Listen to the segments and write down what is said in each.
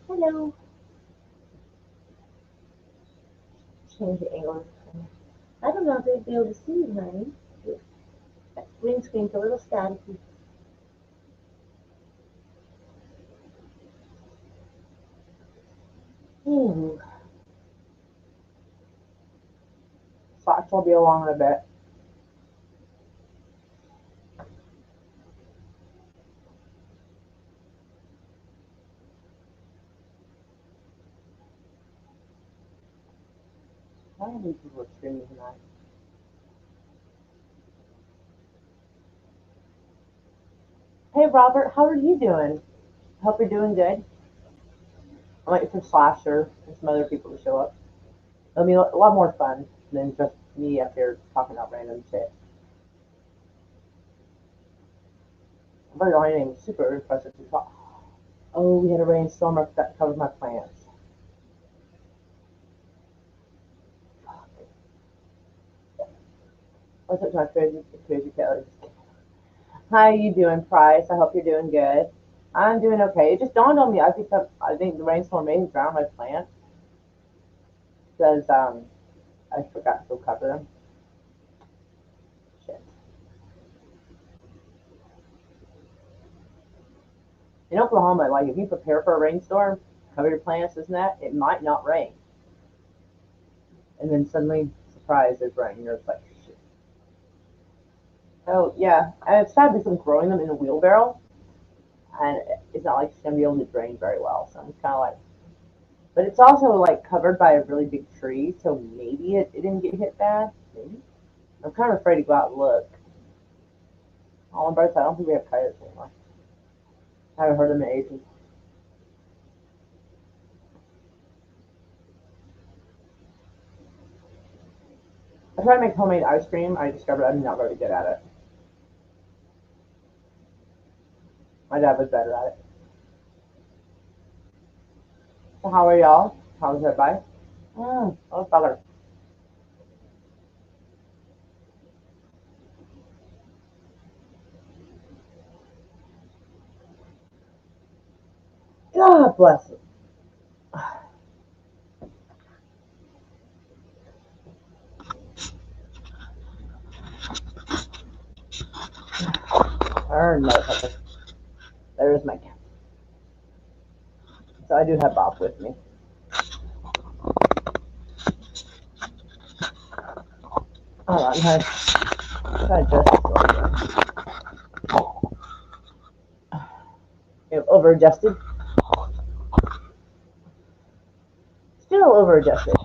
Hello. Change the angle. I don't know if they'd be able to see you, honey. That green screen's a little staticky. Hmm. Socks will be along in a bit. Why are these people screaming tonight? Hey, Robert, how are you doing? Hope you're doing good. I'm waiting for Slasher and some other people to show up. It'll be a lot more fun than just me up here talking about random shit. But the only thing super impressive to talk. Oh, we had a rainstorm that covered my plants. What's up, my crazy Kelly? How you doing, Price? I hope you're doing good. I'm doing okay. It just dawned on me. I think the rainstorm may have drowned my plants because I forgot to cover them. Shit. In Oklahoma, like if you prepare for a rainstorm, cover your plants, isn't that? It might not rain, and then suddenly, surprise, there's rain. You're just like, shit. Oh yeah, and it's sad because I'm growing them in a wheelbarrow, and it's not like it's gonna be able to drain very well. So I'm kind of like, but it's also like covered by a really big tree, so maybe it didn't get hit bad. Maybe. I'm kind of afraid to go out and look. All on both sides, I don't think we have coyotes anymore. I haven't heard them in ages. I tried to make homemade ice cream. I discovered I'm not very good at it. My dad was better at it. So how are y'all? How's everybody? Oh, better. God bless you. Darn motherfucker. There is my cat. So I do have Bob with me. Hold on, try to adjust this again. Over adjusted. Still over adjusted.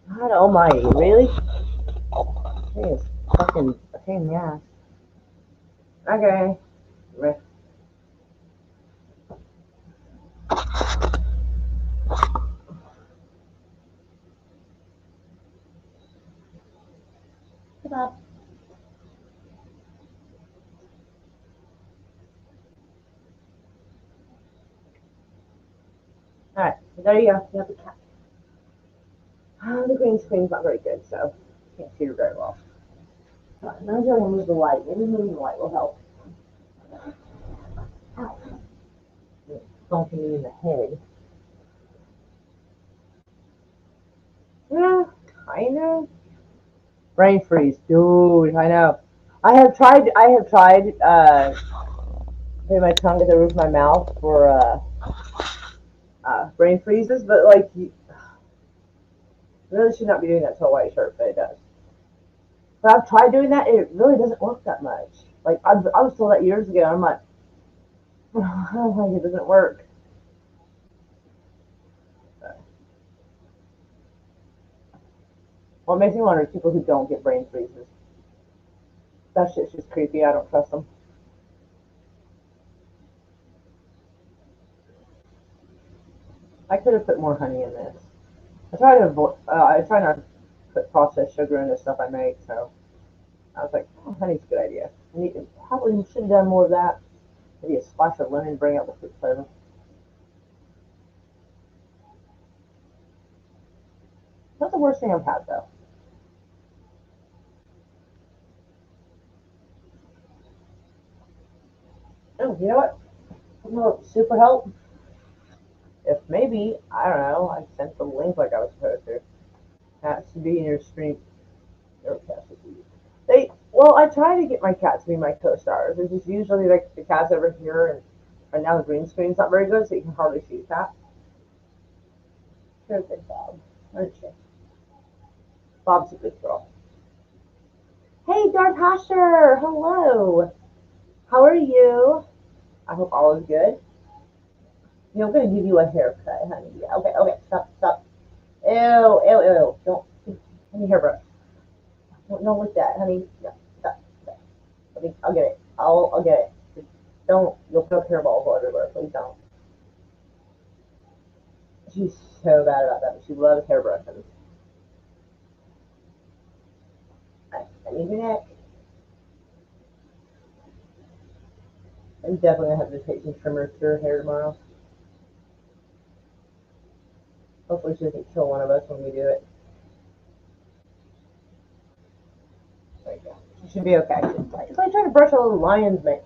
God almighty, really? Hey, it's fucking a pain in the ass. Okay. Rick. Come up. Alright, there you go. You have the cat. The green screen's not very good, so can't see her very well. Now I'm going to move the light. Maybe moving the light will help. Ow. Bonking me in the head. Yeah, kind of. Brain freeze, dude. I know. I have tried putting my tongue at the roof of my mouth for brain freezes, but like you really should not be doing that to a white shirt, but it does. But I've tried doing that, and it really doesn't work that much. Like I was told that years ago, and I'm like, I don't think it doesn't work. What makes me wonder is people who don't get brain freezes. That shit's just creepy. I don't trust them. I could have put more honey in this. I try not to put processed sugar in the stuff I make, so I was like, oh, honey's a good idea. Probably should have done more of that. Maybe a splash of lemon, bring out the fruit flavor. Not the worst thing I've had though. Oh, you know what? No, super help. If maybe, I don't know, I sent the link like I was supposed to. That should be in your stream. Or cats should be. Well, I try to get my cats to be my co-stars. It's just usually like the cat's over here, and right now the green screen's not very good, so you can hardly see the cat. You're a good Bob, aren't you? Bob's a good girl. Hey, Dark Hasher! Hello! How are you? I hope all is good. You know, I'm gonna give you a haircut, honey. Yeah, okay, okay, stop, stop. Ew, ew, ew. Don't, give me hairbrush. Don't lick that, honey. No, stop, stop. I'll get it. I'll get it. Just don't, you'll put up hairballs everywhere. Please don't. She's so bad about that. She loves hairbrushes. I need your neck. I'm definitely gonna have to take some trimmers to her hair tomorrow. Hopefully she doesn't kill one of us when we do it. There you go. She should be okay. She's like trying to brush a little lion's mane.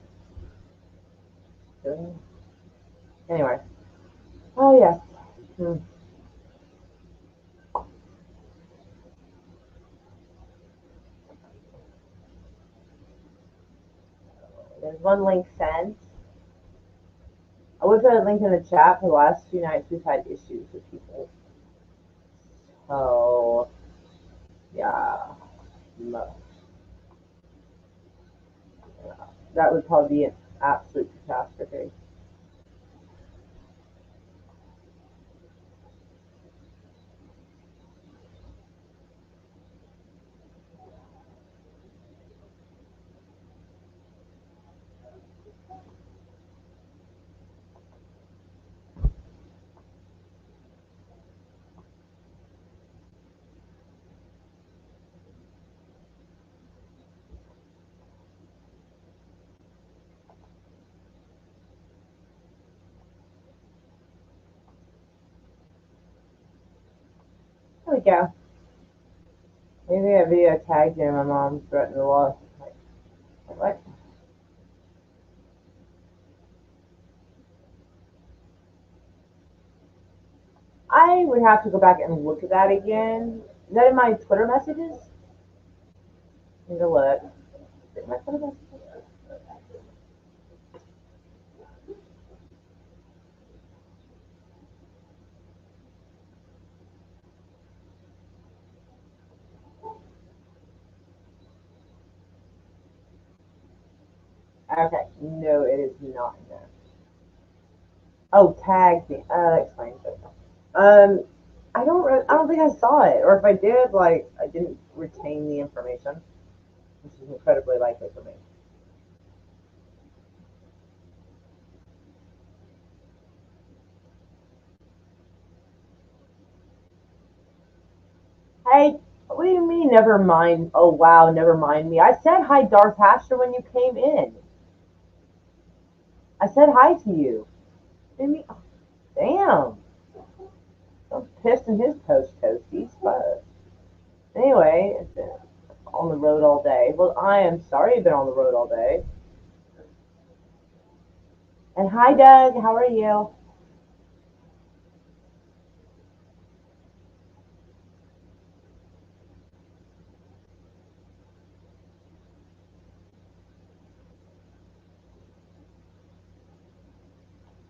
Anyway. Oh yes. Hmm. There's one link sent. I will put a link in the chat. For the last few nights we've had issues with people. So yeah. No. That would probably be an absolute catastrophe. There we go. Maybe that video tagged you and my mom threatened the law. Like, what? I would have to go back and look at that again. Is that in my Twitter messages? Need to look. Is it my Twitter messages? Okay. No, it is not in there. Oh, tag me. That explains it. Um, I don't think I saw it, or if I did, like, I didn't retain the information, which is incredibly likely for me. Hey, what do you mean, never mind? Oh, wow, never mind me. I said hi, Darth Hasher, when you came in. I said hi to you. Didn't oh, damn. I'm pissed in his toasties, but anyway, it's been on the road all day. Well, I am sorry you've been on the road all day. And hi, Doug. How are you?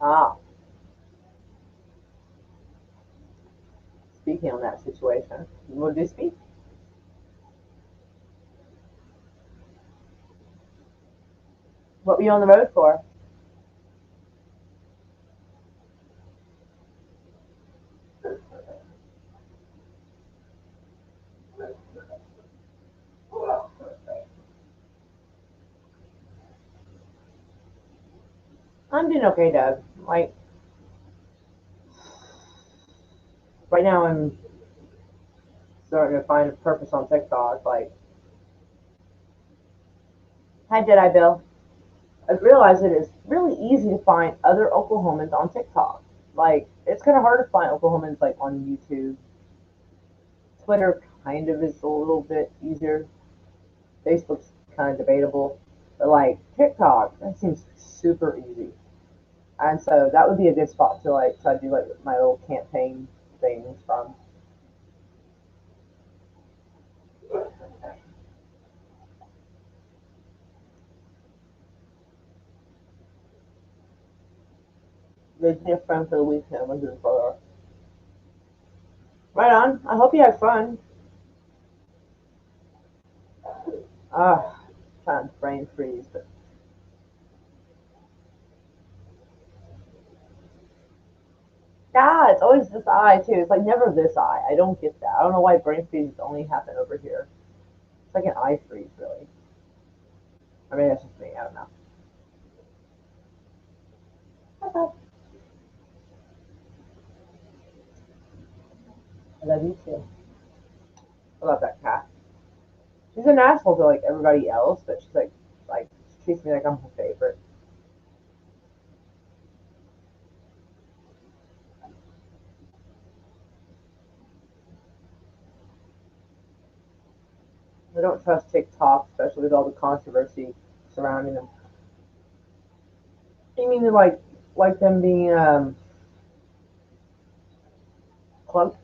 Ah, speaking on that situation, what do you speak? What were you on the road for? I'm doing okay, Doug. Like, right now I'm starting to find a purpose on TikTok. Like, hi, Jedi Bill. I've realized that it's really easy to find other Oklahomans on TikTok. Like, it's kind of hard to find Oklahomans, like, on YouTube. Twitter kind of is a little bit easier. Facebook's kind of debatable. But like TikTok, that seems super easy. And so that would be a good spot to like try to do like my little campaign things from. Visiting a friend for the weekend was his brother. Right on. I hope you had fun. Trying to brain freeze, but yeah, it's always this eye too. It's like never this eye. I don't get that. I don't know why brain freeze only happen over here. It's like an eye freeze, really. I mean, that's just me. I don't know. Okay. I love you too. I love that cat. She's an asshole to like everybody else, but she's like she treats me like I'm her favorite. I don't trust TikTok, especially with all the controversy surrounding them. You mean like them being collect,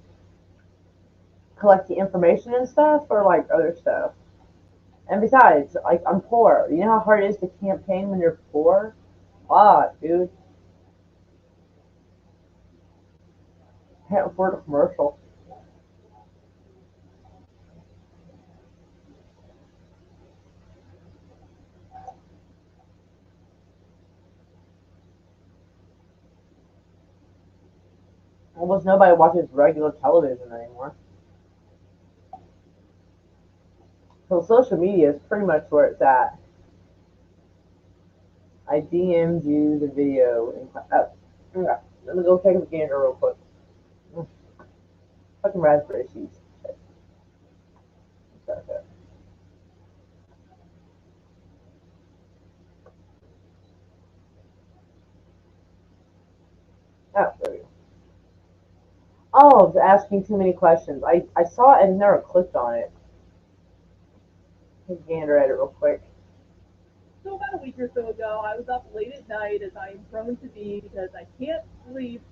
collecting information and stuff, or like other stuff? And besides, like I'm poor. You know how hard it is to campaign when you're poor? Ah, dude, can't afford a commercial. Almost nobody watches regular television anymore. So social media is pretty much where it's at. I DM'd you the video. Yeah. Let me go take a gander real quick. Mm, fucking raspberry seeds. Shit. Oh, there we go. Oh, it's asking too many questions. I saw it and never clicked on it. Take a gander at it real quick. So about a week or so ago, I was up late at night, as I am prone to be because I can't sleep,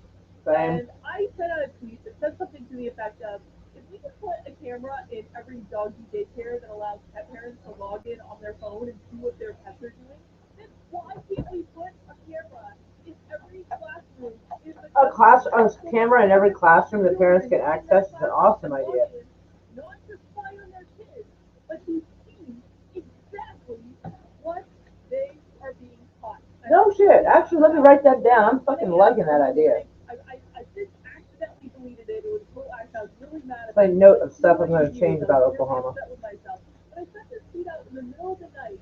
Same. and I sent out a tweet that said something to the effect of, if we could put a camera in every doggy daycare that allows pet parents to log in on their phone and see what their pets are doing, then why can't we put a camera in every classroom in the country A so that camera in every every classroom that parents children can in that access is an classroom awesome can log idea. in, not to spy on their kids, but to see exactly what they are being taught. And No I'll tell shit. you, Actually, let me write that down. I'm fucking liking that idea. I just accidentally deleted it. It was a total act. I was really mad at My myself. note Like of stuff I'm too going many to views. change I was about really Oklahoma. upset with myself. But I sent this tweet out in the middle of the night,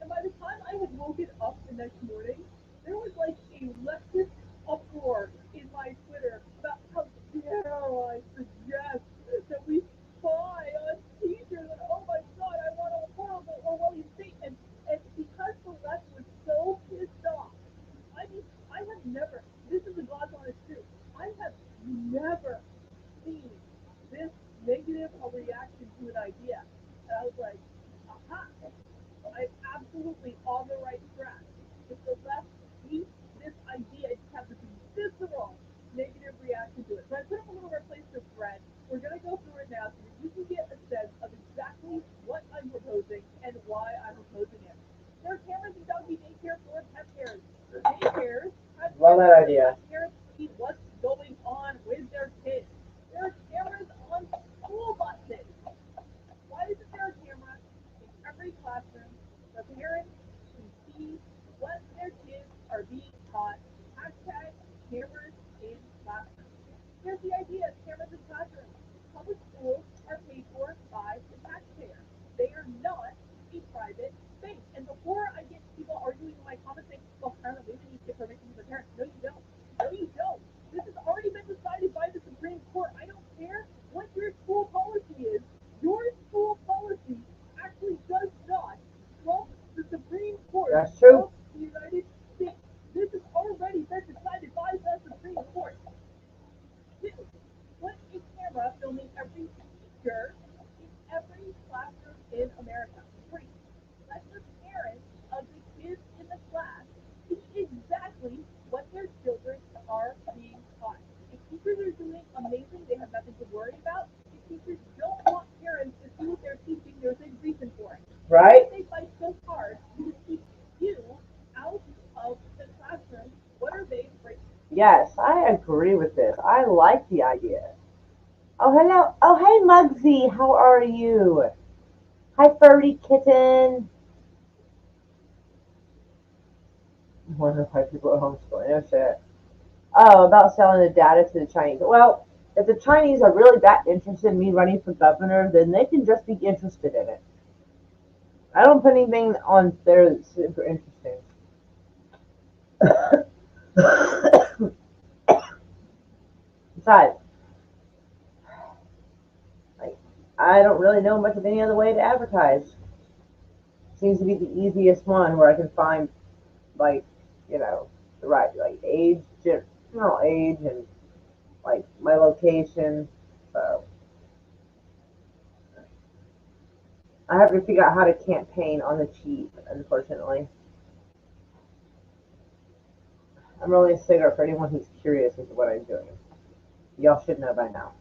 and by the time I had woken up the next morning, there was like a leftist uproar in my Twitter about how dare I suggest that we spy on teachers, and oh my god, I want a horrible Orwellian statement. And because the left was so pissed off, I mean, I have never, this is the God's honest truth, I have never seen this negative a reaction to an idea. And I was like, aha, I'm absolutely on the right track. If the left hates this idea, it just has this visceral negative reaction to it. So I put up a little replacement thread. We're going to go through it now so that you can get a sense of exactly what I'm proposing and why I'm proposing it. There are cameras in doggy daycare for pet parents. Daycares have Love that cameras idea. so parents see what's going on with their kids. There are cameras on school buses. Why isn't there a camera in every classroom so parents can see what their kids are being taught? Hashtag cameras in classrooms. Here's the idea of cameras in classrooms. Public schools are paid for by the taxpayer. They are not a private space. And before I get people arguing in my comments saying, well, Carla, maybe you need to get permission from the parents. No, you don't. No, you don't. This has already been decided by the Supreme Court. I don't care what your school policy is. Your school policy actually does not trump the Supreme Court That's true. of the United States. This has already been decided by the Supreme Court. Two, put a camera filming every teacher in every classroom in America. Three, let the parents of Right? they fight so hard to keep you out of the classroom, what are they afraid of? Yes, I agree with this. I like the idea. Oh, hello. Oh, hey, Muggsy. How are you? Hi, furry kitten. I wonder why people are homeschooling. Oh, shit. Oh, about selling the data to the Chinese. Well, if the Chinese are really that interested in me running for governor, then they can just be interested in it. I don't put anything on there that's super interesting. Besides, like, I don't really know much of any other way to advertise. Seems to be the easiest one where I can find, like, you know, the right, like, age, general age, and, like, my location. So I have to figure out how to campaign on the cheap, unfortunately. I'm really a singer for anyone who's curious as to what I'm doing. Y'all should know by now.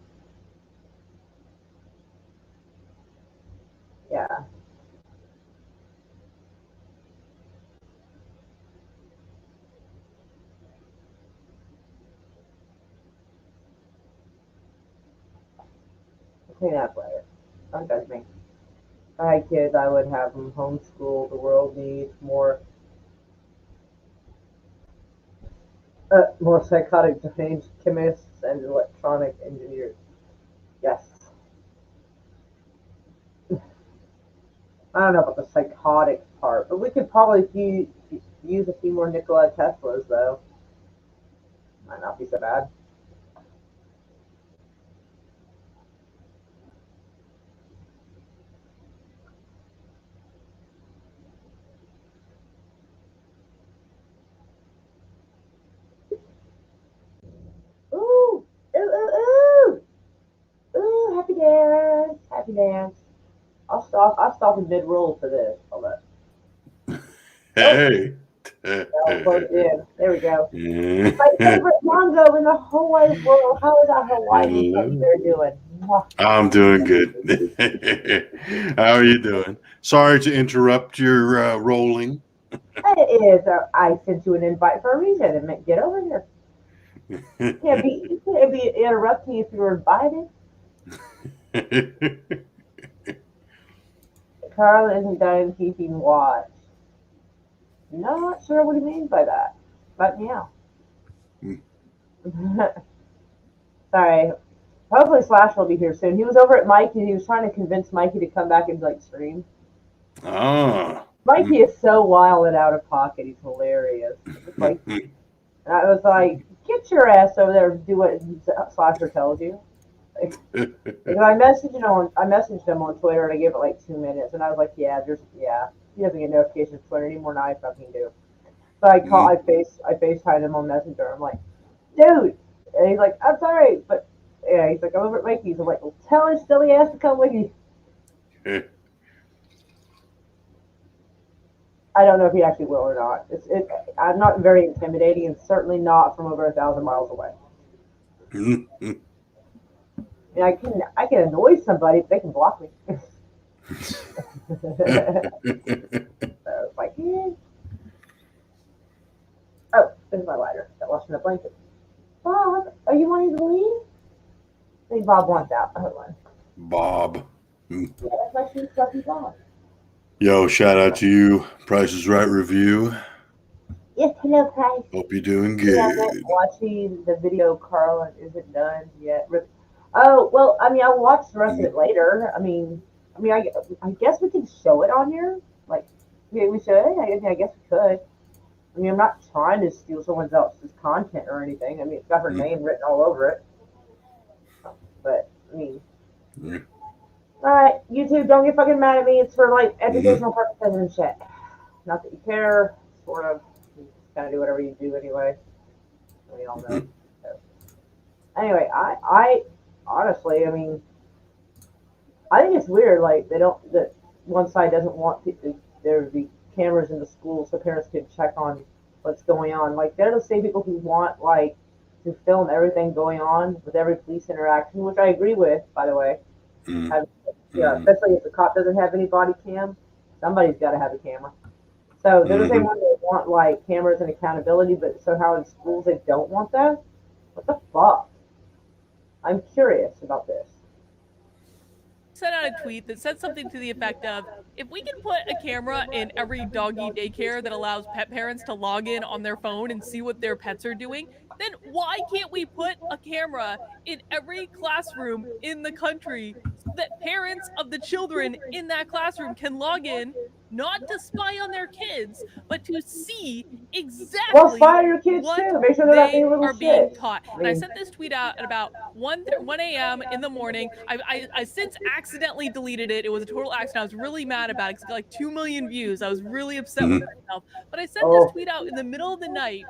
Yeah, I'll clean up later. Don't judge me. If I had kids, I would have them homeschool. The world needs more psychotic brains, chemists, and electronic engineers. Yes. I don't know about the psychotic part, but we could probably use a few more Nikola Teslas, though. Might not be so bad. Ooh, ooh, ooh, ooh, ooh! Happy dance, happy dance. I'll stop. I'll stop in mid roll for this. Hold up. Oh, Hey. I'll close it in. There we go. Hello. My favorite mango in the whole wide world. How is our Hawaiian teddy bear doing? Mwah. I'm doing good. How are you doing? Sorry to interrupt your rolling. It is. I sent you an invite for a reason. It meant get over here. You can't be interrupting if you were invited. Carl isn't done keeping watch. Not sure what he means by that. But meow. Sorry. Hopefully Slash will be here soon. He was over at Mikey. He was trying to convince Mikey to come back and like stream. Ah. Mikey is so wild and out of pocket. He's hilarious. It's like, and I was like, get your ass over there and do what Slasher tells you. Because I messaged him on Twitter and I gave it like 2 minutes and I was like, yeah, he doesn't get notifications Twitter anymore than I fucking do. So I FaceTimed him on Messenger. I'm like, dude, and he's like, I'm sorry, but yeah, he's like, I'm over at Mikey's. I'm like, well, tell his silly ass to come with you. I don't know if he actually will or not. I'm not very intimidating and certainly not from over 1,000 miles away. And I can annoy somebody if they can block me. So it's like, oh, there's my lighter. Got lost in the blanket. Bob, are you wanting to leave? I think Bob wants out. Hold on. Bob. Yeah, that's my sweet fluffy Bob. Yo, shout out to you. Price is Right review. Yes, hello, Price. Hope you're doing Yeah, good. I'm watching the video, Carl, isn't done yet. Oh, well, I mean, I'll watch the rest of it later. I guess we can show it on here. Like, yeah, we should. I guess we could. I mean, I'm not trying to steal someone else's content or anything. I mean, it's got her name written all over it. But, I mean, alright, YouTube, don't get fucking mad at me. It's for, like, educational purposes and shit. Not that you care, sort of. You just kind of do whatever you do anyway. We all know. So, anyway, I honestly, I mean, I think it's weird. Like that one side doesn't want there to be cameras in the schools so parents can check on what's going on. Like they're the same people who want like to film everything going on with every police interaction, which I agree with, by the way. Especially if the cop doesn't have any body cam. Somebody's got to have a camera. So they're the same Hmm. ones that want like cameras and accountability, but somehow in schools they don't want that. What the fuck? I'm curious about this. Sent out a tweet that said something to the effect of, if we can put a camera in every doggy daycare that allows pet parents to log in on their phone and see what their pets are doing, then why can't we put a camera in every classroom in the country so that parents of the children in that classroom can log in, not to spy on their kids, but to see Well, exactly spy on your kids what too. Make sure they're not they being little are being shits. taught. I And I mean, sent this tweet out at about 1 a.m. in the morning. I since accidentally deleted it. It was a total accident. I was really mad about it because it got like 2 million views. I was really upset with Hmm. myself. But I sent this oh, tweet out in the middle of the night.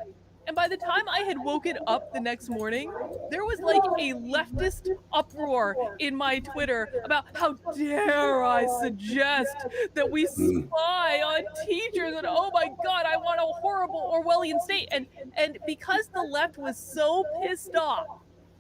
And by the time I had woken up the next morning, there was like a leftist uproar in my Twitter about how dare I suggest that we Hmm. spy on teachers, and oh my god, I want a horrible Orwellian state. And because the left was so pissed off,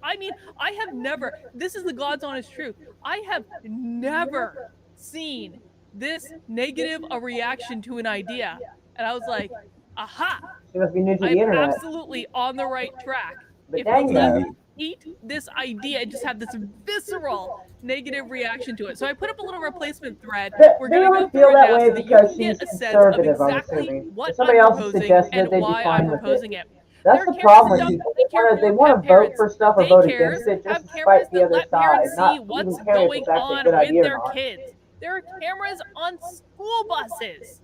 I mean, I have never, this is the God's honest truth, I have never seen this negative a reaction to an idea. And I was like, aha, she must be new to I'm the internet. absolutely on the right track. But If the dang left though. Hmm. hate this idea and just have this visceral negative reaction to it. So I put up a little replacement thread. We're They going to only go through feel it that now way so that you because can get she's a sense of conservative, I'm exactly assuming. what If I'm somebody else has proposing suggested and it, they'd be why I'm fine with it. proposing it. That's There are the cameras problem in with dog people. daycares They for want pet to vote parents. for stuff or vote Daycares against it just have to cameras spite the that other let side, parents see not what's even caring if going it's actually a on good with idea or their not. kids. There are cameras on school buses.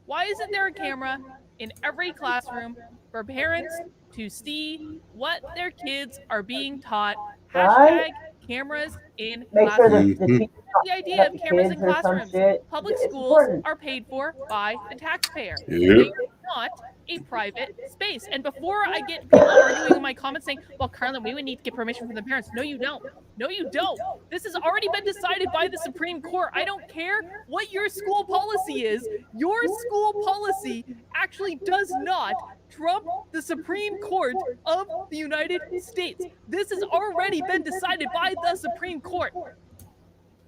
Why isn't there a camera in every classroom for parents to see what their kids are being taught? Right? Hashtag cameras in Make sure classrooms. that the Hmm. teacher's not The picking idea up of the cameras in kids or some classrooms. shit. Public It's schools important. are paid for by the taxpayer. They Yep. are not a private space. And before I get people arguing in my comments saying, well, Carlin, we would need to get permission from the parents. No, you don't. No, you don't. This has already been decided by the Supreme Court. I don't care what your school policy is. Your school policy actually does not trump the Supreme Court of the United States. This has already been decided by the Supreme Court.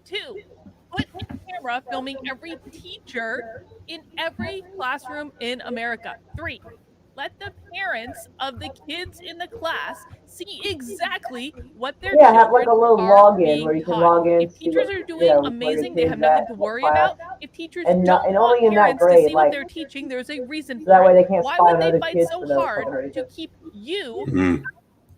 2, put a camera filming every teacher in every classroom in America. 3, let the parents of the kids in the class see exactly what their Yeah, have like children a little are login being where you can taught. log in, If see teachers what are doing where your amazing, they kids have nothing at, to what worry class, about. If teachers and not don't and want only in that parents to grade, see what like they're teaching, there's a reason so that for way it. they can't Why spy would on they other fight kids so for no hard fucking to reason. keep you Hmm.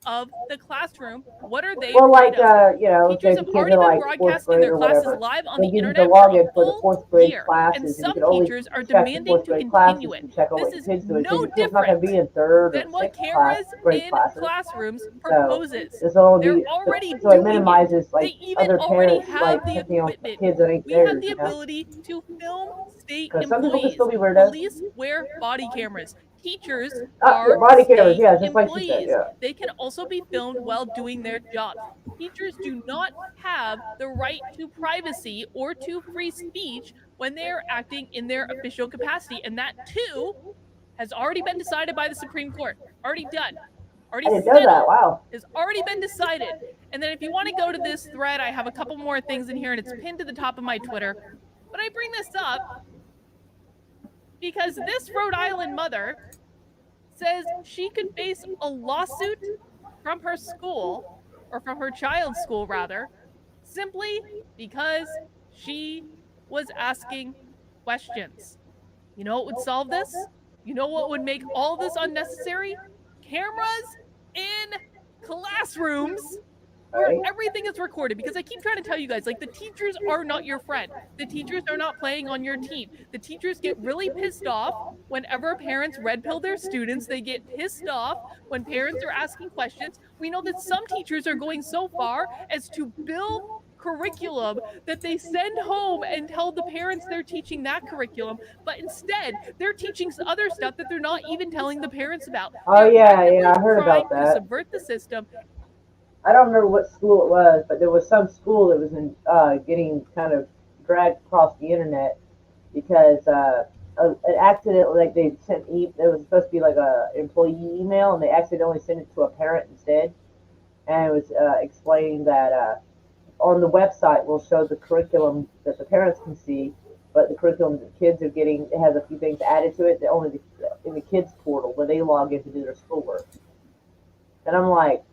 of the classroom? What are they Well, afraid like of? if Teachers the have kids already are been like fourth broadcasting grade their or classes whatever, live on they the give you the internet for a login for the full fourth grade year, and classes, and you some can only teachers are check the demanding fourth to grade continue classes it. and check out what This your is kids doing no because your kid's not going to different be in third or than what sixth class cameras grade in classes. classrooms So proposes. this will only They're be already so it doing it. minimizes They like even other already parents have like the picking on equipment. kids that ain't We have theirs, the you know, ability to film state because some people can employees. still be weirdos. Police wear body cameras. Teachers Yeah, are body cameras, state yeah, just like she said, employees. yeah. They can also be filmed while doing their jobs. Teachers do not have the right to privacy or to free speech when they are acting in their official capacity. And that, too, has already been decided by the Supreme Court. Already done. I Already didn't know that. settled. Wow. Has already been decided. And then if you want to go to this thread, I have a couple more things in here and it's pinned to the top of my Twitter. But I bring this up because this Rhode Island mother says she could face a lawsuit from her school, or from her child's school rather, simply because she was asking questions. You know what would solve this? You know what would make all this unnecessary? Cameras in classrooms where Right? everything is recorded. Because I keep trying to tell you guys, like, the teachers are not your friend. The teachers are not playing on your team. The teachers get really pissed off whenever parents red pill their students. They get pissed off when parents are asking questions. We know that some teachers are going so far as to build curriculum that they send home and tell the parents they're teaching that curriculum, but instead they're teaching other stuff that they're not even telling the parents about. Oh They're yeah, actively I heard trying about to that. subvert the system. I don't remember what school it was, but there was some school that was in getting kind of dragged across the internet because it accidentally like they sent it was supposed to be like a employee email and they accidentally sent it to a parent instead, and it was explaining that on the website will show the curriculum that the parents can see, but the curriculum that kids are getting has a few things added to it that only in the kids portal where they log in to do their schoolwork. And I'm like,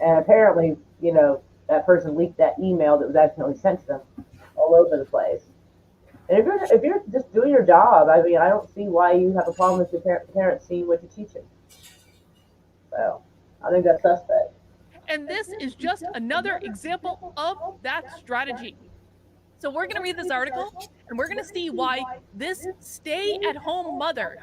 and apparently, that person leaked that email that was accidentally sent to them all over the place. And if you're just doing your job, I mean, I don't see why you have a problem with your parents seeing what you're teaching. So I think that's suspect. And this is just another example of that strategy. So we're going to read this article and we're going to see why this stay-at-home mother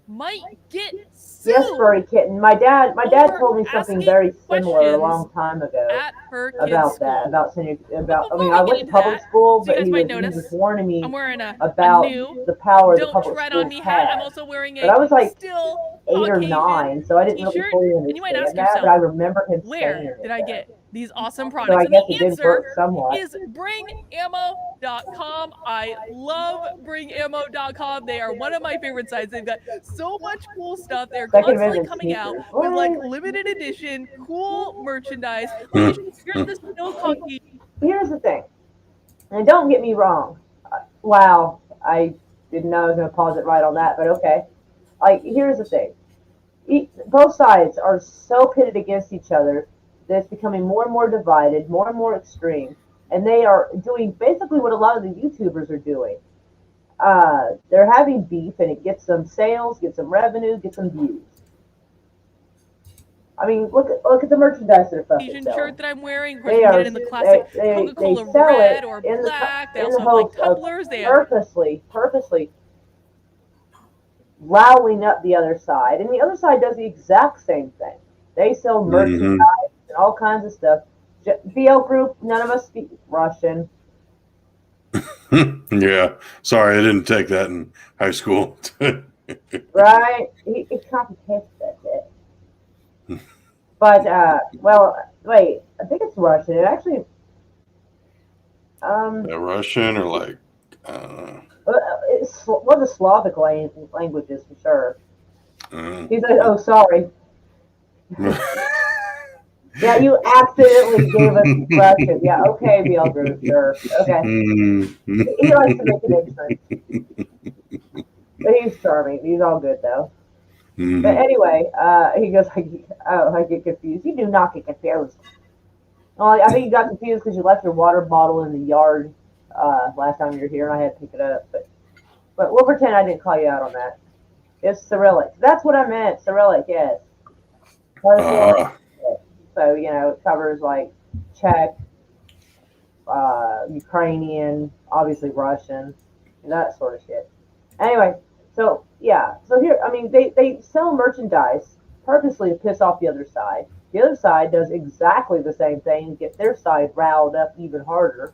might get sued. Yes, furry kitten. My dad over told me something asking very similar a questions long time ago at her kid's about school. that. About sending about. I Before mean, we I get went to into public that, school, so you but guys he might was notice warning me I'm wearing a about new the power the Don't public Tread schools on Me hat. I'm had. also wearing But I was a like still 8 or Caucasian 9, so I didn't really t-shirt. fully And you might ask understand that. But yourself, I remember him where saying it. did I get these awesome So products? I And guess the it did answer work somewhat. is bringammo.com. I love bringammo.com. They are one of my favorite sites. They've got so much cool stuff. They're Second constantly Amendment coming out sneakers. with like What? limited edition, cool merchandise. Alicia, you're the still Caucasian. Here's the thing, and don't get me wrong. Wow, I didn't know I was going to pause it right on that, but okay. Like, here's the thing. Both sides are so pitted against each other that it's becoming more and more divided, more and more extreme, and they are doing basically what a lot of the YouTubers are doing. They're having beef, and it gets them sales, gets them revenue, gets them views. I mean, look at the merchandise they're fucking Asian selling. shirt that I'm wearing. Of course, They you can are get it in the classic they Coca-Cola sell red it or in black. They the also have like hopes of tumblers. They have purposely riling up the other side, and the other side does the exact same thing. They sell merchandise and all kinds of stuff. BL Group, none of us speak Russian. Yeah, sorry, I didn't take that in high school. Right? It complicates that bit. But well, wait, I think it's Russian. It actually, Russian or like, it's one of the Slavic languages for sure. uh, He's like, oh, sorry. Yeah, you accidentally gave us Russian. Yeah, okay, BL Group, sure. Okay. He likes to make an entrance. But he's charming. He's all good, though. But anyway, he goes, I get confused. You do not get confused. Well, I think you got confused because you left your water bottle in the yard last time you were here, and I had to pick it up. But we'll pretend I didn't call you out on that. It's Cyrillic. That's what I meant. Cyrillic, yes. So, it covers like Czech, Ukrainian, obviously Russian, and that sort of shit. Anyway, so yeah. So here, I mean, they sell merchandise purposely to piss off the other side. The other side does exactly the same thing to get their side riled up even harder.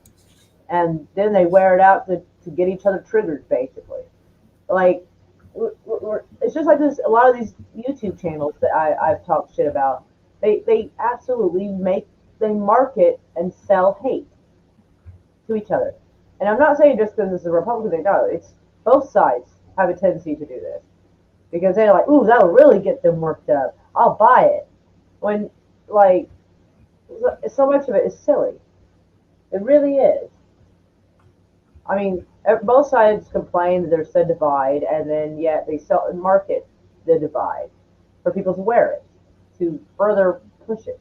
And then they wear it out to get each other triggered, basically. Like, it's just like this. A lot of these YouTube channels that I've talked shit about, they absolutely market and sell hate to each other. And I'm not saying just because it's a Republican thing. No, it's both sides have a tendency to do this because they're like, ooh, that'll really get them worked up. I'll buy it. When, like, so much of it is silly. It really is. I mean, both sides complain that there's a divide, and then yet they sell and market the divide for people to wear it to further push it.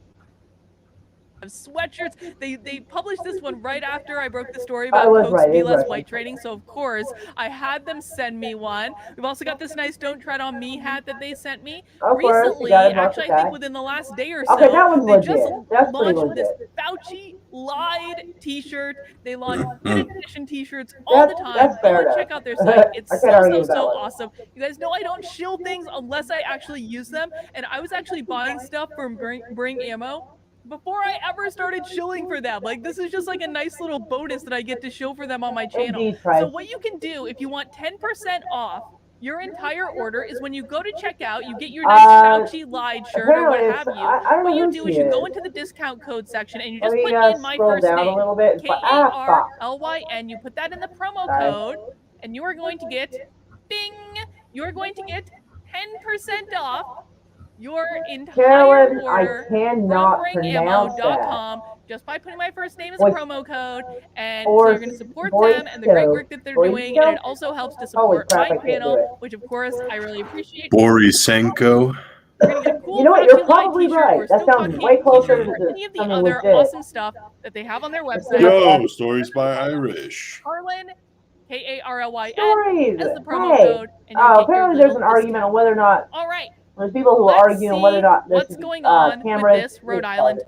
Sweatshirts. They published this one right after I broke the story about Coke's Be Less White training, so of course I had them send me one. We've also got this nice Don't Tread on Me hat that they sent me recently. Actually, I think within the last day or so. Okay, that one's they legit. just That's launched this legit. Fauci lied T-shirt. They launch limited edition T-shirts all the time. That's fair Go enough. check out their site. It's so one. awesome. You guys know I don't shill things unless I actually use them, and I was actually buying stuff from Bring Ammo before I ever started shilling for them. Like, this is just like a nice little bonus that I get to shill for them on my channel. Indeed, so what you can do if you want 10% off your entire order is when you go to checkout, you get your nice Fauci lied shirt or what have you. What you do is you go into the discount code section and you just put in my first name, Karlyn. You put that in the promo code, and you are going to get, bing, you are going to get 10% off your entire order from bringammo.com. just by putting my first name as a Boy, promo code. And so or you're going to support Boy them and the great Scout. work that they're Boy doing. And it Scout? also helps to Holy support crap, my I can't do channel, it. which of course I really appreciate. Borisenko. You're going to get a cool You know what? Brought You're You Live probably t-shirt or right. a That Still sounds Talk way Hate closer t-shirt to or any of the something other legit. awesome stuff that they have on their Instead website. of Yo, stories by Irish. Carlin, Karlyn, stories. as the promo Hey, code, and you'll get your apparently there's little an argument discount. on whether or not All right, there's people who are let's arguing on whether or see not there what's should be going on with cameras. this Rhode Island.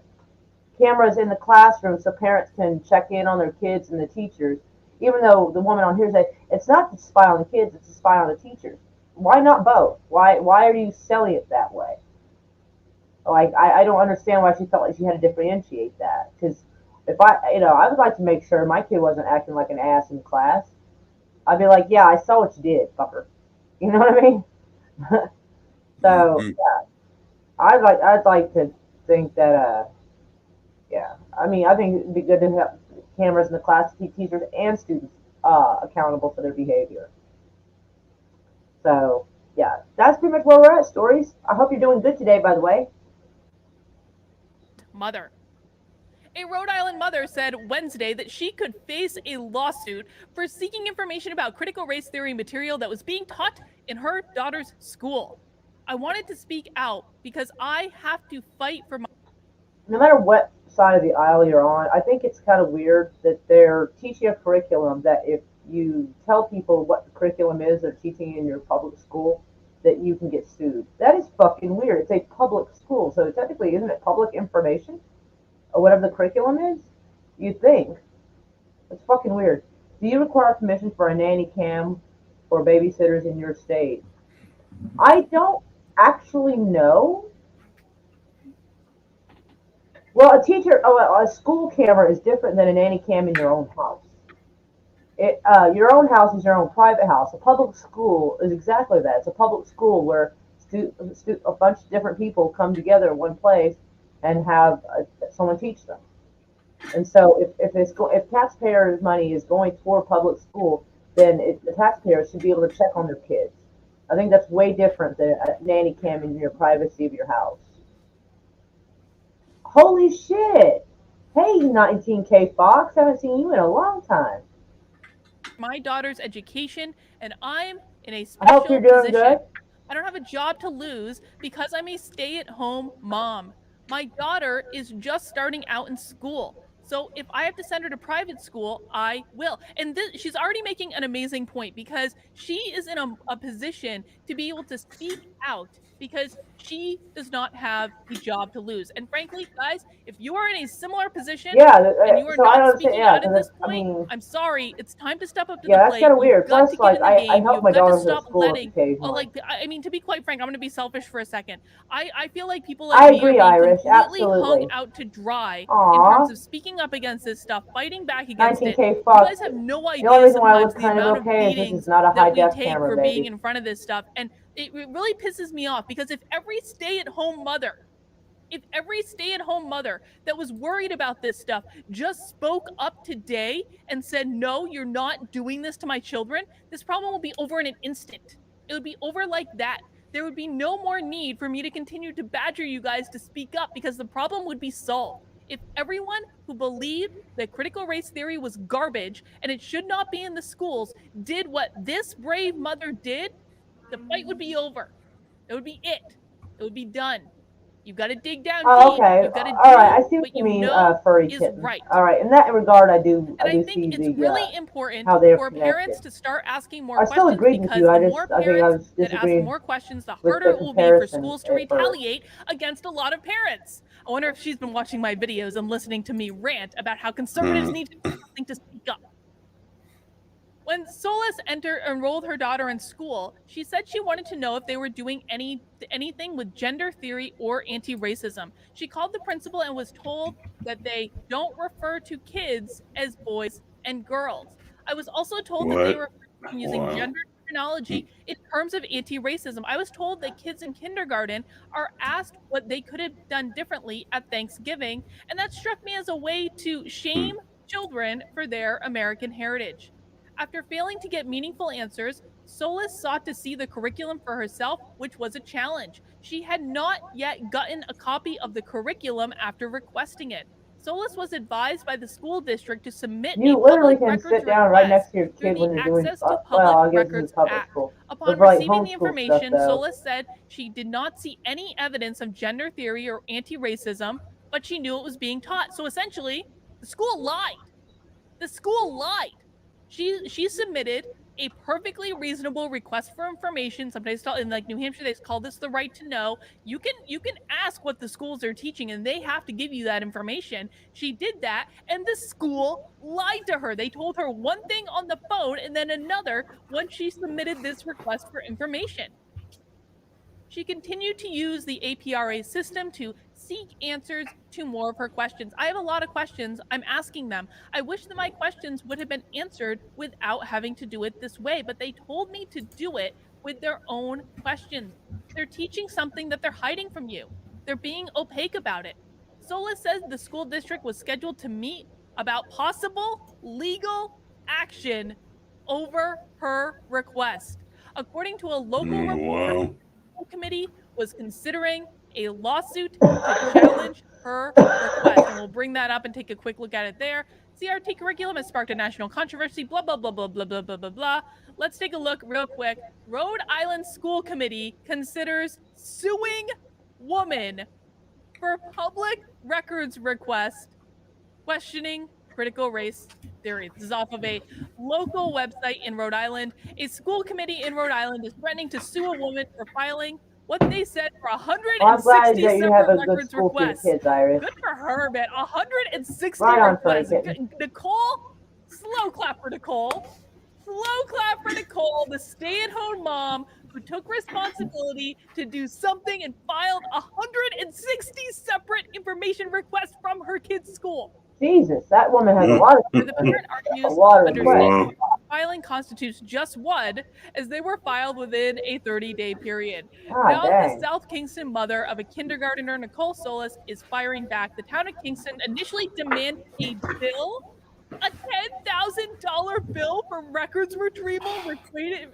Cameras in the classroom so parents can check in on their kids and the teachers. Even though the woman on here said it's not to spy on the kids, it's to spy on the teachers. Why not both? Why are you selling it that way? Like I don't understand why she felt like she had to differentiate that. Because if I would like to make sure my kid wasn't acting like an ass in class. I'd be like, yeah, I saw what you did, fucker. You know what I mean? So Mhm. yeah, I'd like to think that yeah, I mean I think it'd be good to have cameras in the class to keep teachers and students accountable for their behavior. So yeah, that's pretty much where we're at. Stories. I hope you're doing good today, by the way. Mother. A Rhode Island mother said Wednesday that she could face a lawsuit for seeking information about critical race theory material that was being taught in her daughter's school. I wanted to speak out because I have to fight for my. No matter what side of the aisle you're on, I think it's kind of weird that they're teaching a curriculum that if you tell people what the curriculum is they're teaching in your public school, that you can get sued. That is fucking weird. It's a public school, so technically, isn't it public information or whatever the curriculum is? You think it's fucking weird. Do you require permission for a nanny cam or babysitters in your state? I don't actually know. Well, a school camera is different than a nanny cam in your own house. Your own house is your own private house. A public school is exactly that. It's a public school where a bunch of different people come together in one place and have someone teach them. And so, if taxpayers' money is going toward public school, then the taxpayers should be able to check on their kids. I think that's way different than a nanny cam in your privacy of your house. Holy shit! Hey, 19K Fox, haven't seen you in a long time. My daughter's education, and I'm in a I hope you're special doing good. position. I don't have a job to lose because I'm a stay at home mom. My daughter is just starting out in school. So if I have to send her to private school, I will. And she's already making an amazing point because she is in a position to be able to speak out because she does not have a job to lose. And frankly, guys, if you are in a similar position Yeah, and you are so I not don't understand. speaking Yeah, out at because this I point, mean, I'm sorry. It's time to step up to yeah, the that's kind plate. of You've weird. got to Plus, get like, in the I game. help You've my got to daughter go to stop school letting, occasionally. I mean, to be quite frank, I'm going to be selfish for a second. I feel like people like I me are agree, being Irish. completely hung Absolutely. out to dry in terms Aw, of speaking up against this stuff, fighting back against it. 19K You Fox. guys have no The only idea reason why I was sometimes the kind of amount of okay is this is beatings not a high that we def take camera, for being baby. in front of this stuff. And it really pisses me off because if every stay at home mother that was worried about this stuff just spoke up today and said, no, you're not doing this to my children, this problem will be over in an instant. It would be over like that. There would be no more need for me to continue to badger you guys to speak up because the problem would be solved. If everyone who believed that critical race theory was garbage and it should not be in the schools did what this brave mother did, the fight would be over. It would be it. It would be done. You've got to dig down Oh, deep. okay. You've got to All right. I do see what what you you mean, know furry is kitten. right. All right. In that regard, I And I do think see it's the really important how they're for connected. parents to start asking more I still questions agreed with you. because the more I think I parents was that ask disagreeing more questions, the with harder the it will be for comparison schools to at first. retaliate against a lot of parents. I wonder if she's been watching my videos and listening to me rant about how conservatives need to do something to speak up. When Solis enrolled her daughter in school, she said she wanted to know if they were doing anything with gender theory or anti-racism. She called the principal and was told that they don't refer to kids as boys and girls. I was also told that they What? were using Wow. gender terminology in terms of anti-racism. I was told that kids in kindergarten are asked what they could have done differently at Thanksgiving, and that struck me as a way to Hmm. shame children for their American heritage. After failing to get meaningful answers, Solis sought to see the curriculum for herself, which was a challenge. She had not yet gotten a copy of the curriculum after requesting it. Solis was advised by the school district to submit a You literally public can records sit down right next request to your through kid the when you're doing, Access to well, Public I guess this is Records public Act. school. But Upon for like receiving the homeschool stuff, information, though, Solis said she did not see any evidence of gender theory or anti-racism, but she knew it was being taught. So essentially, the school lied. The school lied. She submitted a perfectly reasonable request for information. Sometimes in like New Hampshire, they call this the right to know. You can ask what the schools are teaching, and they have to give you that information. She did that, and the school lied to her. They told her one thing on the phone and then another once she submitted this request for information. She continued to use the APRA system to seek answers to more of her questions. I have a lot of questions. I'm asking them. I wish that my questions would have been answered without having to do it this way, but they told me to do it with their own questions. They're teaching something that they're hiding from you. They're being opaque about it. Solis says the school district was scheduled to meet about possible legal action over her request. According to a local report, Wow. committee was considering a lawsuit to challenge her request. And we'll bring that up and take a quick look at it there. CRT curriculum has sparked a national controversy, blah, blah, blah, blah, blah, blah, blah, blah, blah. Let's take a look real quick. Rhode Island School Committee considers suing woman for public records request questioning critical race theory. This is off of a local website in Rhode Island. A school committee in Rhode Island is threatening to sue a woman for filing what they said for well, I'm glad 160 that you have separate a good records school for your requests. kids, Iris. Good for her, man. 160 Right on, requests. Franken. Nicole, slow clap for Nicole. Slow clap for Nicole, the stay-at-home mom who took responsibility to do something and filed 160 separate information requests from her kid's school. Jesus, that woman has a lot of The parent argues a lot of understanding requests. filing constitutes just one, as they were filed within a 30-day period. God Now, the dang. South Kingston mother of a kindergartner, Nicole Solis, is firing back. The town of Kingston initially demanded a bill, a $10,000 bill for records retrieval, requested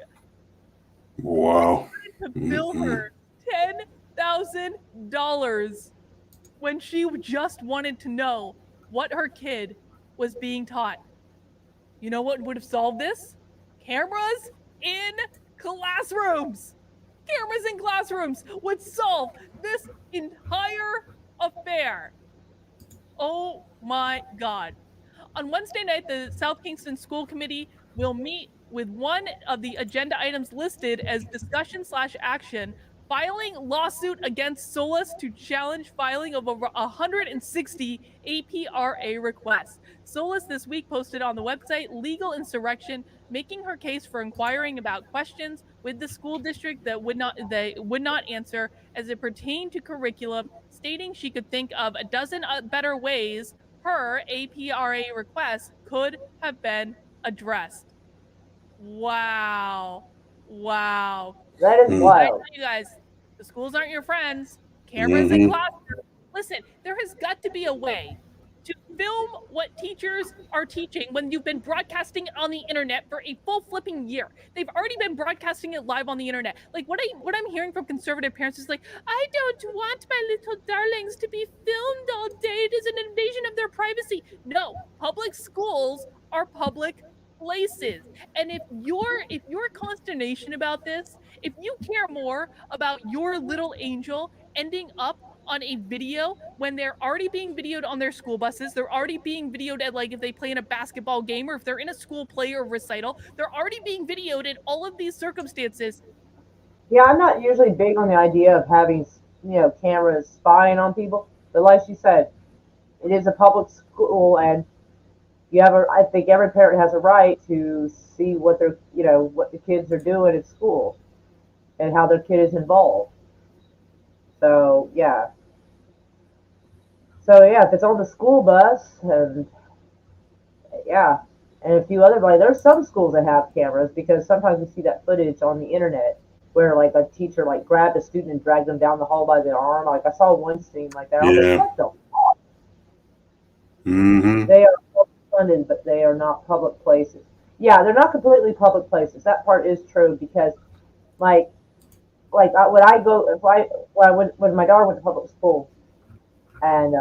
Wow. to bill her $10,000 when she just wanted to know what her kid was being taught. You know what would have solved this? Cameras in classrooms. Cameras in classrooms would solve this entire affair. Oh my God. On Wednesday night, the South Kingston School Committee will meet with one of the agenda items listed as discussion/action, filing lawsuit against Solis to challenge filing of over 160 APRA requests. Solis this week posted on the website Legal Insurrection, making her case for inquiring about questions with the school district that they would not answer as it pertained to curriculum, stating she could think of a dozen better ways her APRA request could have been addressed. Wow. Wow. That is Mm. I wild. tell you guys, the schools aren't your friends. Cameras in classrooms. Listen, there has got to be a way to film what teachers are teaching when you've been broadcasting it on the internet for a full flipping year. They've already been broadcasting it live on the internet. Like what I'm hearing from conservative parents is like, I don't want my little darlings to be filmed all day. It is an invasion of their privacy. No, public schools are public places. And if your consternation about this, if you care more about your little angel ending up on a video when they're already being videoed on their school buses, they're already being videoed at like if they play in a basketball game or if they're in a school play or recital, they're already being videoed in all of these circumstances. Yeah, I'm not usually big on the idea of having, cameras spying on people. But like she said, it is a public school, and I think every parent has a right to see what what the kids are doing at school and how their kid is involved. So yeah. So yeah, if it's on the school bus, and yeah, and a few other like there's some schools that have cameras because sometimes we see that footage on the internet where like a teacher like grabbed a student and dragged them down the hall by the arm. Like I saw one scene like that. I was Yeah. like, what the? Mm-hmm. They are funded, but they are not public places. Yeah, they're not completely public places. That part is true because like when I go if I when my daughter went to public school and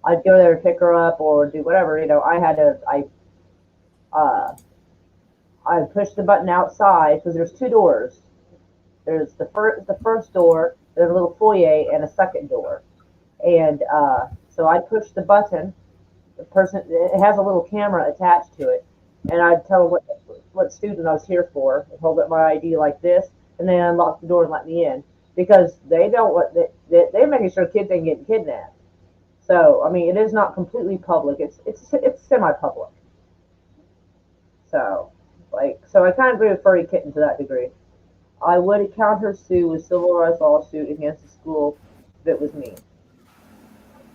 I'd go there to pick her up or do whatever. Uh, I pushed the button outside because there's two doors. There's the first door, there's a little foyer, and a second door. And so I pushed the button. The person, it has a little camera attached to it, and I'd tell them what student I was here for, and hold up my ID like this, and then unlock the door and let me in because they don't want they're making sure kids ain't getting kidnapped. So I mean, it is not completely public. It's semi-public. So so I kind of agree with Furry Kitten to that degree. I would counter sue with civil rights lawsuit against the school if it was me.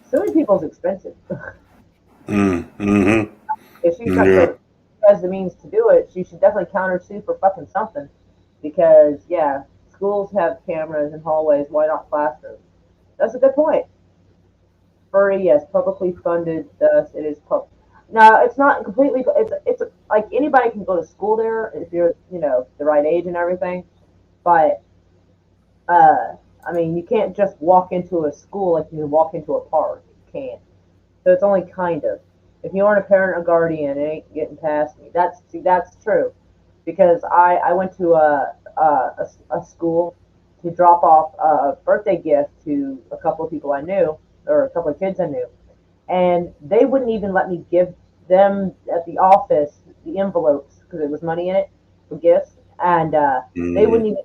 Suing people is expensive. Mm-hmm. If she's not Yeah. has the means to do it, she should definitely counter sue for fucking something. Because yeah, schools have cameras in hallways. Why not classrooms? That's a good point. Furry, yes, publicly funded. Thus, it is pub. No, it's not completely. It's like anybody can go to school there if you're the right age and everything. But I mean, you can't just walk into a school like you walk into a park. You can't. So it's only kind of. If you aren't a parent or guardian, it ain't getting past me. That's true, because I went to a school to drop off a birthday gift to a couple of people I knew, or a couple of kids I knew, and they wouldn't even let me give them at the office the envelopes because it was money in it for gifts, and they Mm. wouldn't even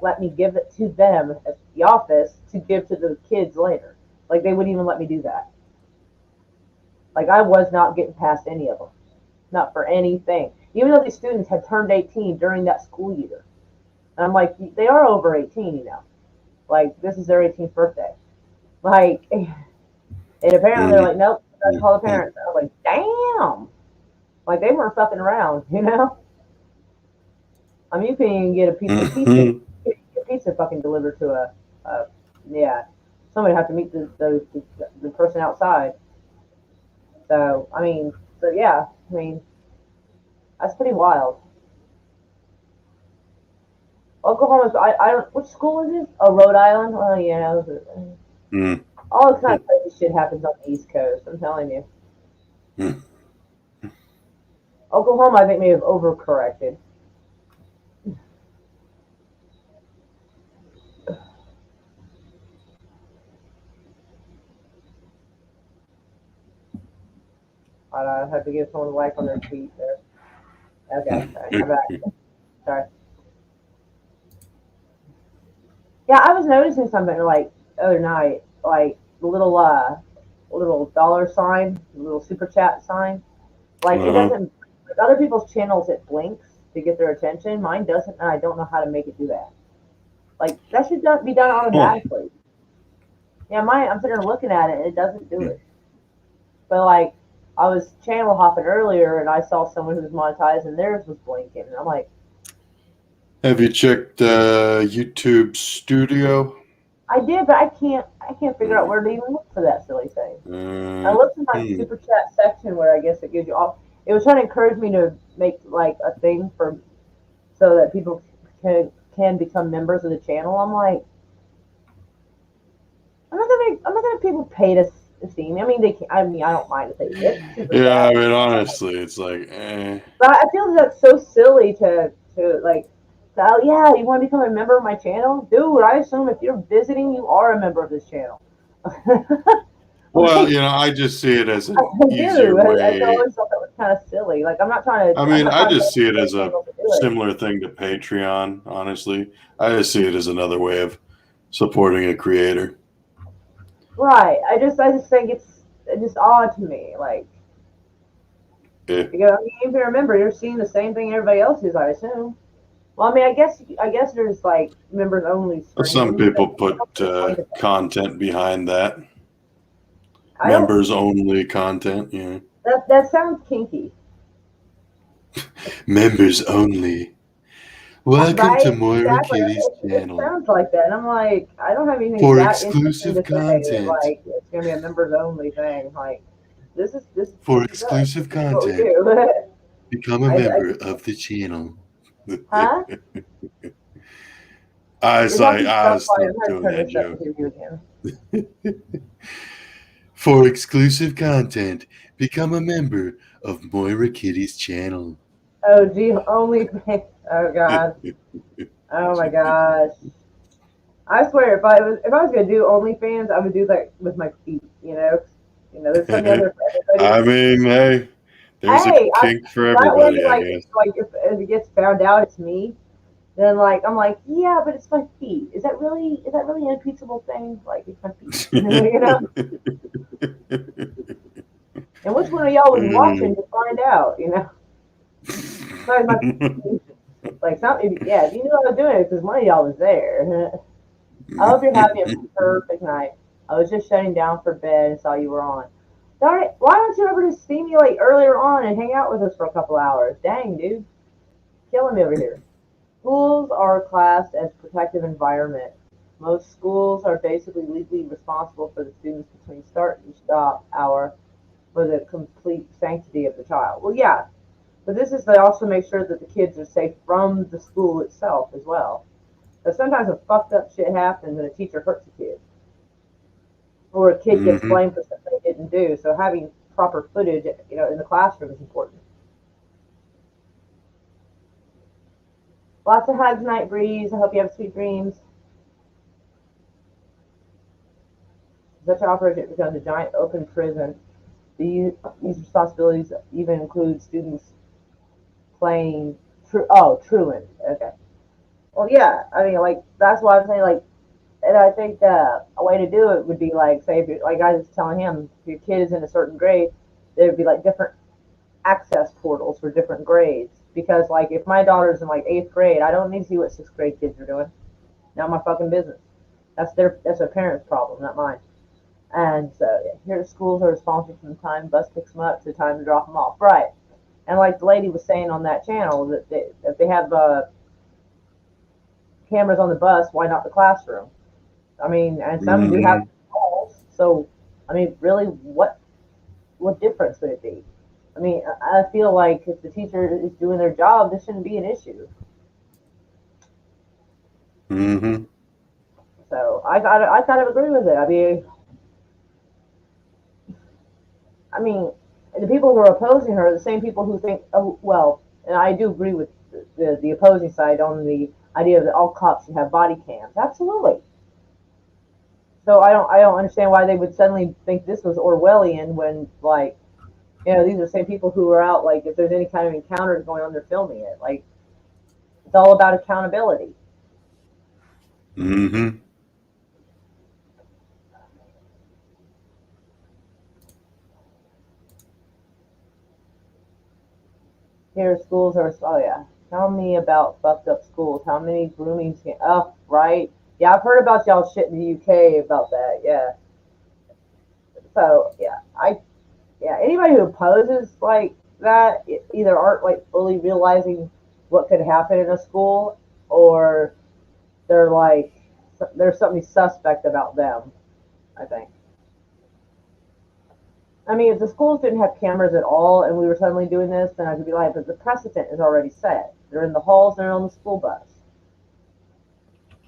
let me give it to them at the office to give to the kids later. Like they wouldn't even let me do that. Like I was not getting past any of them, not for anything. Even though these students had turned 18 during that school year, and I'm like, they are over 18. Like this is their 18th birthday. Like, and apparently they're Mm. like, nope, gotta call the Mm. parents. I was like, damn. Like they weren't fucking around. I mean, you can even get Mhm. a pizza fucking delivered to a yeah. Somebody have to meet the person outside. So I mean, so yeah, I mean, that's pretty wild. Oklahoma. I don't. Which school is this? Oh, Rhode Island. Oh yeah. Mm. All this kind of crazy shit happens on the East Coast. I'm telling you. Mm. Oklahoma, I think, may have overcorrected. I have to give someone a like on their tweet there. Okay, sorry. I'm back. Sorry. Yeah, I was noticing something like the other night, like the little dollar sign, the little super chat sign. Like it Uh-huh. doesn't. Like other people's channels, it blinks to get their attention. Mine doesn't, and I don't know how to make it do that. Like that should not be done Huh. automatically. Yeah, mine. I'm sitting there looking at it, and it doesn't do it. But like, I was channel hopping earlier, and I saw someone who was monetized, and theirs was blinking, and I'm like, Have you checked YouTube Studio? I did, but I can't figure out where to even look for that silly thing. I Uh, looked in my hmm. super chat section where I guess it gives you all. It was trying to encourage me to make like a thing for so that people can become members of the channel. I'm like, I'm not gonna people pay to see me. I mean, they can, I mean, I don't mind if they did super Yeah, I chat, mean, honestly, it's like, but I feel that's so silly to like. Oh yeah, you want to become a member of my channel, dude? I assume if you're visiting, you are a member of this channel. Well, Like I just see it as I an easier do. I way. always thought that was kind of silly. Like I'm not trying to. I I'm mean, not I trying to just see it pay as a people to do it. similar thing to Patreon, honestly. I just see it as another way of supporting a creator. Right. I just think it's just odd to me. Like Eh. because I mean, if you remember, you're seeing the same thing everybody else is. I assume. Well, I mean, I guess there's like members only Some streams, but people put content behind that. I don't. Members only content, yeah. That sounds kinky, Members only. Welcome right? to Moira Exactly. Kitty's It channel. sounds like that. And I'm like, I don't have anything For that interesting exclusive to say. That content. like it's gonna be a members only thing. Like this For is us. exclusive This is what we content, do. become a I member just, of the channel. huh? I You're was like, talking I stuff was while still I'm trying to doing turn that this up to joke. hear you again. For exclusive content, become a member of Moira Kitty's channel. Oh, gee, only. Oh God. Oh my gosh. I swear, if I was gonna do OnlyFans, I would do that with my feet. There's something out there for everybody. I mean, hey, there's a Hey, kink for that way, everybody, I like, guess. if it gets found out it's me, then like I'm like, yeah, but it's my feet. Is that really an impeachable thing? Like, it's my feet, you know? And which one of y'all was watching to find out? Sorry, my feet. Like something, yeah. If you knew I was doing it, because one of y'all was there. I hope you're having a perfect night. I was just shutting down for bed and saw you were on. Darn it! Why don't you ever just see me like earlier on and hang out with us for a couple hours? Dang, dude, killing me over here. Schools are classed as protective environment. Most schools are basically legally responsible for the students between start and stop hour for the complete sanctity of the child. Well, yeah, but this is to also make sure that the kids are safe from the school itself as well. But sometimes a fucked up shit happens and a teacher hurts a kid, or a kid gets Hmm. blamed for something they didn't do. So having proper footage, in the classroom is important. Lots of hugs, night breeze. I hope you have sweet dreams. Such an operation becomes a giant open prison. These responsibilities even include students playing truant. Okay. Well, yeah. I mean, like that's why I'm saying like, and I think a way to do it would be like, say, if like I was telling him, if your kid is in a certain grade, there would be like different access portals for different grades. Because like if my daughter's in like eighth grade, I don't need to see what sixth grade kids are doing. Not my fucking business. That's a parent's problem, not mine. And so yeah, here schools are responsible from the time bus picks them up to the time to drop them off. Right. And like the lady was saying on that channel, that if they have cameras on the bus, why not the classroom? I mean, and some do have Hmm. walls. So, I mean, really, what difference would it be? I mean, I feel like if the teacher is doing their job, this shouldn't be an issue. Hmm. So I kind of agree with it. I mean, the people who are opposing her are the same people who think, oh well, and I do agree with the opposing side on the idea that all cops should have body cams. Absolutely. So I don't understand why they would suddenly think this was Orwellian when like these are the same people who are out like if there's any kind of encounters going on, they're filming it. Like it's all about accountability. Hmm. Here, schools are. Oh yeah, tell me about fucked up schools. How many grooming? Oh right. Yeah, I've heard about y'all shit in the UK about that. Yeah. So yeah, anybody who opposes like that either aren't like fully realizing what could happen in a school, or they're like there's something suspect about them. I think. I mean, if the schools didn't have cameras at all and we were suddenly doing this, then I could be like, but the precedent is already set. They're in the halls, they're on the school bus.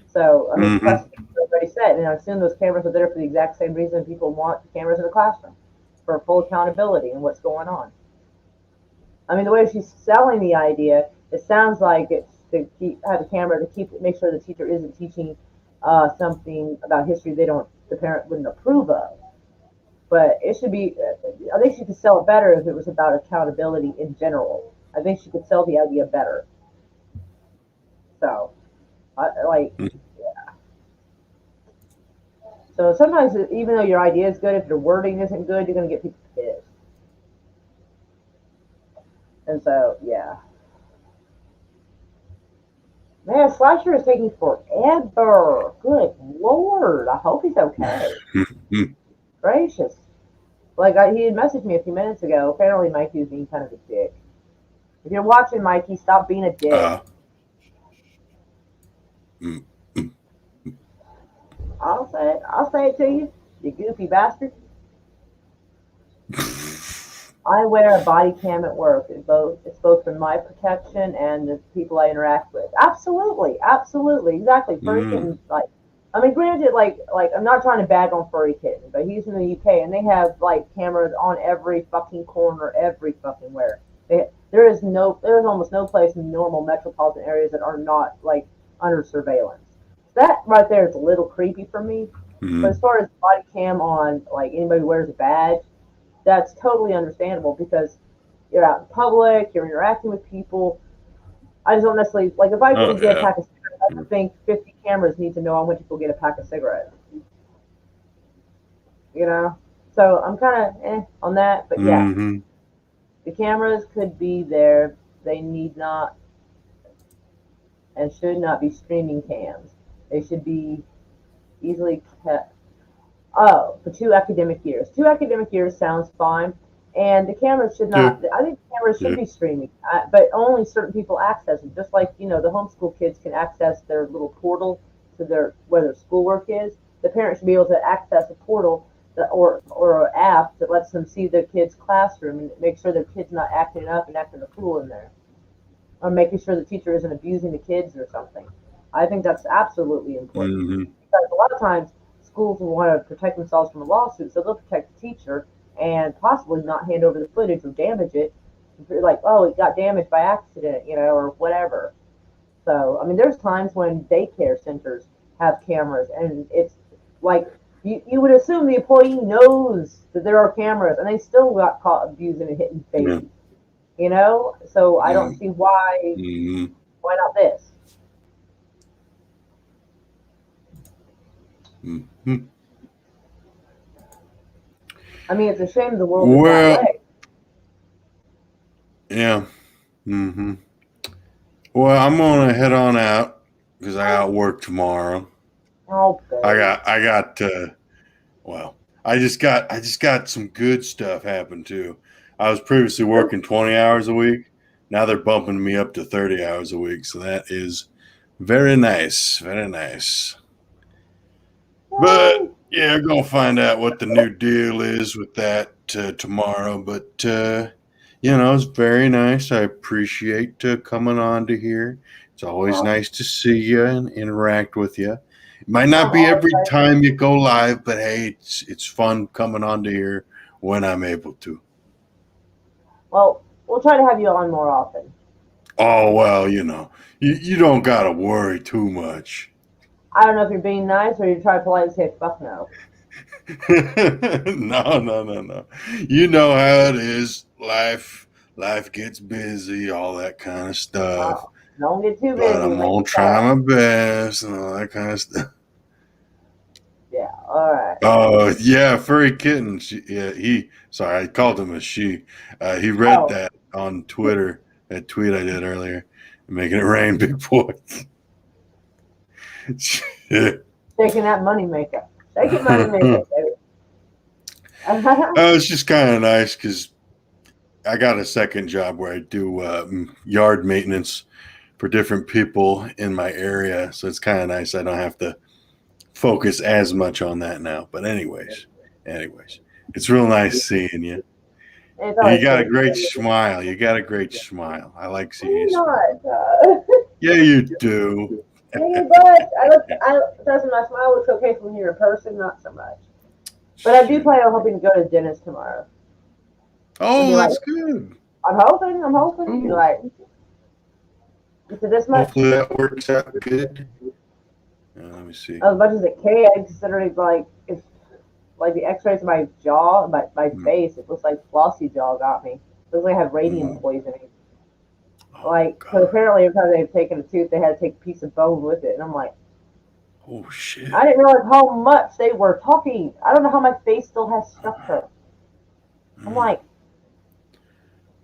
So, I mean, the Hmm. precedent is already set. And I assume those cameras are there for the exact same reason people want the cameras in the classroom, for full accountability and what's going on. I mean, the way she's selling the idea, it sounds like it's to have a camera to make sure the teacher isn't teaching something about history the parent wouldn't approve of. But it should be. I think she could sell it better if it was about accountability in general. I think she could sell the idea better. So, like, so sometimes even though your idea is good, if your wording isn't good, you're gonna get people pissed. And so, yeah, man, Slasher is taking forever. Good lord, I hope he's okay. Gracious. Like he had messaged me a few minutes ago. Apparently, Mikey was being kind of a dick. If you're watching, Mikey, stop being a dick. uh, mm, I'll say it. I'll say it to you, you goofy bastard. I wear a body cam at work. It's both for my protection and the people I interact with. Absolutely, absolutely, exactly. First mm. and like I mean, granted, like I'm not trying to bag on Furry Kitten, but he's in the UK and they have like cameras on every fucking corner, every fucking where. There's almost no place in normal metropolitan areas that are not like under surveillance. That right there is a little creepy for me. But as Mm-hmm. far as body cam on like anybody who wears a badge, that's totally understandable because you're out in public, you're interacting with people. I just don't necessarily like if I go Oh to get a yeah. pack of cigarettes. I don't think 50 cameras need to know I went to go get a pack of cigarettes. You know, so I'm kind of on that. But yeah, Mm-hmm. the cameras could be there. They need not and should not be streaming cams. They should be easily kept. Oh, for 2 academic years. 2 academic years sounds fine. And the cameras should Yeah. not, I think the cameras should Yeah. be streaming, but only certain people access them. Just like, the homeschool kids can access their little portal to where their schoolwork is. The parents should be able to access a portal or an app that lets them see their kid's classroom and make sure their kid's not acting up and acting a fool in there. Or making sure the teacher isn't abusing the kids or something. I think that's absolutely important Mm-hmm. because a lot of times schools will want to protect themselves from a lawsuit, so they'll protect the teacher and possibly not hand over the footage or damage it. Like, oh, it got damaged by accident, or whatever. So, I mean, there's times when daycare centers have cameras, and it's like you would assume the employee knows that there are cameras, and they still got caught abusing and hitting Yeah. babies. So I Yeah. don't see why Mm-hmm. not this. Mm-hmm. I mean, it's a shame the world is that Well, way. yeah. Mm-hmm. Well, I'm gonna head on out because I got work tomorrow. Oh, I babe. got I got well, I just got some good stuff happen too. I was previously working 20 hours a week. Now they're bumping me up to 30 hours a week. So that is very nice. Very nice. But yeah, we're gonna find out what the new deal is with that tomorrow. But it's very nice. I appreciate coming on to here. It's always Oh, nice to see you and interact with you. It might not I'm be always every like, time you go live, but hey, it's fun coming on to here when I'm able to. well, we'll try to have you on more often. Oh well, you don't gotta worry too much. I don't know if you're being nice or you're trying to politely say fuck no. No, no, no, no. You know how it is. Life gets busy, all that kind of stuff. Don't get too But busy. I'm Make gonna it stop. try my best and all that kind of stuff. Yeah. All right. Oh yeah, furry kitten. Sorry, I called him a she. He read Oh, that on Twitter. That tweet I did earlier, making it rain, big boy. taking that money maker. Take it, money maker, baby. It's just kind of nice because I got a second job where I do yard maintenance for different people in my area. So it's kind of nice. I don't have to focus as much on that now. But anyways, it's real nice seeing you. It's You always got a good. great smile. You got a great smile. I like seeing you You're smile. not. Yeah, you do. But trust me, my smile looks okay from here in person, not so much. But I do plan on hoping to go to the dentist tomorrow. And Oh, be like, that's good. I'm hoping. Be Ooh. like, is it this much? Hopefully that works out good. Let me see. As much as it can, considering like if like the X-rays of my jaw, my face, it looks like flossy jaw got me. It looks like I have radium poisoning. Oh, Like, so God. apparently every time they've taken a tooth, they had to take a piece of bone with it, and I'm like, Oh, shit. I didn't realize how much they were talking. I don't know how my face still has structure. I'm like,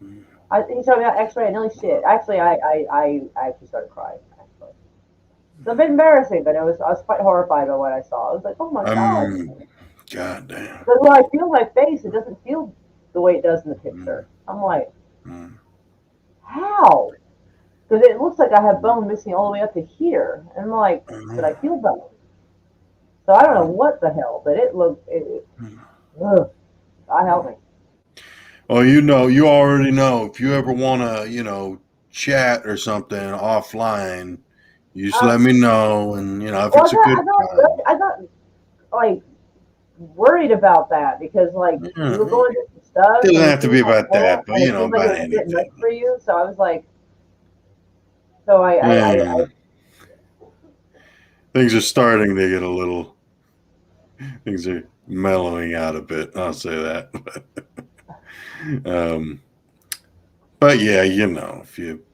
he showed me that X-ray, and holy shit. Actually, I actually started crying. Actually, it's a bit embarrassing, but I was quite horrified by what I saw. I was like, oh my god. God damn. But when I feel my face, it doesn't feel the way it does in the picture. I'm like, how? Because it looks like I have bone missing all the way up to here, and I'm like, but I feel bone. So I don't know what the hell, but it looked. Ugh, God help me. Well, you already know. If you ever want to, chat or something offline, you just let me know. And, if Well, it's a good time. like worried about that because like we were going through some stuff. Doesn't And have to be about that, but and you it know, seemed like it about was a bit much anything. for you. So I was like, so Mm. Things are starting to get a little. Things are mellowing out a bit. I'll say that. um, but yeah, you know, if you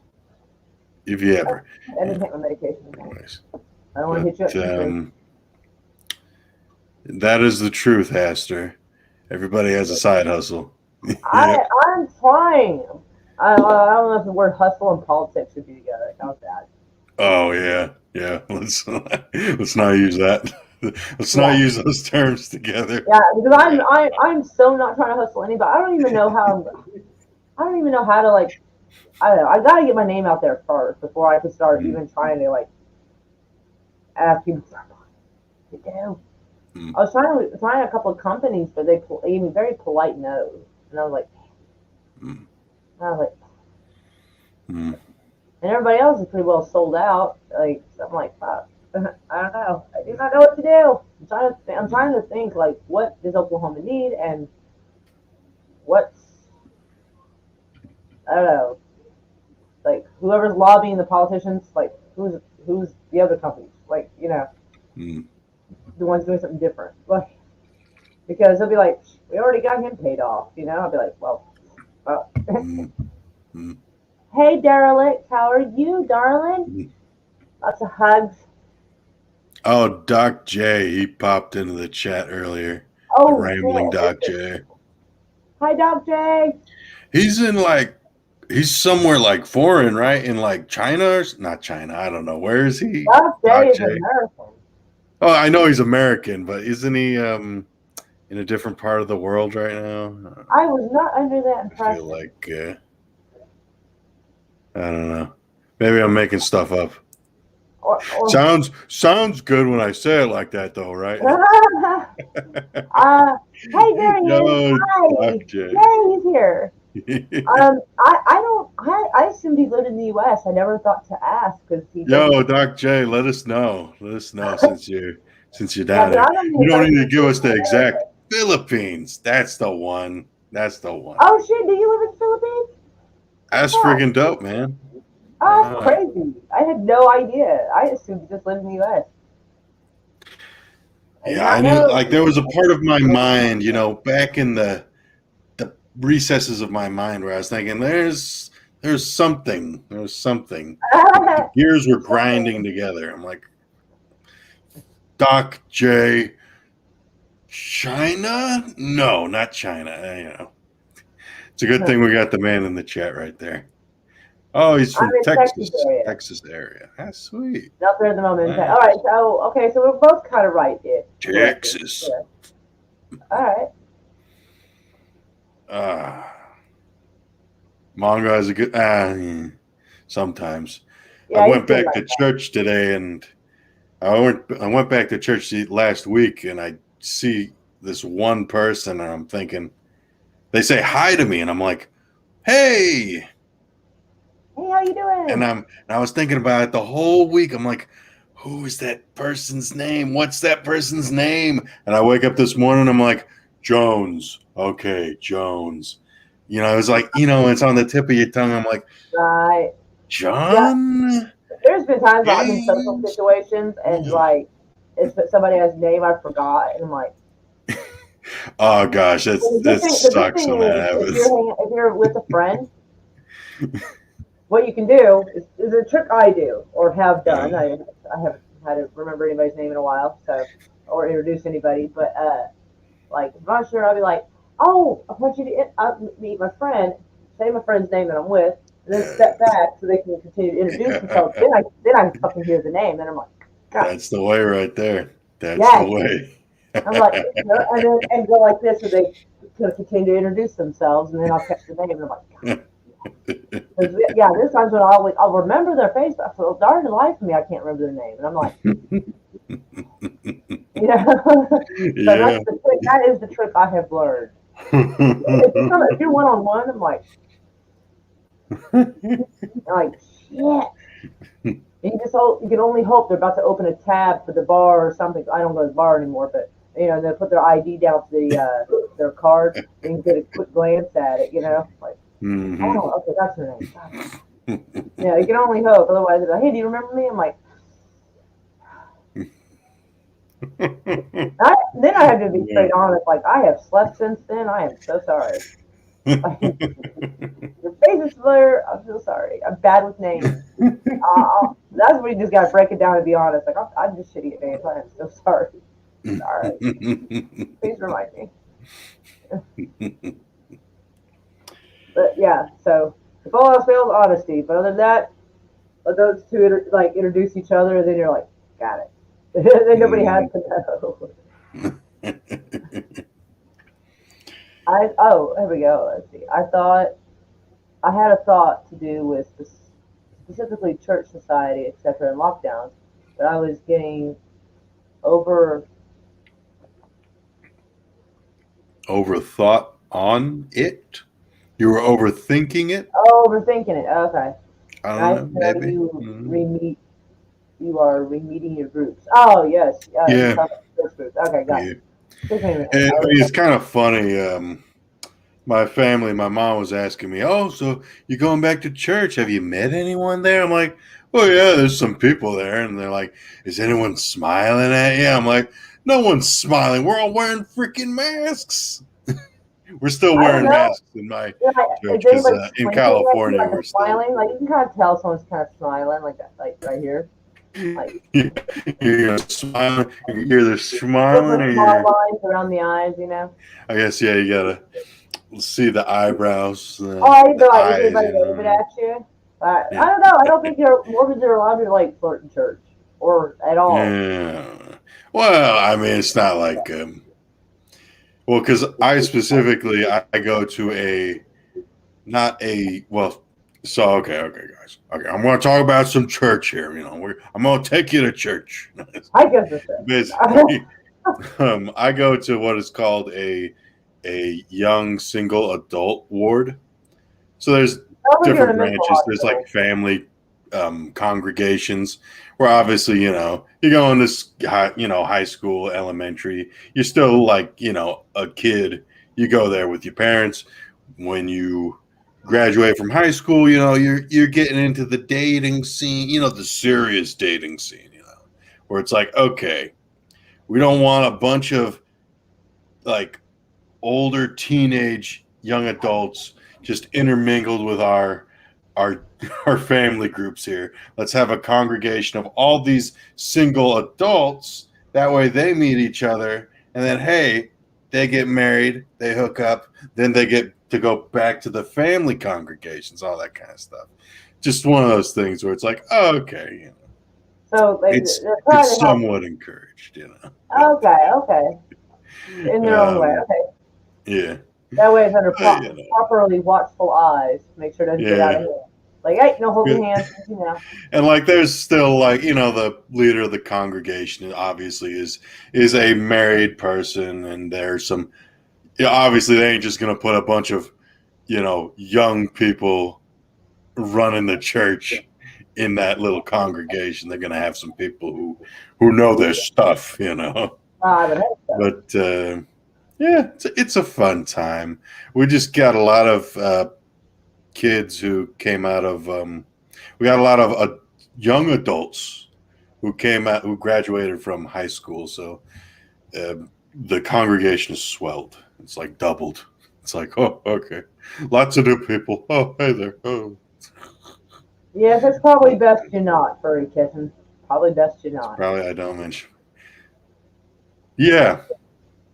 ever, I you didn't know, take my medication anymore. anyways. I don't want to hit you up But for free. that is the truth, Haster. Everybody has a side hustle. Yep. I'm trying. I don't know if the word hustle and politics should be together. How's that? Oh yeah, yeah. Let's not use that. Let's not Yeah, use those terms together. yeah. Because I'm so not trying to hustle anybody. I don't even know how. I don't even know how to like. I don't know. I got to get my name out there first before I can start Mm, even trying to like ask people to do. mm, I was trying a couple of companies, but they gave me very polite no's, and mm, I was like, mm, and everybody else is pretty well sold out. Like, so I'm like, fuck. I don't know. I do not know what to do. I'm mm, trying to think like, what does Oklahoma need, and what's I don't know. Like, whoever's lobbying the politicians, like, who's the other companies? Like, mm, the ones doing something different. Like, because they'll be like, we already got him paid off. I'll be like, well, mm, mm, hey, derelict, how are you, darling? mm. Lots of hugs. Oh, Doc J, he popped into the chat earlier. The Oh rambling Doc shit! J. Hi, Doc J. He's in like he's somewhere like foreign, right? In like China or not China. I don't know. Where is he? Doc J Doc is J. American. Oh, I know he's American, but isn't he in a different part of the world right now? I was not under that I feel impression. like I don't know. Maybe I'm making stuff up. Or Sounds good when I say it like that, though, right? hey, there he is. Yo, Hi. Doc J. Yay, he's here. I assumed he lived in the U.S. I never thought to ask because he doesn't. Yo, Doc J, let us know. Let us know since you're Yeah, down but there. I'm in the You don't need impression to he give lives us in the exact America. Philippines. That's the one. That's the one. Oh shit! Do you live in the Philippines? That's Fuck. freaking dope, man. Oh, that's crazy. I had no idea. I assumed he just lived in the U.S. I did Yeah, I not knew know. like there was a part of my mind, back in the recesses of my mind where I was thinking there's something. The gears were grinding together. I'm like, Doc J, China? No, not China. It's a good thing we got the man in the chat right there. Oh, he's I'm from in Texas Texas, area. Texas area. That's sweet. Up there at the moment. Nice. All right. So okay. So we're both kind of right. Correct. Texas. Yeah. All right. Manga is a good. Sometimes I Yeah, he's went good back like to that. church today, and I went back to church last week, and I see this one person, and I'm thinking they say hi to me, and I'm like, hey. Hey, how you doing? And I was thinking about it the whole week. I'm like, who is that person's name? What's that person's name? And I wake up this morning, I'm like, Jones. Okay, Jones. It's like, it's on the tip of your tongue. I'm like, Right. Yeah. John There's been times where I'm in social James. situations and Oh, like it's somebody else's name I forgot, and I'm like. oh gosh, that The good sucks thing when that is happens. if you're with a friend, what you can do is a trick I do or have done. I haven't had to remember anybody's name in a while, so or introduce anybody. But like if I'm not sure, I'll be like, oh, I want you to meet my friend. Say my friend's name that I'm with, and then step back so they can continue to introduce themselves. Then I fucking hear the name, and I'm like, God, That's the way right there. That's the yes. way. I'm like, and go like this so they can continue to introduce themselves, and then I'll catch the name, and I'm like, God. Yeah, there's times when I'll remember their face, but for the darn life of me, I can't remember their name, and I'm like, so Yeah. that's the trick. That is the trick I have learned. If you're one on one, I'm like shit. And you can only hope they're about to open a tab for the bar or something. I don't go to the bar anymore, but you know, they put their ID down to their card and get a quick glance at it, you know, like, Mm-hmm. oh, okay, that's her name. God. Yeah, you can only hope. Otherwise, they're like, hey, do you remember me? I'm like, then I have to be straight honest. Like, I have slept since then. I am so sorry. Like, your face is familiar. I'm so sorry. I'm bad with names. That's when you just gotta break it down and be honest. Like, I'm just shitty at names. I am so sorry. Sorry. Please remind me. But yeah, so if all else fails, honesty. But other than that, let those two introduce each other, and then you're like, got it. Then nobody has to know. Here we go. Let's see. I had a thought to do with specifically church society, etc., and lockdowns, but I was getting over Overthought on it? You were overthinking it? overthinking it. Okay. I don't Nice know, to know maybe. you are remeeting your groups. Oh yes, you're Yeah, talking about church groups. Okay, got yeah. it. Took me a minute. And it's kind of funny. My family, my mom was asking me, "Oh, so you going back to church? Have you met anyone there?" I'm like, "Oh yeah, there's some people there." And they're like, "Is anyone smiling at you?" I'm like, "No one's smiling. We're all wearing freaking masks." We're still I don't wearing know. masks in my Yeah, church is because anybody in squinting at you California like we're they're still. smiling? Like you can kind of tell someone's kind of smiling, like that, like right here. Like You're smiling. You're either smiling super or small you're. lines around the eyes, you know. I guess yeah, you gotta see the eyebrows, Oh, I the either like is eyes. anybody You waving know. at you? I Yeah. don't know. I don't think you're Mormons are allowed to like flirt in church or at all. Yeah. Well, I mean, it's not like well, because I specifically I go to a not a well. So okay, guys. Okay, I'm going to talk about some church here. You know, I'm going to take you to church. I guess it's it. Basically, I go to what is called a young single adult ward. So there's Sounds like you're in different a mental branches. There's like hospital. family congregations where obviously you go in this high school, elementary. You're still like a kid. You go there with your parents. When you graduate from high school, you're getting into the dating scene. The serious dating scene. Where it's like, okay, we don't want a bunch of like older teenage young adults just intermingled with our our family groups here. Let's have a congregation of all these single adults. That way they meet each other and then hey, they get married, they hook up, then they get to go back to the family congregations, all that kind of stuff. Just one of those things where it's like, oh, okay, So it's they're trying to help. somewhat encouraged. But Okay, in their own way. Okay, yeah. that way it's under Uh, properly watchful eyes. Make sure it doesn't get out of yeah. hand. Like, hey, no holding hands. You know. And like there's still like the leader of the congregation obviously is a married person, and there's some obviously they ain't just gonna put a bunch of young people running the church in that little congregation. They're gonna have some people who know their stuff. I would hope so. But yeah, it's a fun time. We just got a lot of kids who came out of we got a lot of young adults who graduated from high school, so the congregation is swelled. It's like doubled. It's like, oh, okay, lots of new people. Oh, hey there. Oh, Yes, it's probably best you not, furry kitten. Probably best you not. probably I don't mention. Yeah,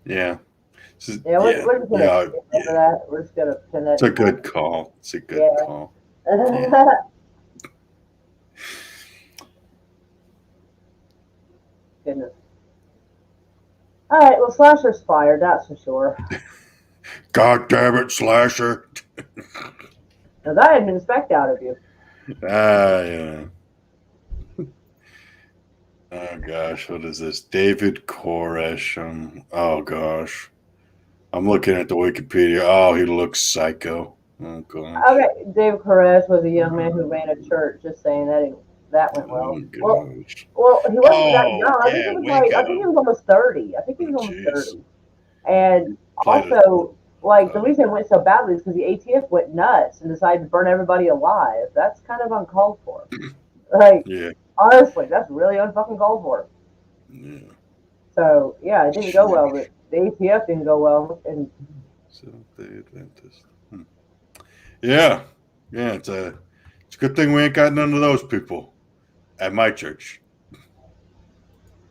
yeah, Yeah, we're just gonna yeah, skip over yeah. that. We're just gonna pin that. It's a good call. It's a good call. Yeah. Goodness. All right, well, Slasher's fired, that's for sure. God damn it, Slasher. Now that I didn't expect out of you. Yeah. Oh gosh, what is this? David Koresh. Oh gosh, I'm looking at the Wikipedia. Oh, he looks psycho. Oh gosh. Okay, David Perez was a young man who ran a church. Just saying that. that went Oh well. Well, gosh. well, he wasn't that Oh young. I think yeah, he was like, I think he Waco. was almost 30. I think he Oh was almost jeez. 30. And Played it. also, like, the Uh, reason it went so badly is because the ATF went nuts and decided to burn everybody alive. That's kind of uncalled for. Like, yeah. honestly, that's really unfucking called for. Yeah. So, yeah, it didn't go well, Jeez. but the ATF didn't go well. And Seventh Day Adventist. Yeah. Yeah. It's a good thing we ain't got none of those people at my church.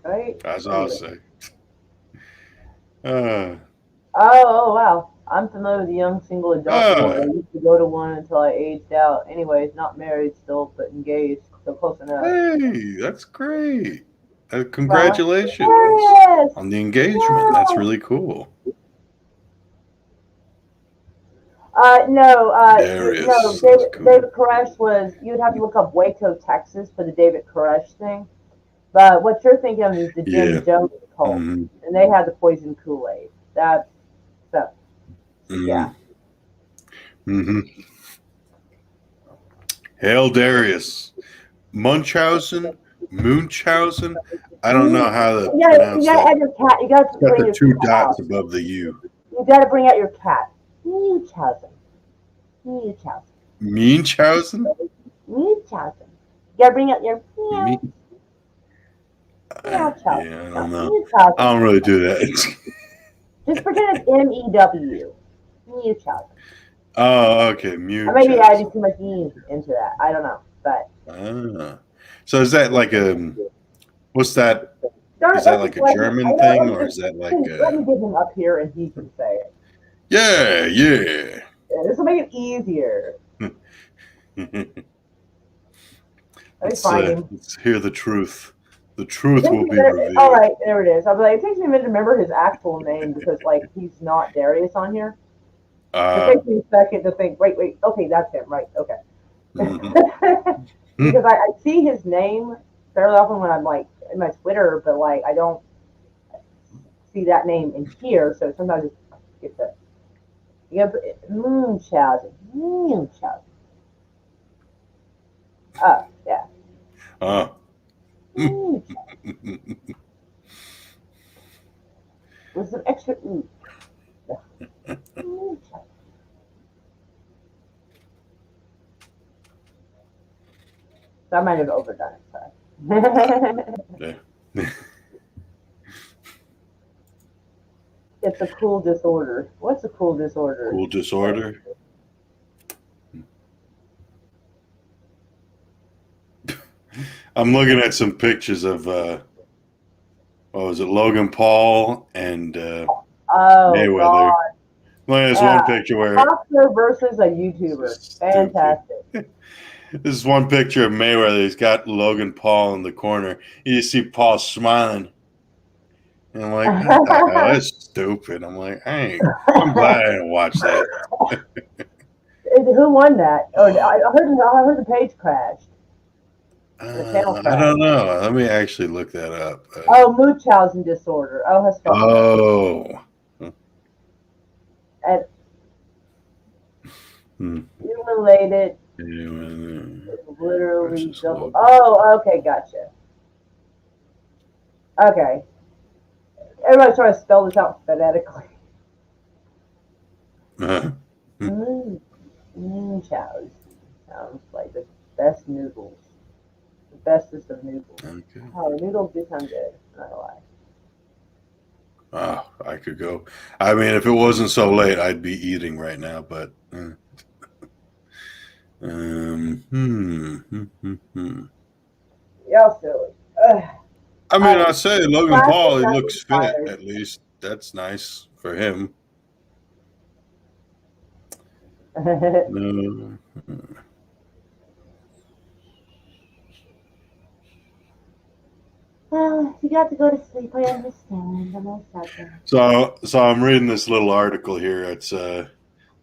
right? As I'll Anyway. say. Uh, Oh, wow. I'm familiar with the young single adult ward. I uh, used to go to one until I aged out. Anyways, not married still, but engaged, so close enough. hey, that's great. Wow. Congratulations Yes! on the engagement. That's Yeah! really cool. No, no. Darius. That's David cool. Koresh was. You'd have to look up Waco, Texas, for the David Koresh thing. But what you're thinking of is the Jim Yeah. Jones cult, Mm-hmm. and they had the poison Kool-Aid. That's so. Yeah. Mm-hmm. Hail Darius. Munchausen, Munchausen. I don't know how to You pronounce gotta that. add your cat. You gotta It's got bring the your two cat dots out. above the U. You gotta bring out your cat. Munchausen. Munchausen. Munchausen? Munchausen. You gotta bring out your Me? meow chow. Yeah, I No, don't know. I Munchausen. don't really do that. Just pretend it's MEW. Munchausen. Oh, okay. I may be adding Munchausen. too much E into that. I don't know, but Ah. So is that like what's that? darn it, Is that let's like just a let him. German thing or is Let's that like let me get him up here and he can say it. yeah, yeah. Yeah, this will make it easier. Let me find him. Let's hear the truth. The truth Takes will me a be minute- All revealed. right, there it is. I was like, it takes me a minute to remember his actual name because like he's not Darius on here. It takes me a second to think. Wait. Okay, that's him. Right. Okay. Mhm. Because I see his name fairly often when I'm like in my Twitter, but like I don't see that name in here, so sometimes I get the Munchausen. Munchausen. Yeah. Munchausen. With some extra ooh. Munchausen. So I might have overdone it. Sorry. Yeah. It's a cool disorder. What's a cool disorder? Cool disorder. I'm looking at some pictures of what was it, Logan Paul and Oh Mayweather. God! Look at this Yeah. one picture where Boxer versus a YouTuber. stupid. Fantastic. This is one picture of Mayweather. He's got Logan Paul in the corner. You see Paul smiling. And I'm like, what the hell? That's stupid. I'm like, I'm glad I didn't watch that. Who won that? Or I heard the page crashed. The channel I crashed. don't know. Let me actually look that up. Oh, Munchausen disorder. Oh, that's fucked up. Oh. And Hmm. related literally Versus double. Logan. Oh, okay, gotcha. Okay. Everybody's trying to spell this out phonetically. Munchausen sounds like the best noodles. The bestest of noodles. Okay. Oh, the noodles do sound good. Not gonna lie. Oh, I could go. I mean, if it wasn't so late, I'd be eating right now. But Y'all silly. I mean, I say Logan Classic Paul. He nothing looks fit. inspired. At least that's nice for him. No. Well, you got to go to sleep. I understand. I'm all sad. So I'm reading this little article here. It's let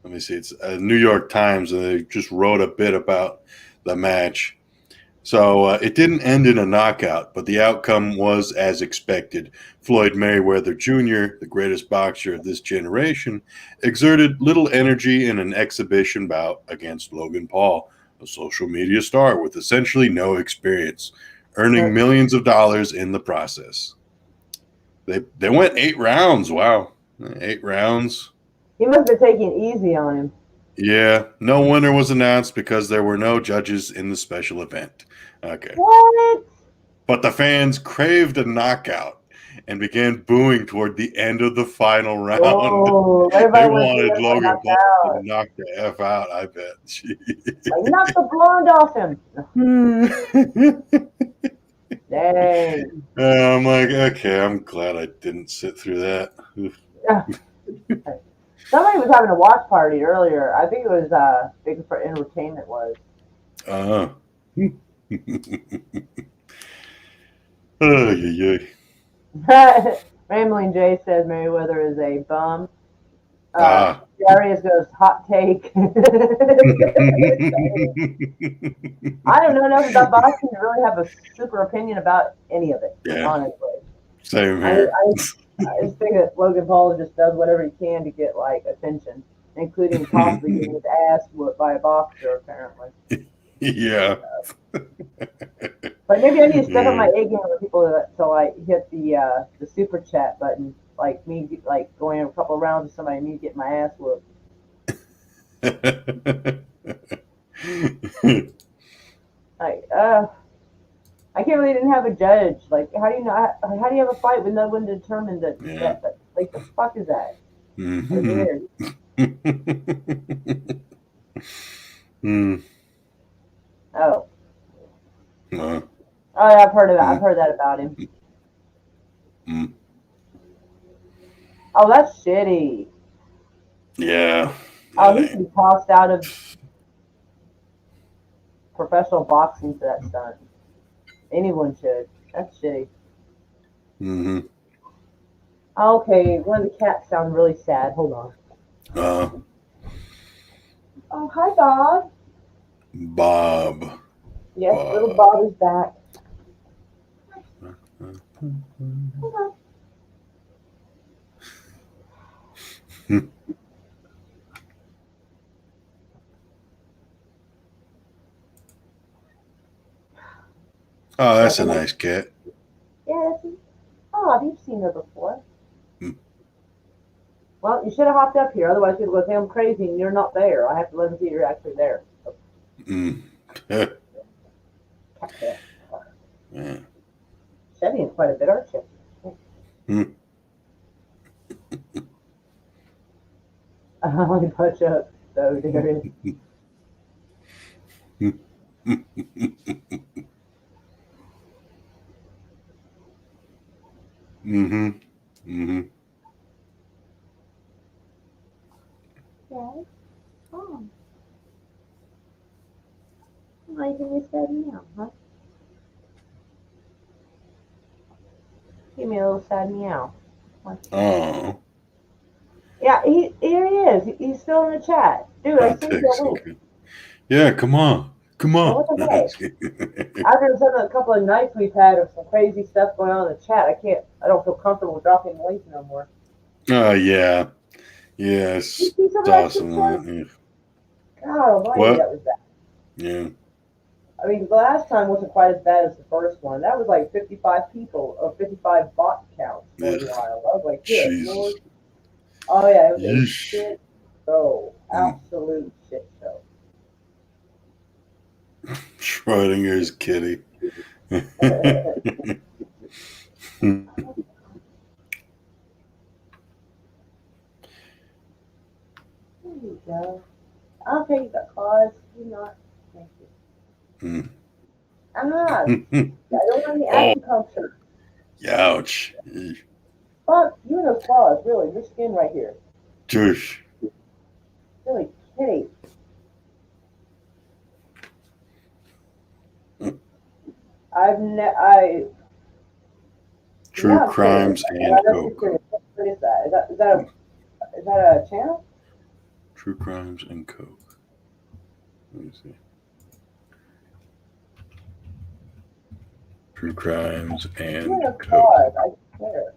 me see. It's New York Times, and they just wrote a bit about the match. So it didn't end in a knockout, but the outcome was as expected. Floyd Mayweather Jr., the greatest boxer of this generation, exerted little energy in an exhibition bout against Logan Paul, a social media star with essentially no experience, earning millions of dollars in the process. They went 8 rounds. Wow. 8 rounds. He must have taken it easy on him. Yeah, no winner was announced because there were no judges in the special event. Okay. What? But the fans craved a knockout and began booing toward the end of the final round. Oh, They everybody wants to wanted get Logan knocked Paul out. to knock the F out, I bet. Like, knock the blonde off him. Dang. I'm like, okay, I'm glad I didn't sit through that. Somebody was having a watch party earlier. I think it was Big for Entertainment was. Uh-huh. Oh, yeah. Rambling Jay says Merriweather is a bum. Ah. Darius goes, hot take. I don't know enough about boxing to really have a super opinion about any of it, honestly. Same here. I just think that Logan Paul just does whatever he can to get, like, attention, including possibly getting his ass whooped by a boxer, apparently. Yeah. But maybe I need to step up my A game with people to like hit the super chat button, like me, like going a couple of rounds with somebody, and me getting my ass whooped. Like, I can't believe they didn't have a judge. Like, how do you know? How do you have a fight with no one determined that? Yeah. Like, the fuck is that? Mm-hmm. Weird. Oh. Oh yeah, I've heard of that. I've heard that about him. Oh, that's shitty. Yeah. Oh, he should be tossed out of professional boxing for that stunt. Anyone should. That's shitty. Mm-hmm. Okay, one of the cats sound really sad. Hold on. Oh, hi, Bob. Bob. Yes, little Bob is back. Hold on. Oh, that's a nice cat. Yeah, you've seen her before. Well, you should have hopped up here. Otherwise, people would say I'm crazy and you're not there. I have to let them see you're actually there. Yeah. Shedding quite a bit, aren't you? I only punch up, so Darius. Yes. Oh. Why do you say meow, huh? Give me a little sad meow. Oh. Yeah, here he is. He's still in the chat. Dude, I sent you a link. Yeah, come on. Come on. What the heck? After a couple of nights we've had of some crazy stuff going on in the chat, I don't feel comfortable dropping the link no more. Oh, yeah. Yes. It's awesome. God almighty, that was bad. Yeah. I mean, the last time wasn't quite as bad as the first one. That was like 55 people, or 55 bot counts for a while. I was like, good Lord. Oh, yeah, it was a shit show. Absolute shit show. Schrodinger's kitty. There you go. Okay, you got claws. You're not. Thank you. I don't want any acupuncture. Ouch. Fuck, you and those claws, really. Your skin right here. Tush. Really kitty. True Crimes and Coke. What is that? Is that a channel? True Crimes and Coke. Let me see. True Crimes and Coke. I swear.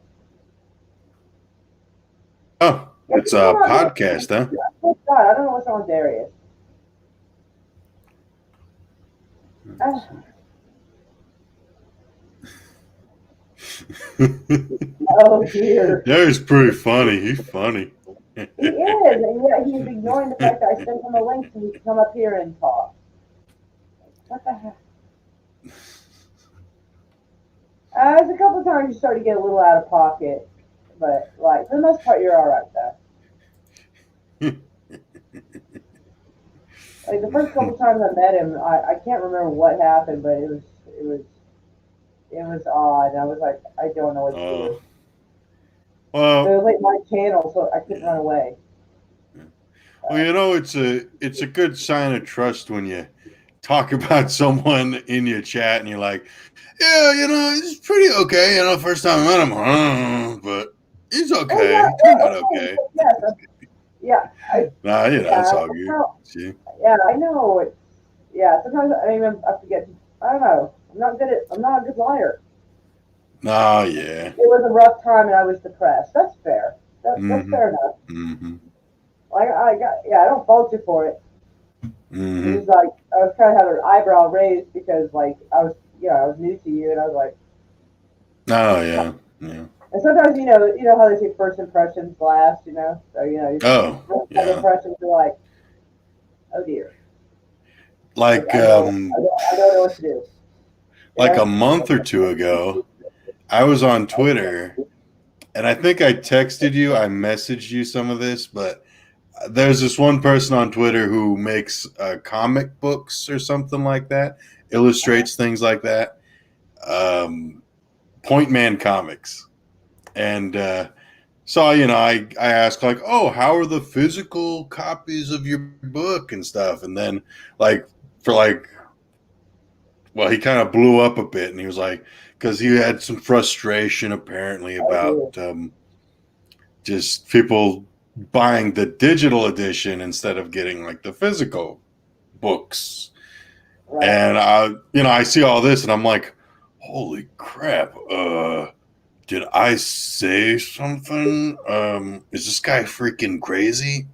Oh, it's a podcast, huh? Oh God, I don't know what's wrong with Darius. Oh dear. That was pretty funny. He's funny. He is, and yet he's ignoring the fact that I sent him a link so he can come up here and talk. What the heck? There's a couple of times you start to get a little out of pocket, but like for the most part, you're all right though. Like the first couple of times I met him, I can't remember what happened, but it was odd. I was like, I don't know what to do. Well, It was like my channel, so I couldn't run away. well, you know, it's a good sign of trust when you talk about someone in your chat and you're like, yeah, you know, it's pretty okay. You know, first time I met him, but he's okay. Yeah, He turned out okay. Yeah. Nah, you know, Yeah, it's all good. See? Yeah, I know. Yeah, sometimes I forget. I don't know. I'm not a good liar. Oh, yeah. It was a rough time and I was depressed. That's fair. That's fair enough. Mm-hmm. Like I don't fault you for it. Mm-hmm. It was like I was trying to have an eyebrow raised because like I was new to you and I was like, Oh, yeah. Yeah. and sometimes you know how they say first impressions last, so Oh, yeah. impressions are like, oh dear. Like, I don't know what to do. like a month or two ago, I was on Twitter, and I think I texted you, I messaged you some of this, but there's this one person on Twitter who makes comic books or something like that, illustrates things like that. Point Man Comics. And so, I asked, like, oh, how are the physical copies of your book and stuff? And then, like, well, he kind of blew up a bit, and he was like, because he had some frustration apparently about just people buying the digital edition instead of getting like the physical books. Right. And I see all this, and I'm like, holy crap! Did I say something? Is this guy freaking crazy?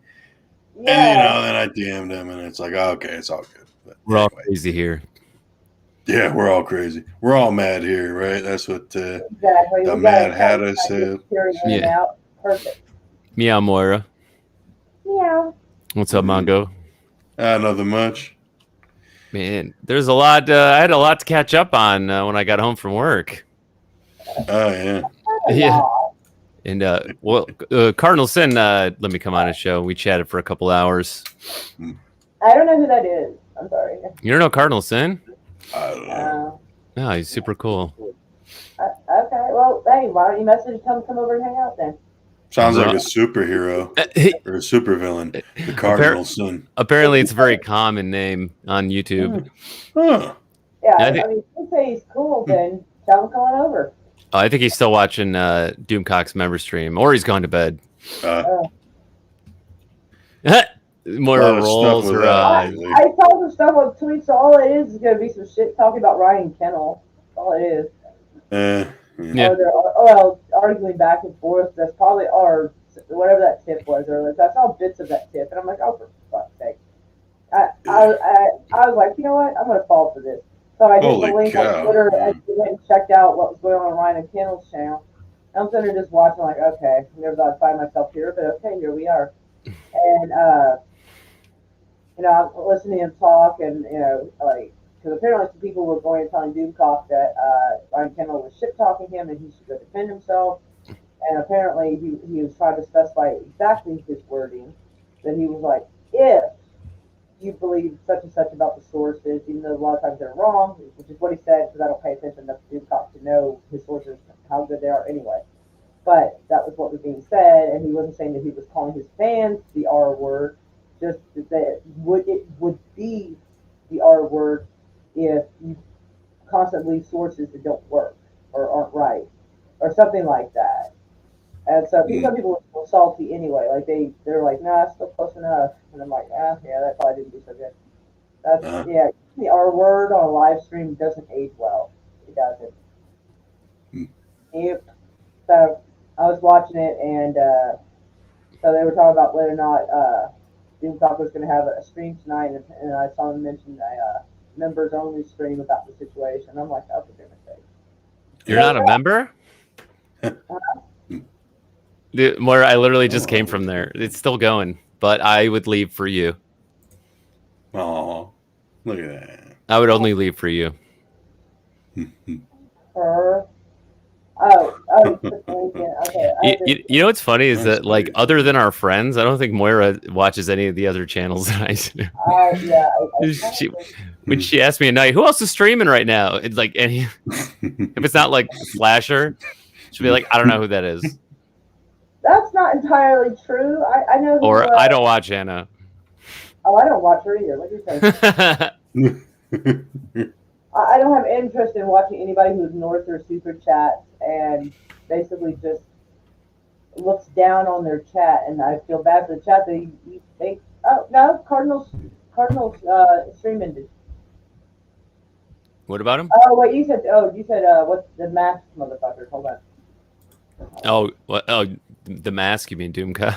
Yeah. And then I DM'd him, and it's like, oh, okay, it's all good. But we're all crazy here. Yeah, we're all crazy. We're all mad here, right? That's what Exactly. the Mad Hatter said. Yeah. Perfect. Meow Moira. Meow. What's up, Mongo? Nothing much. Man, there's a lot. I had a lot to catch up on when I got home from work. Oh, yeah. Yeah. And Cardinal Sin let me come on his show. We chatted for a couple hours. I don't know who that is. I'm sorry. You don't know Cardinal Sin? I don't know. No, he's super cool. Okay. Well, hey, why don't you message him come over and hang out then? Sounds like a superhero or a supervillain. The Cardinal Sin. Apparently, it's a very common name on YouTube. Huh. Yeah, I mean, if you say he's cool, then tell him come on over. I think he's still watching Doomcock's member stream, or he's gone to bed. Moira rolls her eyes. I saw some stuff on tweets, so all it is going to be some shit talking about Ryan Kennel. That's all it is. Yeah. They're arguing back and forth. That's probably whatever that tip was earlier. So I saw bits of that tip, and I'm like, oh, for fuck's sake. I was like, you know what? I'm going to fall for this. So I did the link on Twitter and went and checked out what was going on Ryan Kennel's channel. I'm sitting there just watching, like, okay, I never thought I'd find myself here, but okay, here we are. And, I'm listening to him talk, and, because apparently some people were going and telling Doomcock that Ryan Kennel was shit-talking him and he should go defend himself. And apparently he was trying to specify exactly his wording, that he was like, if you believe such and such about the sources, even though a lot of times they're wrong, which is what he said, because I don't pay attention enough to Doomcock to know his sources, how good they are anyway. But that was what was being said, and he wasn't saying that he was calling his fans the R word, just that it would be the R word if you constantly leave sources that don't work or aren't right, or something like that. And so some people were salty anyway. Like they're like, nah, it's still close enough. And I'm like, yeah, that probably didn't do so good. That's the R word on a live stream doesn't age well. It doesn't. Yep. So I was watching it, and so they were talking about whether or not Doomcock was going to have a stream tonight, and I saw him mention members only stream about the situation. I'm like, oh, for goodness sake. You're not a member? Dude, Moira, I literally just came from there. It's still going, but I would leave for you. Oh, look at that. I would only leave for you. Okay. You know what's funny is that, like, other than our friends, I don't think Moira watches any of the other channels that I do. When she asked me at night, who else is streaming right now? It's like, if it's not like Slasher, she'll be like, I don't know who that is. That's not entirely true. I know. Or I don't watch Anna. Oh, I don't watch her either. What are you saying? I don't have interest in watching anybody who ignores their super chats and basically just looks down on their chat, and I feel bad for the chat. They oh no, Cardinals stream ended. What about him? Oh wait, you said what's the mask motherfucker? Hold on. Oh, what? Oh, the mask. You mean Doomka?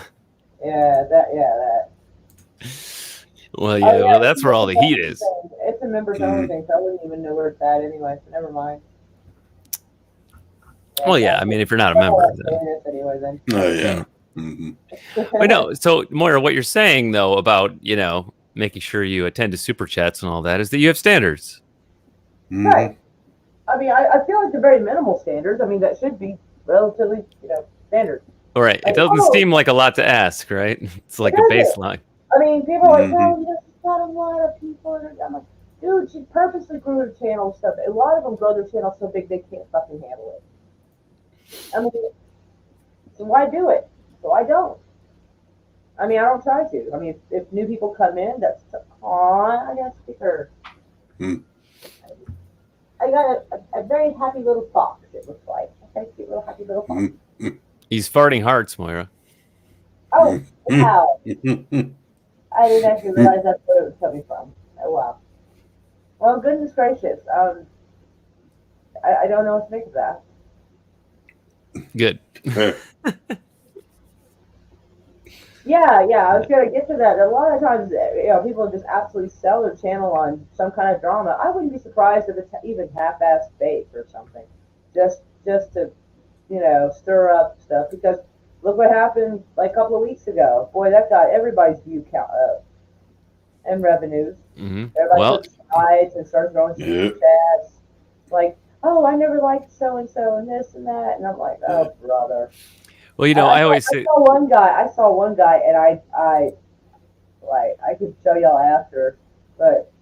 Yeah, that. Well, yeah, well, that's where all the heat is. It's a members only thing, so I wouldn't even know where it's at anyway. So never mind. Yeah, well, yeah, I mean, if you're not a member, then. Anyway, then. Oh yeah. Mm-hmm. Wait, no. So, Moira, what you're saying though about making sure you attend to super chats and all that is that you have standards. Mm-hmm. Right. I mean, I feel like they're very minimal standards. I mean, that should be relatively, standard. All right. It doesn't seem like a lot to ask, right? It's like a baseline. I mean, people are like, oh, there's not a lot of people. I'm like, dude, she purposely grew her channel so a lot of them grow their channel so big they can't fucking handle it. I mean, so why do it? So I don't. I mean, I don't try to. I mean, if new people come in, that's I got to her. I got a very happy little fox, it looks like. A cute little happy little fox. He's farting hearts, Moira. Oh, wow. I didn't actually realize that's where it was coming from. Oh, wow. Well, goodness gracious. I don't know what to make of that. Good. Yeah, I was going to get to that. A lot of times, people just absolutely sell their channel on some kind of drama. I wouldn't be surprised if it's even half-assed fake or something. Just to, stir up stuff. Because look what happened like a couple of weeks ago. Boy, that got everybody's view count up and revenues. Mm-hmm. Everybody took sides and started throwing super chats. Like, oh, I never liked so-and-so and this and that. And I'm like, oh, brother. Well, I always say. I saw one guy, and I could show y'all after, but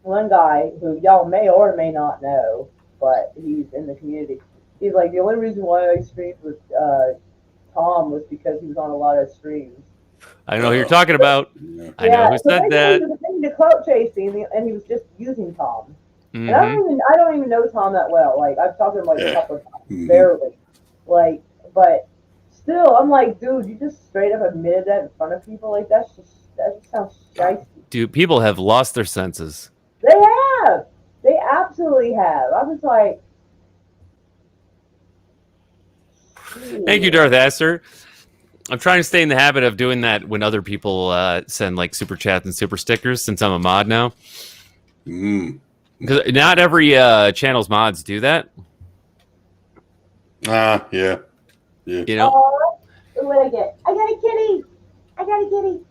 one guy who y'all may or may not know, but he's in the community. He's like, the only reason why I streamed with Tom was because he was on a lot of streams. I know who you're talking about. I know who said that. He was into clout chasing, and he was just using Tom. Mm-hmm. And I don't even know Tom that well. Like, I've talked to him a couple of times, barely. Like, but still, I'm like, dude, you just straight up admitted that in front of people. Like, that just sounds shicey. Dude, people have lost their senses. They have. They absolutely have. I was like, thank you, Darth Astor. I'm trying to stay in the habit of doing that when other people send like super chats and super stickers, since I'm a mod now. Because not every channel's mods do that. Yeah. oh, what did I get? I got a kitty.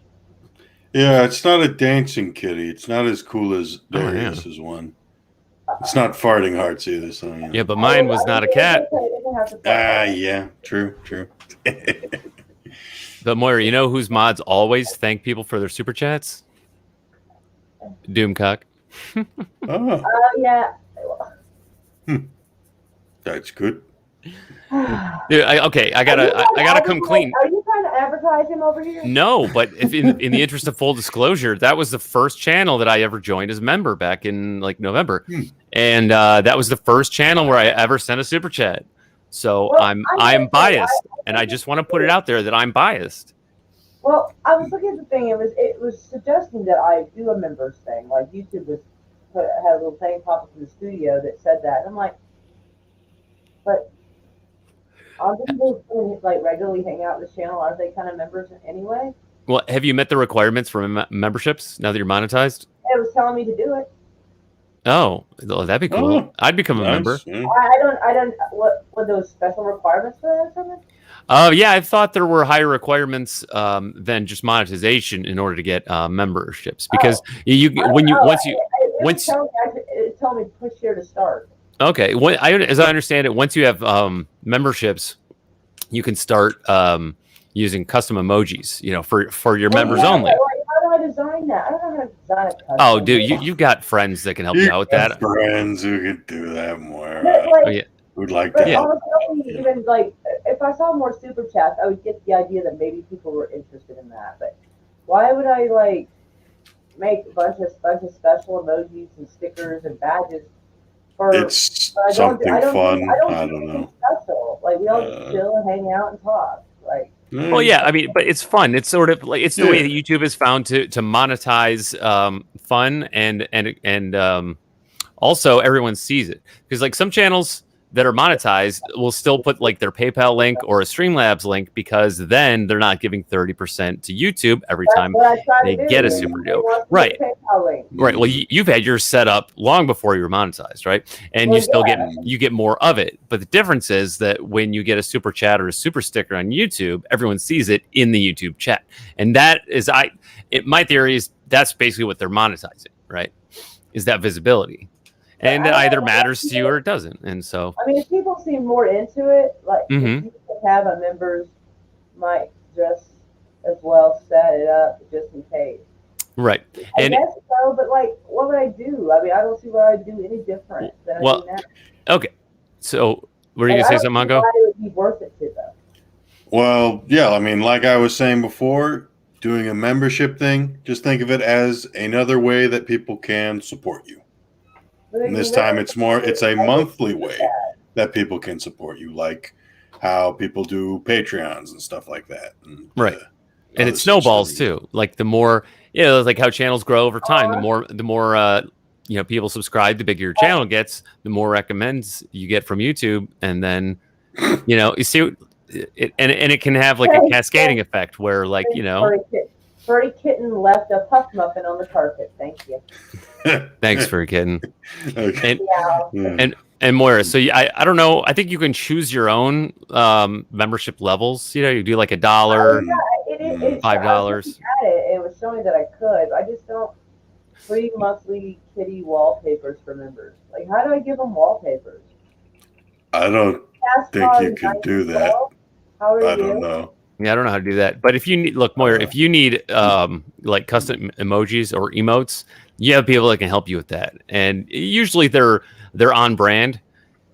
Yeah, it's not a dancing kitty. It's not as cool as Darius's one. It's not farting hearts either. So yeah, but mine was not a cat. Yeah, true. But Moira, you know whose mods always thank people for their super chats? Doomcock. Yeah. That's good. Dude, I gotta come clean. Are you trying to advertise him over here? No, but if in the interest of full disclosure, that was the first channel that I ever joined as a member back in like November, and that was the first channel where I ever sent a super chat. So well, I'm biased, and I just want to put it out there that I'm biased. Well, I was looking at the thing. It was suggesting that I do a members thing. Like YouTube had a little thing pop up in the studio that said that. And I'm like, but aren't people who like regularly hang out with this channel? Aren't they kind of members anyway? Well, have you met the requirements for memberships now that you're monetized? It was telling me to do it. Oh, that'd be cool. Oh, I'd become a member. nice. Yeah. I don't. What those special requirements for that or something? Oh, yeah, I thought there were higher requirements than just monetization in order to get memberships because you when you once you once It told me push here to start. okay, as I understand it, once you have memberships, you can start using custom emojis, for your members only. How do I design that? I don't know how to design a custom. Oh, dude, you've got friends that can help you out with that. Friends who could do that more. Oh, yeah. Would like But to help. honestly, even like if I saw more super chats, I would get the idea that maybe people were interested in that. But why would I like make a bunch of special emojis and stickers and badges for? It's something fun. I don't know. Special. Like we all just chill and hang out and talk. Like. Well, yeah, I mean, but it's fun. It's sort of like it's the way that YouTube has found to monetize fun and also everyone sees it because like some channels that are monetized will still put like their PayPal link or a Streamlabs link because then they're not giving 30% to YouTube every time they get a super deal. Right. Right. Well, you've had yours set up long before you were monetized, right? And you still get more of it. But the difference is that when you get a super chat or a super sticker on YouTube, everyone sees it in the YouTube chat. And that is my theory is that's basically what they're monetizing, right? Is that visibility. And it either matters to you or it doesn't. And so I mean, if people seem more into it, like if you can have a members might just as well set it up just in case. Right. I guess so, but like, what would I do? I mean, I don't see what I'd do any different than I do now. Okay. So, were you going to say something, Mongo? It would be worth it to them. Well, yeah, I mean, like I was saying before, doing a membership thing, just think of it as another way that people can support you. And this time it's a monthly way that people can support you, like how people do Patreons and stuff like that. And, right. And it snowballs too. Like the more, like how channels grow over time, the more people subscribe, the bigger your channel gets, the more recommends you get from YouTube. And then, you see it, and it can have like a cascading effect where like, Furry Kitten left a puff muffin on the carpet. Thank you. Thanks, Furry Kitten. Okay. And Moira, so I don't know. I think you can choose your own membership levels. You do like $1, $5. It was showing that I could. I just don't free monthly kitty wallpapers for members. Like, how do I give them wallpapers? I don't think you can do that. How are I don't know. Yeah, I don't know how to do that. But if you need, look, Moira, if you need like custom emojis or emotes, you have people that can help you with that. And usually they're on brand.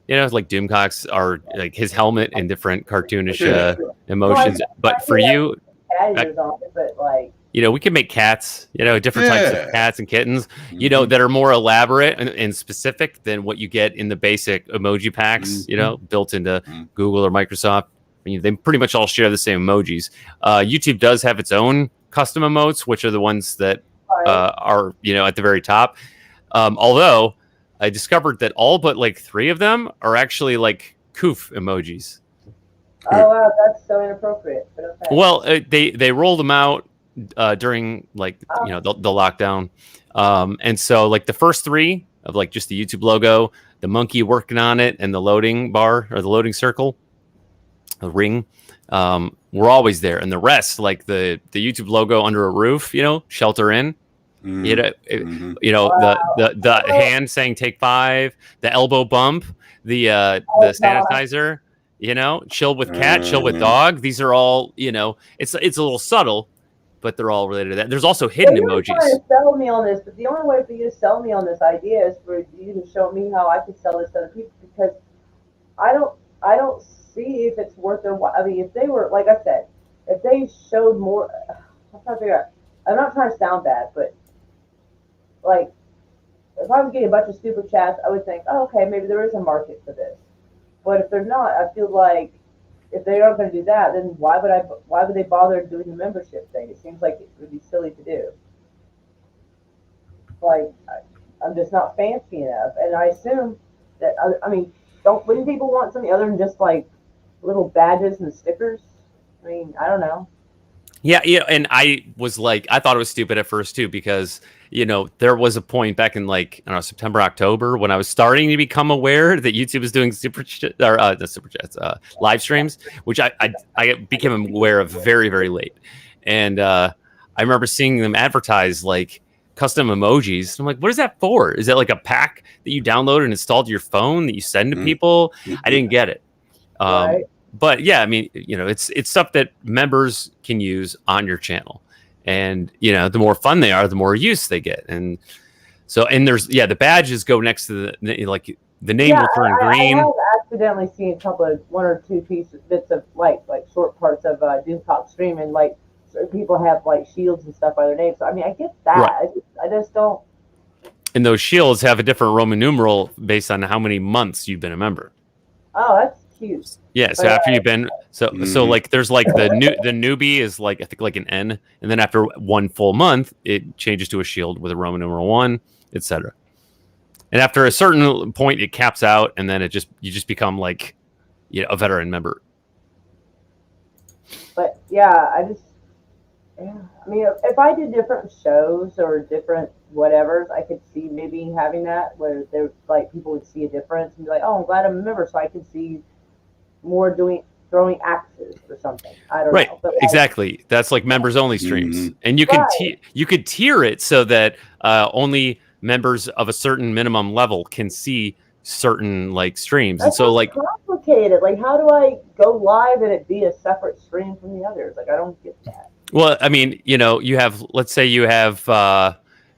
Like Doomcox are like his helmet and different cartoonish emotions. But for you, we can make cats, different types of cats and kittens, that are more elaborate and specific than what you get in the basic emoji packs, built into Google or Microsoft. I mean, they pretty much all share the same emojis. YouTube does have its own custom emotes, which are the ones that are, at the very top. Although I discovered that all but like 3 of them are actually like coof emojis. Oh, wow, that's so inappropriate. But okay. Well, they rolled them out during like, the lockdown. And so like the first 3 of like just the YouTube logo, the monkey working on it, and the loading bar or the loading circle, a ring, we're always there. And the rest, like the YouTube logo under a roof, shelter in, the hand saying take 5, the elbow bump, the sanitizer, chill with cat, chill with dog. These are all, it's a little subtle, but they're all related to that. There's also hidden emojis. You're trying to sell me on this, but the only way for you to sell me on this idea is for you to show me how I can sell this to other people, because I don't see if it's worth their while. I mean, if they were, like I said, if they showed more, I'm trying to figure out. I'm not trying to sound bad, but like, if I was getting a bunch of super chats, I would think, oh, okay, maybe there is a market for this. But if they're not, I feel like if they're not going to do that, then why would they bother doing the membership thing? It seems like it would be silly to do. Like, I'm just not fancy enough, and I assume that wouldn't people want something other than just like little badges and stickers? I mean, I don't know. Yeah, and I was like, I thought it was stupid at first too, because there was a point back in like I don't know September, October when I was starting to become aware that YouTube was doing the super chats, live streams, which I became aware of very very late, and I remember seeing them advertise like custom emojis. I'm like, what is that for? Is that like a pack that you download and install to your phone that you send to people? I didn't get it. Right. But yeah, I mean, it's stuff that members can use on your channel, and the more fun they are, the more use they get, and so there's the badges go next to like the name Yeah, will turn I green. have accidentally seen a couple of one or two pieces, bits of like short parts of Doom Talk stream, and like certain people have like shields and stuff by their names. So, I mean, I get that. Right. I just don't. And those shields have a different Roman numeral based on how many months you've been a member. Oh, that's cute. Yeah, so But, after you've been so like there's like the newbie is like I think like an N, and then after one full month it changes to a shield with a Roman numeral 1, etc. And after a certain point it caps out, and then you just become like a veteran member. But yeah, yeah. I mean, if I did different shows or different whatevers, I could see maybe having that where there like people would see a difference and be like, oh, I'm glad I'm a member, so I could see more throwing axes or something. I don't know. But, like, exactly. That's like members only streams, and you can you could tier it so that only members of a certain minimum level can see certain like streams, and so like complicated. Like, how do I go live and it be a separate stream from the others? Like, I don't get that. Well, I mean, you have let's say you have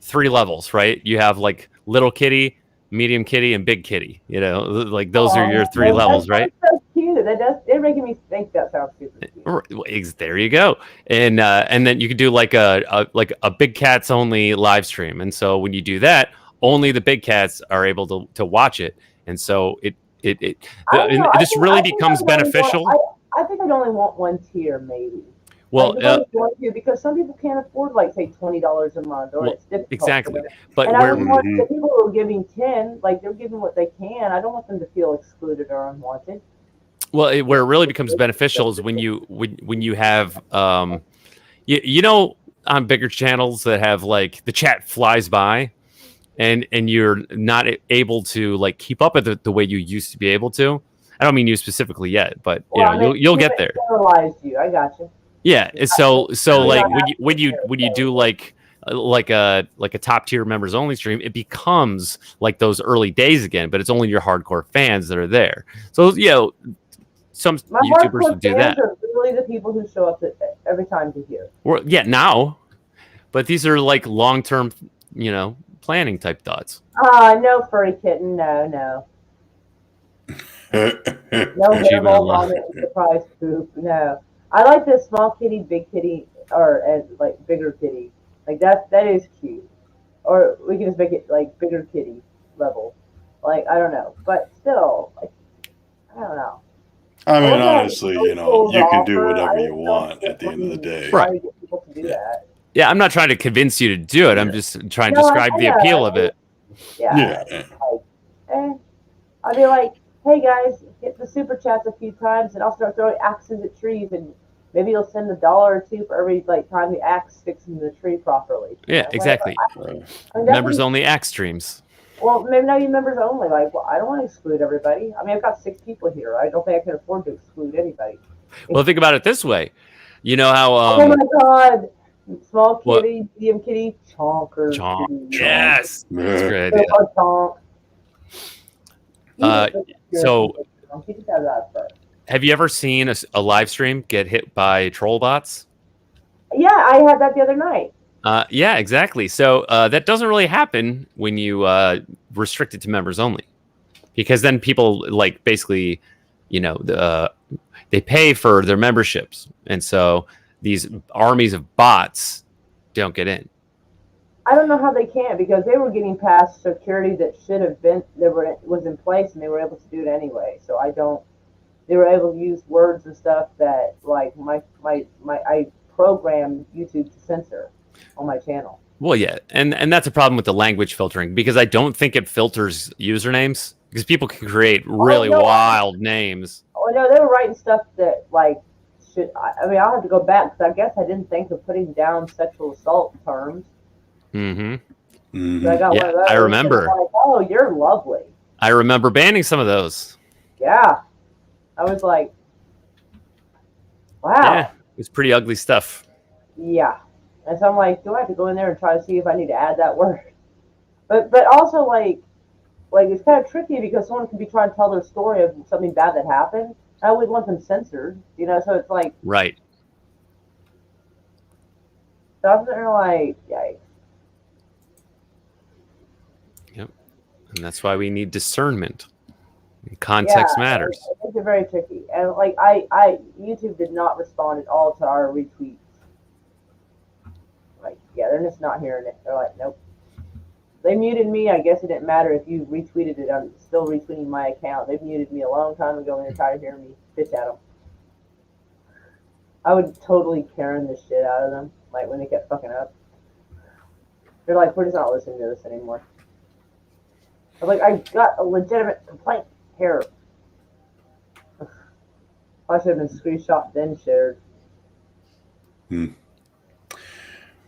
3 levels, right? You have like little kitty, medium kitty, and big kitty. Like those are your 3 levels, right? That's so cute. They're making me think that sounds super cute. There you go. And then you could do like a big cats only live stream. And so when you do that, only the big cats are able to watch it. And so this really becomes beneficial. I think I'd only want one tier, maybe. Well, because some people can't afford, like, say, $20 a month, or it's difficult. Exactly. But and I want the people who are giving 10, like they're giving what they can. I don't want them to feel excluded or unwanted. Well, where it really becomes beneficial is when you have on bigger channels that have like the chat flies by, and you're not able to like keep up with it the way you used to be able to. I don't mean you specifically yet, but you'll get there. You, I got you. Yeah, so like when you do like a top tier members only stream, it becomes like those early days again, but it's only your hardcore fans that are there. So some YouTubers would do that. Are really the people who show up every time to hear. Well, yeah, now, but these are like long term, planning type thoughts. No, furry kitten, no. No surprise poop, no. I like this small kitty, big kitty, or like bigger kitty. Like that is cute. Or we can just make it like bigger kitty level. Like, I don't know, but still, like, I don't know. I mean, honestly, you can do whatever you want at the end of the day. Right. Yeah, I'm not trying to convince you to do it. I'm just trying to describe the appeal of it. Yeah. I'll be like, hey guys, hit the super chats a few times, and I'll start throwing axes at trees, and maybe you'll send $1 or $2 for every time the axe sticks in the tree properly. Yeah, exactly. Members only axe streams. Well, maybe now you members only. Like, well, I don't want to exclude everybody. I mean, I've got 6 people here. I don't think I can afford to exclude anybody. Well, think about it this way. You know how? Oh my God! Small kitty, medium kitty, chonker. Chonk. Yes, that's a great idea. So, have you ever seen a live stream get hit by troll bots? Yeah, I had that the other night. Yeah, exactly. So that doesn't really happen when you restrict it to members only, because then people like basically, they pay for their memberships, and so these armies of bots don't get in. I don't know how they can, because they were getting past security that should have been was in place, and they were able to do it anyway. So they were able to use words and stuff that like I programmed YouTube to censor on my channel. Well, yeah, and that's a problem with the language filtering, because I don't think it filters usernames, because people can create really wild names. Oh no, they were writing stuff that like I mean, I'll have to go back because I guess I didn't think of putting down sexual assault terms. Mm-hmm. So I got one Yeah, of those. I remember. And I'm like, oh, you're lovely. I remember banning some of those. Yeah. I was like, wow. Yeah, it's pretty ugly stuff. Yeah. And so I'm like, do I have to go in there and try to see if I need to add that word? But also like it's kind of tricky because someone could be trying to tell their story of something bad that happened. I always want them censored, so it's like, Right. so I'm sitting there like, yikes. Yep. And that's why we need discernment. Context matters. It's very tricky. And like YouTube did not respond at all to our retweets. Like, yeah, they're just not hearing it. They're like, nope. They muted me. I guess it didn't matter if you retweeted it. I'm still retweeting my account. They muted me a long time ago and they're tired of hearing me bitch at them. I would totally Karen the shit out of them, like when they kept fucking up. They're like, we're just not listening to this anymore. I was like, I got a legitimate complaint here. I should have been screenshot then shared.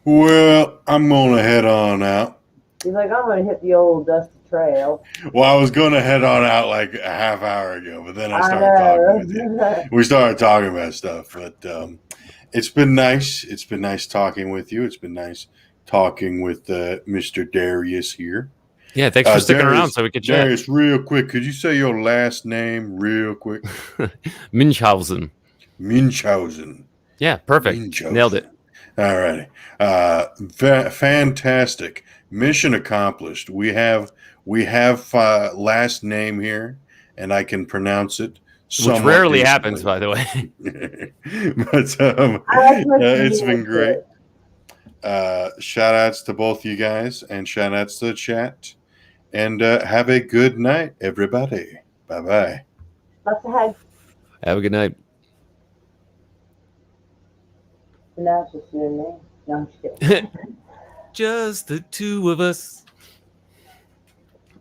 Well, I'm going to head on out. He's like, I'm going to hit the old dusty trail. Well, I was going to head on out like a half hour ago, but then I started talking with you. We started talking about stuff, but it's been nice. It's been nice talking with you. It's been nice talking with Mr. Darius here. Yeah, thanks for sticking around so we could chat. Darius, real quick, could you say your last name real quick? Munchausen. Munchausen. Yeah, perfect. Munchausen. Nailed it. All righty. Fantastic. Mission accomplished. We have last name here, and I can pronounce it. Which rarely happens, by the way. But it's been great. Shout outs to both you guys, and shout outs to the chat. And have a good night, everybody. Bye-bye. Lots of hugs. Have a good night. And now it's just you and me. No, I'm just kidding. Just the two of us.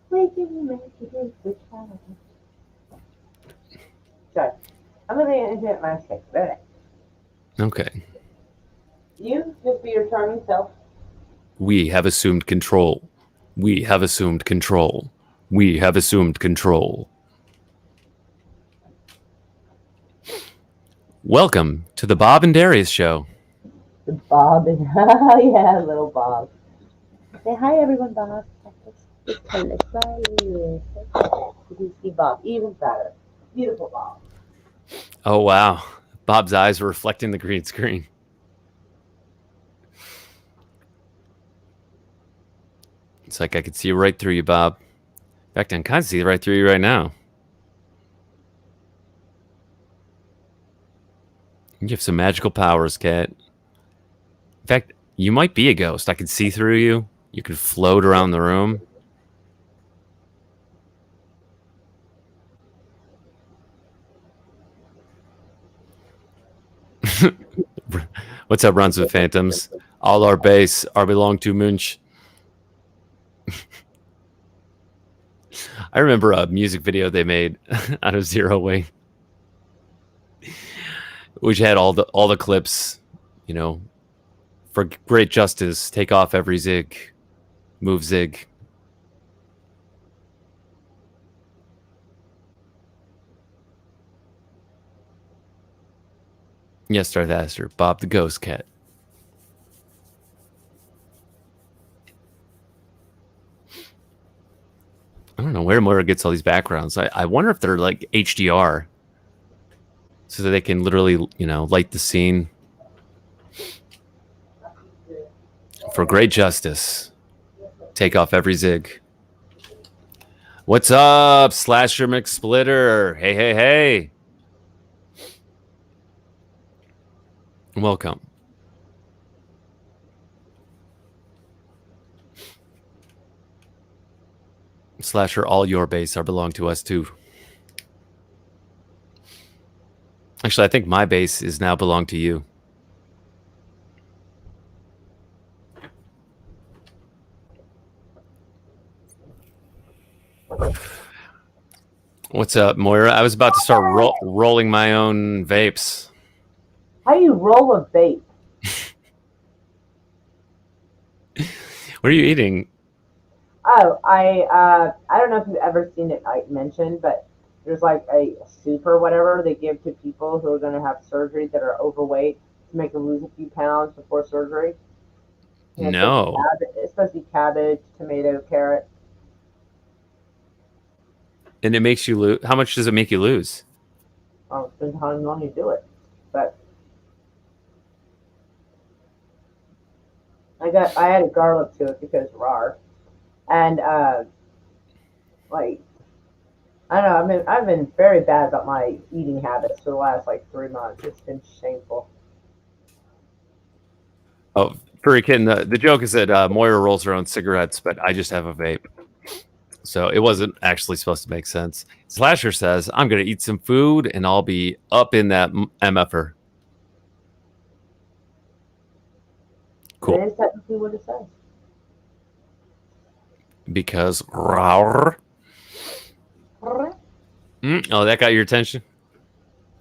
We can make it this time. So, I'm going to internet my sex. Okay. You just be your charming self. We have assumed control. We have assumed control. We have assumed control. Welcome to the Bob and Darius Show. The Bob and yeah, little Bob. Say hi, everyone, Bob. Just turn this right here. You can see Bob even better. Beautiful Bob. Oh wow, Bob's eyes were reflecting the green screen. It's like I could see right through you, Bob. In fact, I can kind of see right through you right now. You have some magical powers, Cat. In fact, you might be a ghost. I could see through you. You could float around the room. What's up, Runs with Phantoms? All our base are belong to Munch. I remember a music video they made out of Zero Wing, which had all the clips, for great justice, take off every zig, move zig. Yes, Darth Aster, Bob the Ghost Cat. I don't know where Moira gets all these backgrounds. I wonder if they're like HDR, so that they can literally, light the scene. For great justice, take off every zig. What's up, Slasher McSplitter? Hey, hey, hey. Welcome. Slasher, all your base are belong to us too. Actually, I think my base is now belong to you. What's up, Moira? I was about to start rolling my own vapes. How do you roll a vape? What are you eating? Oh, I don't know if you've ever seen it like mentioned, but there's like a soup or whatever they give to people who are going to have surgery that are overweight to make them lose a few pounds before surgery. And No. it's supposed to be cabbage, tomato, carrot. And it makes you lose. How much does it make you lose? Well, it depends how long you do it. But I added garlic to it because rar. And like I don't know, I've been very bad about my eating habits for the last like 3 months. It's been shameful. Oh, Furry Kitten, the joke is that Moira rolls her own cigarettes, but I just have a vape. So it wasn't actually supposed to make sense. Slasher says, I'm going to eat some food and I'll be up in that MFR. Cool. That is technically what it says. Because rawr. Oh, that got your attention?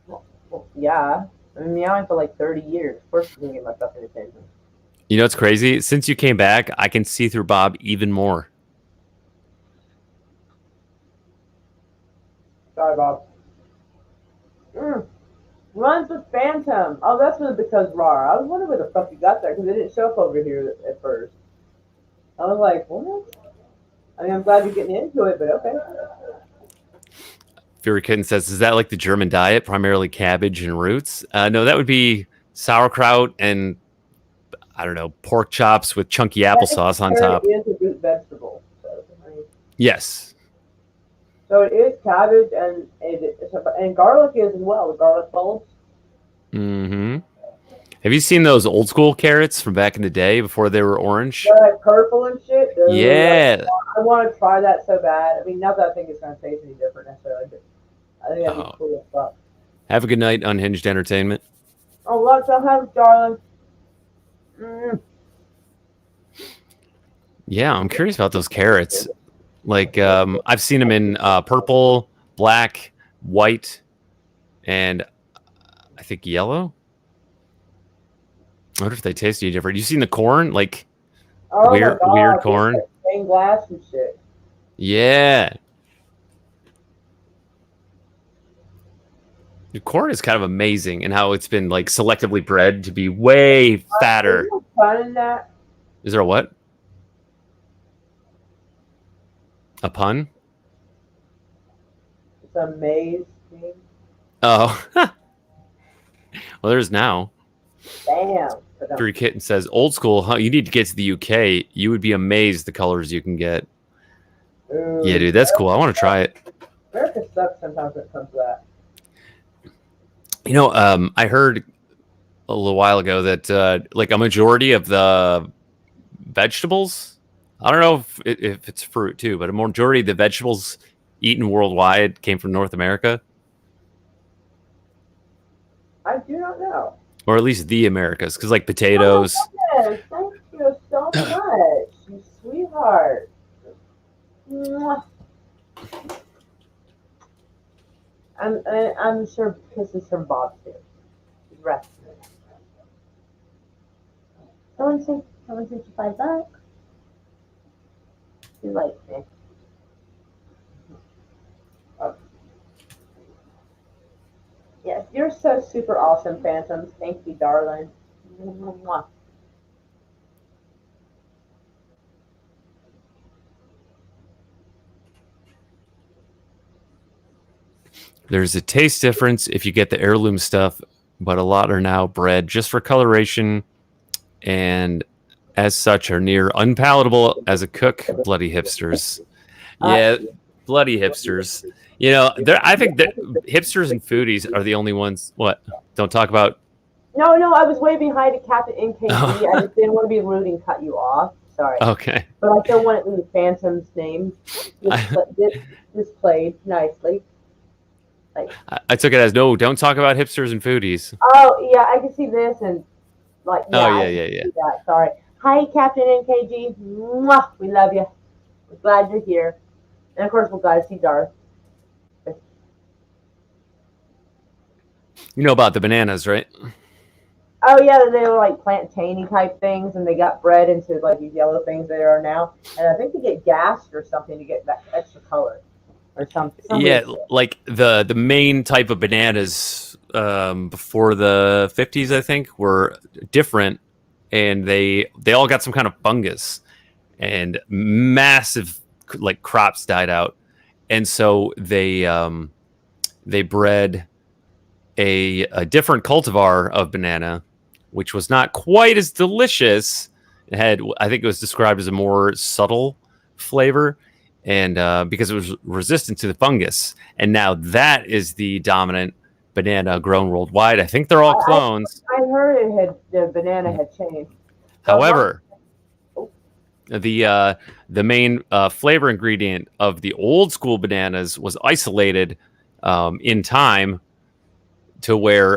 Well, yeah. I've been meowing for like 30 years. Of course, I'm going to get myself in attention. You know what's crazy? Since you came back, I can see through Bob even more. Sorry, Bob. Runs with Phantom. Oh, that's really because rar. I was wondering where the fuck you got that because it didn't show up over here at first. I was like, what? I mean, I'm glad you're getting into it, but okay. Fury Kitten says, is that like the German diet, primarily cabbage and roots? No, that would be sauerkraut and, I don't know, pork chops with chunky applesauce on top. It is a root vegetable. So, yes. So it is cabbage and garlic is as well. The garlic bulbs. Mm-hmm. Have you seen those old school carrots from back in the day before they were orange? They're like purple and shit. Yeah. I want to try that so bad. I mean, not that I think it's going to taste any different necessarily, but I think that'd be cool as fuck. Have a good night, Unhinged Entertainment. Oh, look, I'll have darling. Yeah, I'm curious about those carrots. Like, I've seen them in purple, black, white, and I think yellow. I wonder if they taste any different. You seen the corn? Like, weird corn? Like stained glass and shit. Yeah. The corn is kind of amazing in how it's been, like, selectively bred to be way fatter. Is there fun in that? Is there a what? A pun? It's amazing. Oh. Well, there's now. Damn. Furry Kitten says, old school, huh? You need to get to the UK. You would be amazed the colors you can get. Yeah, dude, that's cool. I want to try it. America sucks sometimes when it comes to that. You know, I heard a little while ago that like a majority of the vegetables, I don't know if it's fruit too, but a majority of the vegetables eaten worldwide came from North America. I do not know. Or at least the Americas, because like potatoes. Oh, thank you so much, you sweetheart. Mwah. I'm sure kisses from Bob too. Rest. Someone sent you $5. You like me. Oh. Yes, you're so super awesome, Phantoms. Thank you, darling. Mwah. There's a taste difference if you get the heirloom stuff, but a lot are now bred just for coloration and as such are near unpalatable as a cook. Bloody hipsters. Yeah, bloody hipsters. You know, I think that hipsters and foodies are the only ones. What? Don't talk about. No, I was waving hi to Captain NKG. I just didn't want to be rude and cut you off. Sorry. Okay. But I still wanted the Phantom's name displayed nicely. Like, I took it as no. Don't talk about hipsters and foodies. oh yeah, I can see this and like. Yeah, Oh I yeah. can see that. Sorry. Hi, Captain NKG. Mwah! We love you. We're glad you're here, and of course we're glad to see Darth. You know about the bananas, right? Oh yeah, they were like plantainy type things, and they got bred into like these yellow things that are now. And I think they get gassed or something to get that extra color or something. Yeah, like the main type of bananas before the 50s, I think, were different, and they all got some kind of fungus, and massive like crops died out, and so they bred a different cultivar of banana, which was not quite as delicious. It had, I think, it was described as a more subtle flavor, and because it was resistant to the fungus. And now that is the dominant banana grown worldwide. I think they're all clones. I heard the banana had changed. However, the main flavor ingredient of the old school bananas was isolated in time to where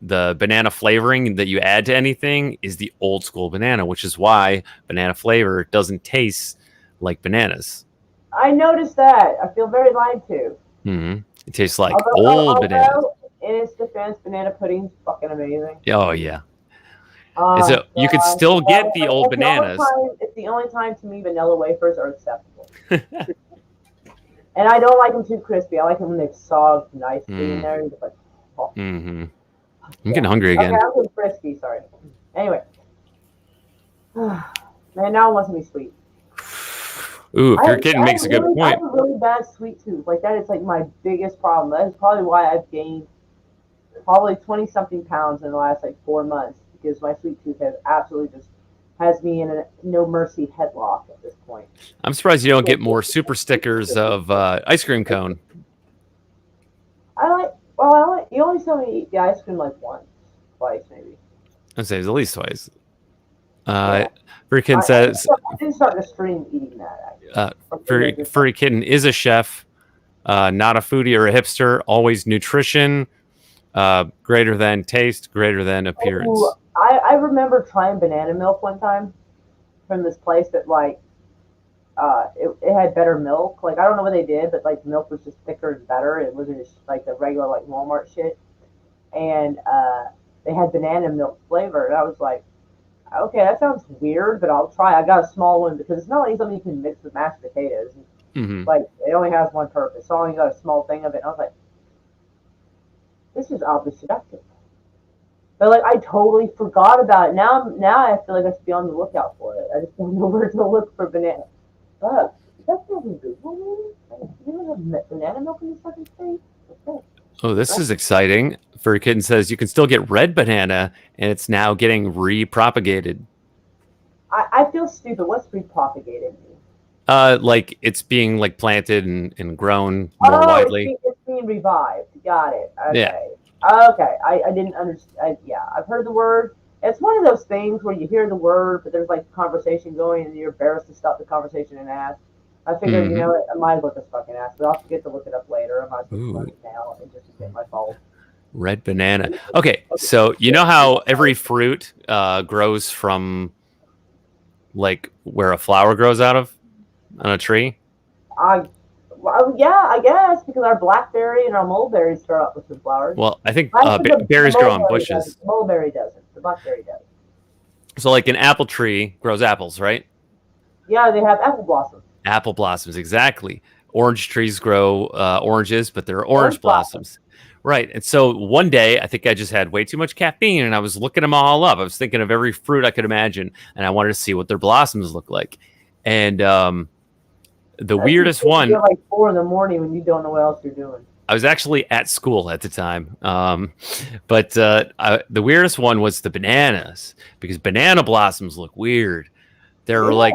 the banana flavoring that you add to anything is the old school banana, which is why banana flavor doesn't taste like bananas. I noticed that. I feel very lied to. Mm-hmm. It tastes like old bananas. In its defense, banana pudding's fucking amazing. Oh, yeah. So you could still get the old bananas. It's the only time to me vanilla wafers are acceptable. And I don't like them too crispy. I like them when they've sogged nicely in there. Like, oh. Mm-hmm. I'm getting hungry again. Okay, I'm getting frisky, sorry. Anyway. Man, now I want to be sweet. Ooh, if your kitten makes a good point. I have a really bad sweet tooth. Like, that is like my biggest problem. That is probably why I've gained probably 20-something pounds in the last like 4 months, because my sweet tooth has absolutely just has me in a no mercy headlock at this point. I'm surprised you don't get more super stickers of ice cream cone. You only saw me eat the ice cream like once, twice maybe. I'd say it's at least twice. Furry Kitten says I didn't start the stream eating that. Furry Kitten is a chef, not a foodie or a hipster. Always nutrition, greater than taste, greater than appearance. Ooh, I remember trying banana milk one time from this place that like it had better milk. Like I don't know what they did, but like milk was just thicker and better. It wasn't just like the regular like Walmart shit. And they had banana milk flavor, and I was like, okay, that sounds weird, but I'll try. I got a small one because it's not like something you can mix with mashed potatoes. Mm-hmm. Like it only has one purpose. So I only got a small thing of it. And I was like, this is oddly seductive. But like I totally forgot about it. Now I feel like I should be on the lookout for it. I just don't know where to look for banana. But that's nothing good. You don't have banana milk in this fucking state? Okay. Oh, this is exciting. Furry Kitten says you can still get red banana, and it's now getting repropagated. I feel stupid. What's repropagated mean? Like it's being like planted and grown more widely. It's being revived. Got it. Okay. Yeah. Okay. I didn't understand. Yeah, I've heard the word. It's one of those things where you hear the word, but there's like a conversation going, and you're embarrassed to stop the conversation and ask. I figured, you know what, I might as well just fucking ask, but I'll forget to look it up later. I might as well just now and just get my fault. Red banana. Okay, so you know how every fruit grows from like where a flower grows out of on a tree? Yeah, I guess, because our blackberry and our mulberry start out with some flowers. Well, I think berries grow on bushes. The mulberry doesn't. The blackberry does. So like an apple tree grows apples, right? Yeah, they have apple blossoms. Apple blossoms, exactly. Orange trees grow oranges, but they're orange blossoms. Right. And so one day, I think I just had way too much caffeine, and I was looking them all up. I was thinking of every fruit I could imagine, and I wanted to see what their blossoms look like. And the weirdest one... You're like 4 a.m. when you don't know what else you're doing. I was actually at school at the time. But the weirdest one was the bananas, because banana blossoms look weird. They're like...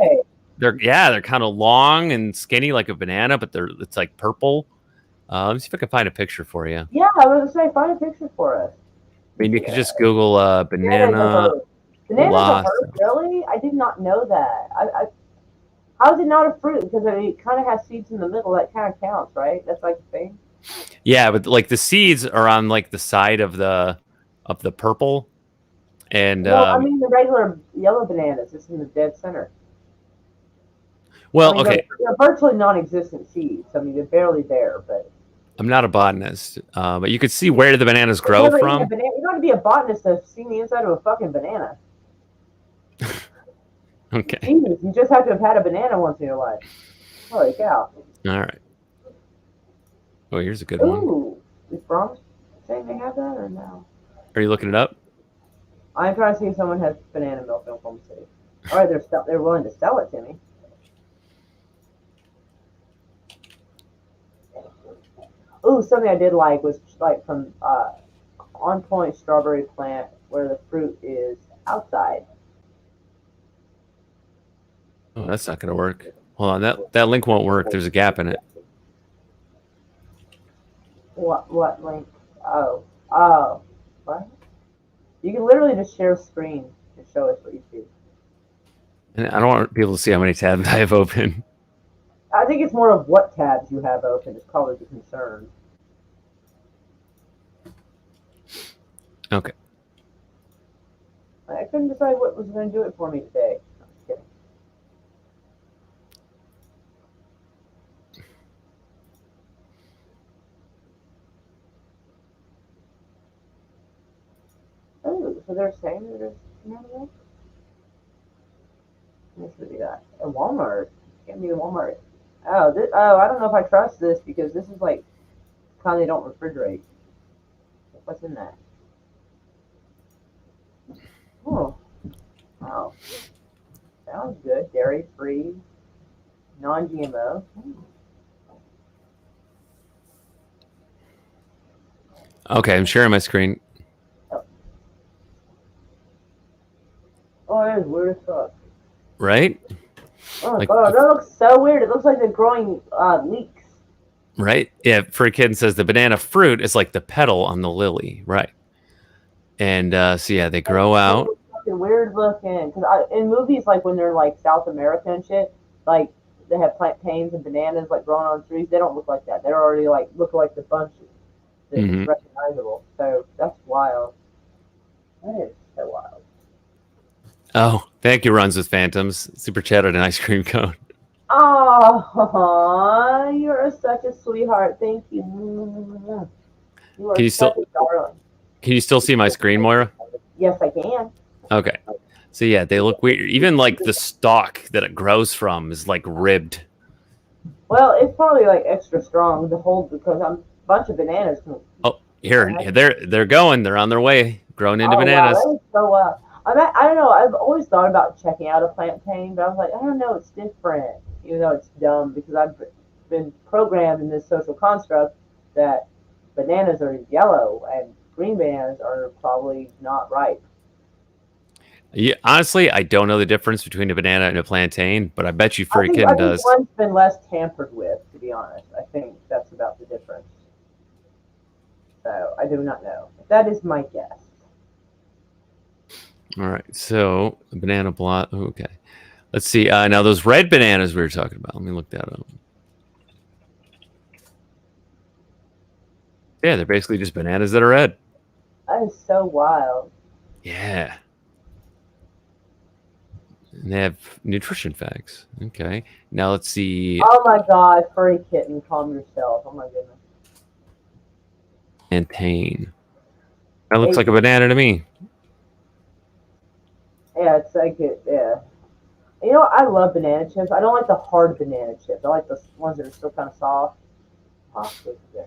They're kind of long and skinny like a banana, but it's like purple. Let me see if I can find a picture for you. Yeah, I was gonna say, find a picture for us. I mean, you could just Google banana. Bananas are herb, really? I did not know that. How is it not a fruit? Because it kind of has seeds in the middle. That kind of counts, right? That's like the thing. Yeah, but like the seeds are on like the side of the purple, and I mean the regular yellow bananas. It's in the dead center. Well, okay. They're virtually non-existent seeds. I mean, they're barely there, but I'm not a botanist, but you could see where the bananas You've grow never eaten a from. banana. You don't have to be a botanist to see the inside of a fucking banana. Okay. Jesus, you just have to have had a banana once in your life. Holy cow. All right. Oh, here's a good one. Ooh. Is Bronx saying they have that or no? Are you looking it up? I'm trying to see if someone has banana milk in Oklahoma City. All right, they're willing to sell it to me. Ooh, something I did like was like from On Point strawberry plant where the fruit is outside. Oh, that's not going to work. Hold on, that link won't work. There's a gap in it. What link? Oh, what? You can literally just share screen and show us what you see. And I don't want people to see how many tabs I have open. I think it's more of what tabs you have open is probably the concern. Okay. I couldn't decide what was going to do it for me today. I'm just kidding. Oh, so they're saying that there's banana milk? What should we got? At Walmart. Can't be a Walmart. Oh, I don't know if I trust this because this is like kind they don't refrigerate. What's in that? Oh, wow. Sounds good. Dairy free, non-GMO. Okay, I'm sharing my screen. Oh, that is weird as fuck. Right? Oh Like, god, that looks so weird. It looks like they're growing leeks. right? Yeah, for a kid says the banana fruit is like the petal on the lily, right? And so yeah, they grow out. So fucking weird looking. Because in movies, like when they're like South America and shit, like they have plantains and bananas like growing on trees. They don't look like that. They're already like look like the bunches that is Mhm. recognizable. So that's wild. That is so wild. Oh, thank you, Runs with Phantoms. Super chat an ice cream cone. Oh, you're such a sweetheart. Thank you. You are Can you such still a darling. can you still see my screen, Moira? Yes, I can. Okay. So yeah, they look weird. Even like the stalk that it grows from is like ribbed. Well, it's probably like extra strong to hold because I'm a bunch of bananas. Oh, here they're going. They're on their way, growing into Oh wow, bananas. that is so wow. I don't know. I've always thought about checking out a plantain, but I was like, I don't know, it's different. Even though it's dumb because I've been programmed in this social construct that bananas are yellow and green bananas are probably not ripe. Yeah, honestly, I don't know the difference between a banana and a plantain, but I bet you I freaking think does. one's been less tampered with, to be honest. I think that's about the difference. So I do not know. That is my guess. All right, so banana blot. Okay, let's see. Now those red bananas we were talking about. Let me look that up. Yeah, they're basically just bananas that are red. That is so wild. Yeah. And they have nutrition facts. Okay. Now let's see. Oh my god, furry kitten, calm yourself. Oh my goodness. Plantain. That looks like a banana to me. Yeah, it's like it. Yeah. You know, I love banana chips. I don't like the hard banana chips. I like the ones that are still kind of soft. Oh, those are good.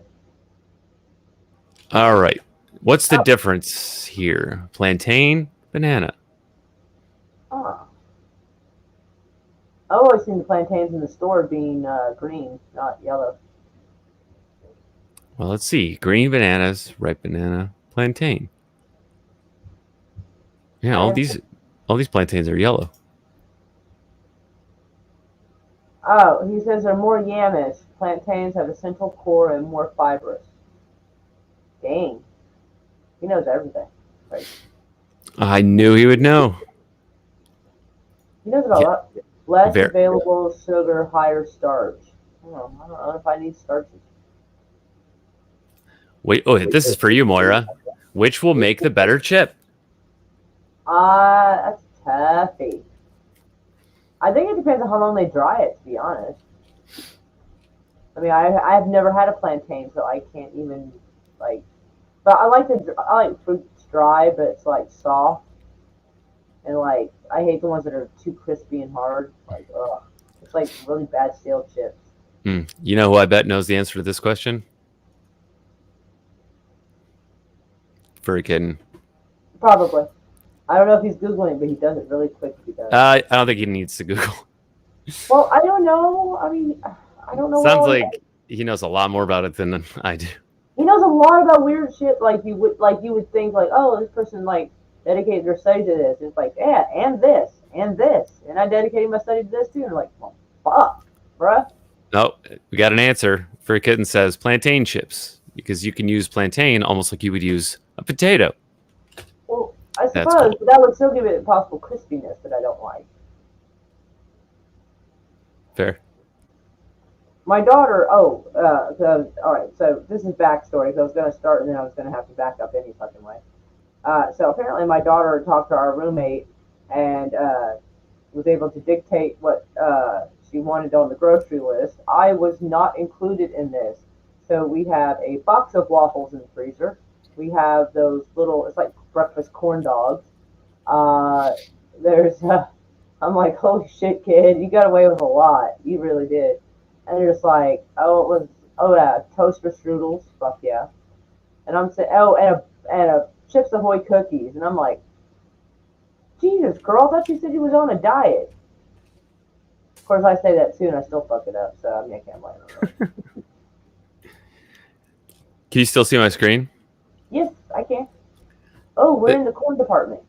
All right. What's the difference here? Plantain, banana. Oh. I've always seen the plantains in the store being green, not yellow. Well, let's see. Green bananas, ripe banana, plantain. Yeah, all these plantains are yellow. Oh, he says they're more yamish. Plantains have a central core and more fibrous. Dang. He knows everything. Right. I knew he would know. He knows about a lot. Less Very. available sugar, higher starch. Oh, I don't know if I need starches. Wait, oh, this is for you, Moira. Which will make the better chip? That's toughy. I think it depends on how long they dry it, to be honest. I mean, I've never had a plantain, so I can't even like. But I like fruits dry, but it's like soft, and like I hate the ones that are too crispy and hard. Like, ugh, it's like really bad stale chips. You know who I bet knows the answer to this question? Furry Kitten. Probably. I don't know if he's googling, but he does it really quick. If he does. I don't think he needs to Google. Well, I don't know. I mean, I don't know. Sounds like he knows a lot more about it than I do. He knows a lot about weird shit. Like you would think like, oh, this person like dedicated their study to this. It's like, yeah, and this, and I dedicated my study to this too. And like, well, fuck, bruh. Oh, we got an answer. Furry Kitten says plantain chips because you can use plantain almost like you would use a potato. Well, I That's suppose cool. but that would still give it a possible crispiness that I don't like. Fair. My daughter, all right, so this is backstory. So I was going to start and then I was going to have to back up any fucking way. So apparently my daughter talked to our roommate and was able to dictate what she wanted on the grocery list. I was not included in this. So we have a box of waffles in the freezer. We have those little, it's like breakfast corn dogs. I'm like, holy shit, kid, you got away with a lot. You really did. And they're just like, yeah, toaster strudels, fuck yeah. And I'm saying, and a Chips Ahoy cookies. And I'm like, Jesus, girl, I thought you said you was on a diet. Of course, I say that too, and I still fuck it up. So I mean, I can't blame her. Can you still see my screen? Yes, I can. Oh, we're in the corn department.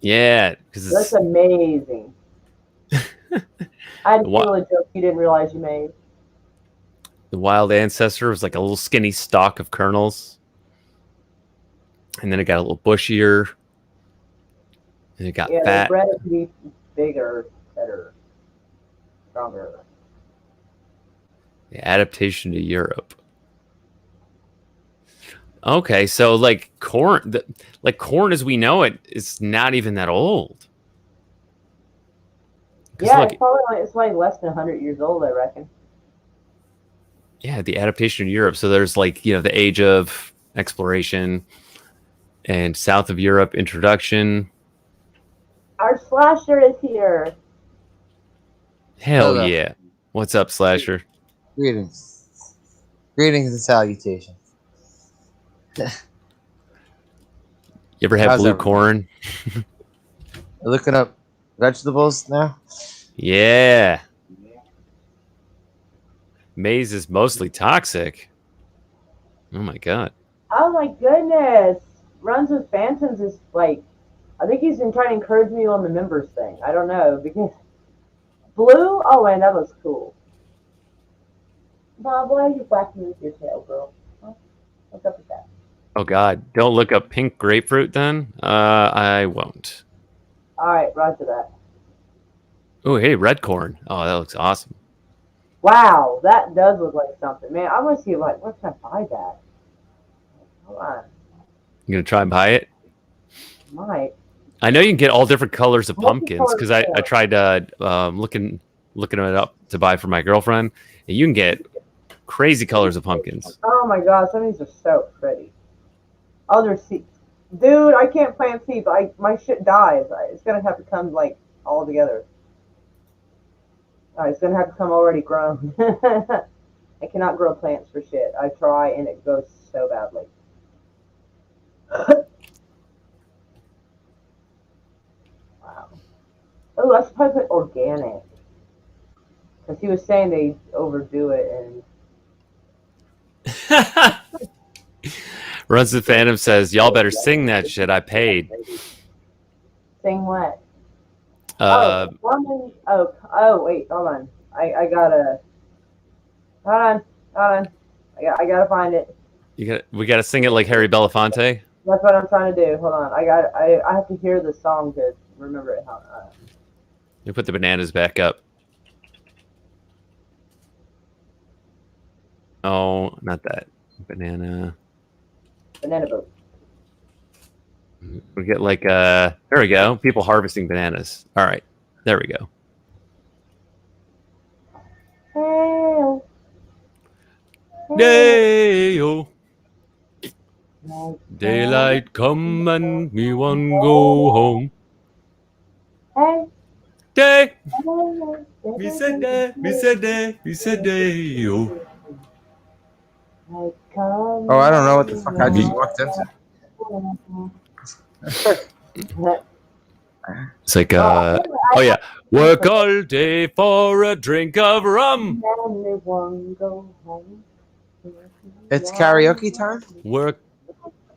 Yeah, because That's amazing. I had to steal a joke you didn't realize you made. The wild ancestor was like a little skinny stalk of kernels. And then it got a little bushier. And it got fat. The bread to be bigger, better, stronger. The adaptation to Europe. Okay, so like corn as we know it is not even that old. Yeah, it's probably less than 100 years old, I reckon. Yeah, the adaptation to Europe. So there's like, the age of exploration and south of Europe introduction. Our Slasher is here. Hell yeah. What's up, Slasher? Greetings. Greetings and salutations. You ever had blue corn? Looking up vegetables now? Yeah. Maize is mostly toxic. Oh my god. Oh my goodness. Runs with Phantoms is like, I think he's been trying to encourage me on the members thing. I don't know, because blue? Oh man, that looks cool. Bob, why are you whacking with your tail, girl? Huh? What's up with that? Oh god. Don't look up pink grapefruit then? I won't. Alright, roger that. Oh, hey, red corn. Oh, that looks awesome. Wow, that does look like something. Man, I want to see, like, where can I buy that? Hold on. You gonna try and buy it? Might. I know you can get all different colors of pumpkins because I tried looking it up to buy for my girlfriend, and you can get crazy colors of pumpkins. Oh my god, some of these are so pretty. Oh, there's seeds. Dude, I can't plant seeds. My shit dies. It's gonna have to come, like, all together. It's gonna have to come already grown. I cannot grow plants for shit. I try and it goes so badly. Wow. Oh, I should probably put organic. Because he was saying they overdo it and Runs the Phantom says, y'all better sing that shit. I paid. sing what? Uh, Wait, hold on. I gotta. Hold on. I gotta find it. we gotta sing it like Harry Belafonte. That's what I'm trying to do. Hold on. I have to hear the song to remember it. You put the bananas back up. Oh, not that. Banana boat. We get like there we go. People harvesting bananas. All right. There we go. Hey. Day-o. Daylight come and me one go home. Hey. Day. Me said day. Me said day. Me said day-o. Oh, I don't know what the fuck I just walked into. It's like, oh yeah. Work all day for a drink of rum. It's karaoke time? Work.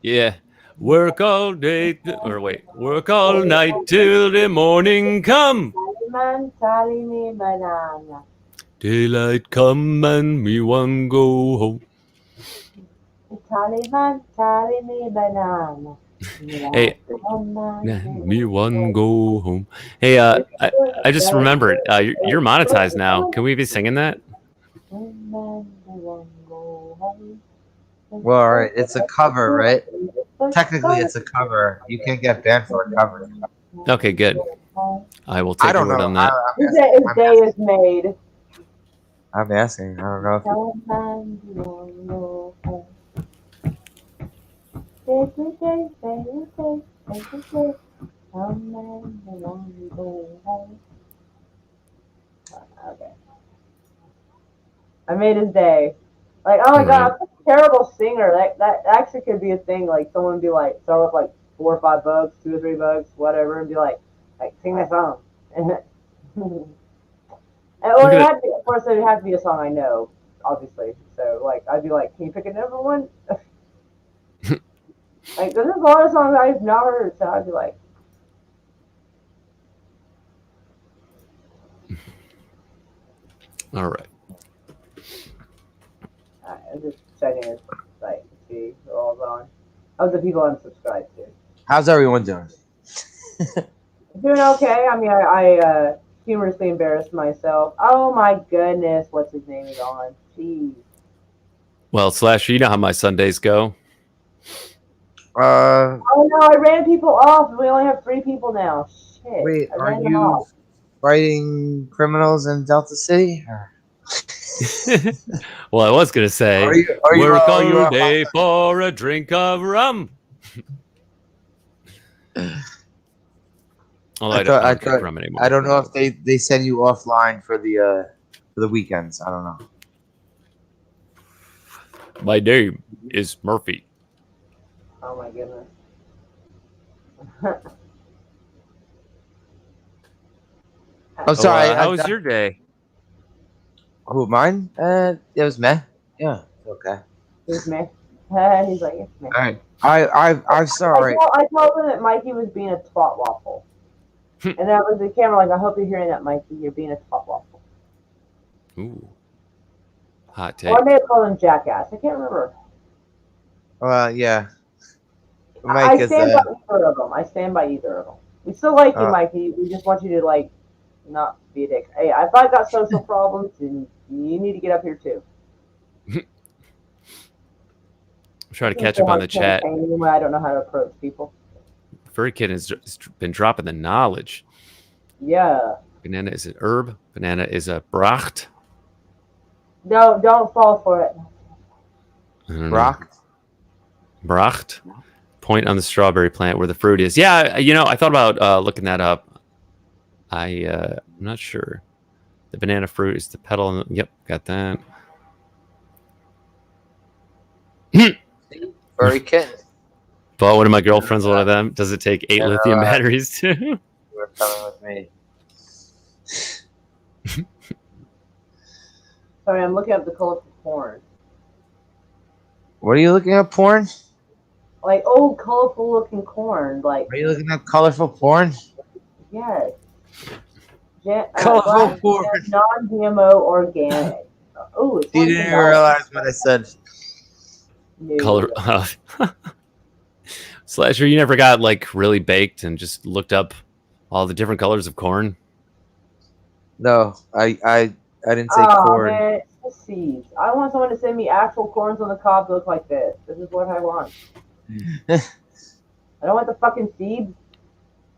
Yeah. Work all day. Or wait. Work all night till the morning come. Daylight come and me one go home. Hey, me one go home. Hey, I just remembered. You're monetized now. Can we be singing that? Well, all right. It's a cover, right? Technically, it's a cover. You can't get banned for a cover. Okay, good. I will take I don't your word know. on that. His day is made. I'm asking. I don't know. Okay. I made his day. Like, oh my god, I'm such a terrible singer. That actually could be a thing. Like, someone would be like, throw up like $4 or $5, $2 or $3, whatever, and be like sing that song. Well, it had to be, of course, it would have to be a song I know, obviously. So, like, I'd be like, can you pick a different one? Like, there's a lot of songs I've not heard, so I'd be like, All right. I'm just checking his site to see who all's on. Of the people I'm subscribed to. How's everyone doing? Doing okay. I mean, I humorously embarrassed myself. Oh my goodness, what's his name is on? Jeez. Well, Slasher, you know how my Sundays go. Oh no, I ran people off. We only have 3 people now. Shit. Wait, I are ran them you off. fighting criminals in Delta City? Well, I was gonna say, work all day for a drink of rum. Although I don't drink rum anymore. I don't know if they send you offline for the weekends. I don't know. My name is Murphy. Oh my goodness. I'm sorry. How was your day? Who, mine? It was meh. Yeah, okay. It was meh. He's like, it's meh. All right. I'm sorry. I told him that Mikey was being a twat waffle. And that was the camera, like, I hope you're hearing that, Mikey. You're being a twat waffle. Ooh. Hot take. Or I may have called him jackass. I can't remember. Yeah. I stand by either of them. I stand by either of them. We still like you, Mikey. We just want you to, like, not be a dick. Hey, if I've got social problems, then you need to get up here too. I'm trying to catch up on the chat. Anyway, I don't know how to approach people. Furry Kid has been dropping the knowledge. Yeah. Banana is an herb. Banana is a bracht. No, don't fall for it. Bracht. Point on the strawberry plant where the fruit is. Yeah, I thought about looking that up. I'm not sure. The banana fruit is the petal. Yep, got that. Furry Kid. But one of my girlfriends, one of them, does it take 8 lithium batteries too? You were coming with me. Sorry, I'm looking up the colorful porn. What are you looking at? Porn? Like old colorful looking corn. Like. Are you looking at colorful porn? Yes. Colorful porn. Non-GMO organic. Oh, it's you didn't realize what I said. Color. Slasher, you never got like really baked and just looked up all the different colors of corn? No, I didn't say corn. Man, it's seeds. I want someone to send me actual corns on the cob that look like this. This is what I want. I don't want the fucking seeds.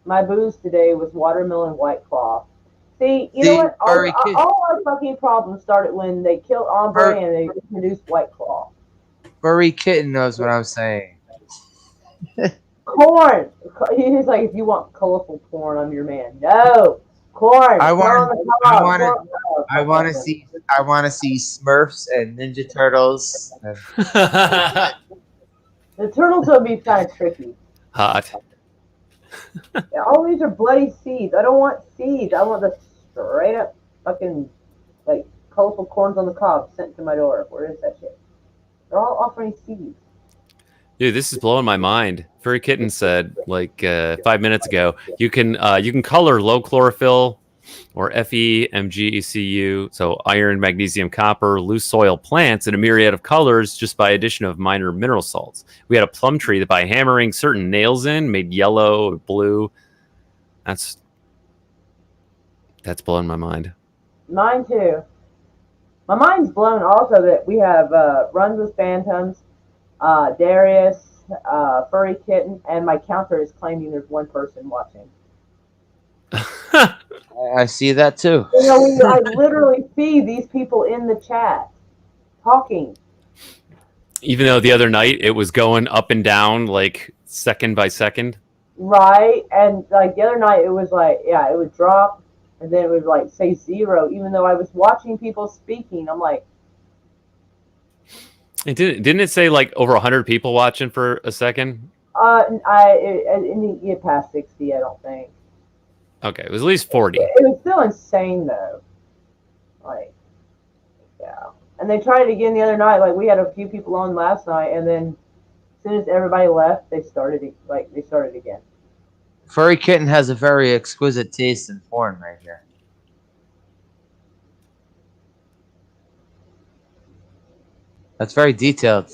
My booze today was watermelon White Claw. See, you know what? Furry kitten. All our fucking problems started when they killed Ombre and they introduced White Claw. Furry kitten knows what I'm saying. Corn. He's like, if you want colorful porn, I'm your man. No, corn. I want. Corn on the I cob. want to. Corn- oh, I want to see. I want to see Smurfs and Ninja Turtles. And The turtles would be kind of tricky. Hot. Yeah, all these are bloody seeds. I don't want seeds. I want the straight up fucking like colorful corns on the cob sent to my door. Where is that shit? They're all offering seeds. Dude, this is blowing my mind. Furry Kitten said like 5 minutes ago, you can color low chlorophyll or FeMgCu, so iron, magnesium, copper, loose soil plants in a myriad of colors just by addition of minor mineral salts. We had a plum tree that by hammering certain nails in made yellow, blue. That's blowing my mind. Mine too. My mind's blown also that we have runs with phantoms, Darius, Furry Kitten, and my counter is claiming there's one person watching. I see that too. You know, I literally see these people in the chat talking. Even though the other night it was going up and down like second by second. Right, and like the other night it was like, yeah, it would drop, and then it would like say 0, even though I was watching people speaking. I'm like, It didn't it say like over 100 people watching for a second? it didn't get past 60, I don't think. Okay, it was at least 40. It was still insane though. Like, yeah. And they tried it again the other night. Like we had a few people on last night, and then as soon as everybody left, they started again. Furry Kitten has a very exquisite taste in porn right here. That's very detailed.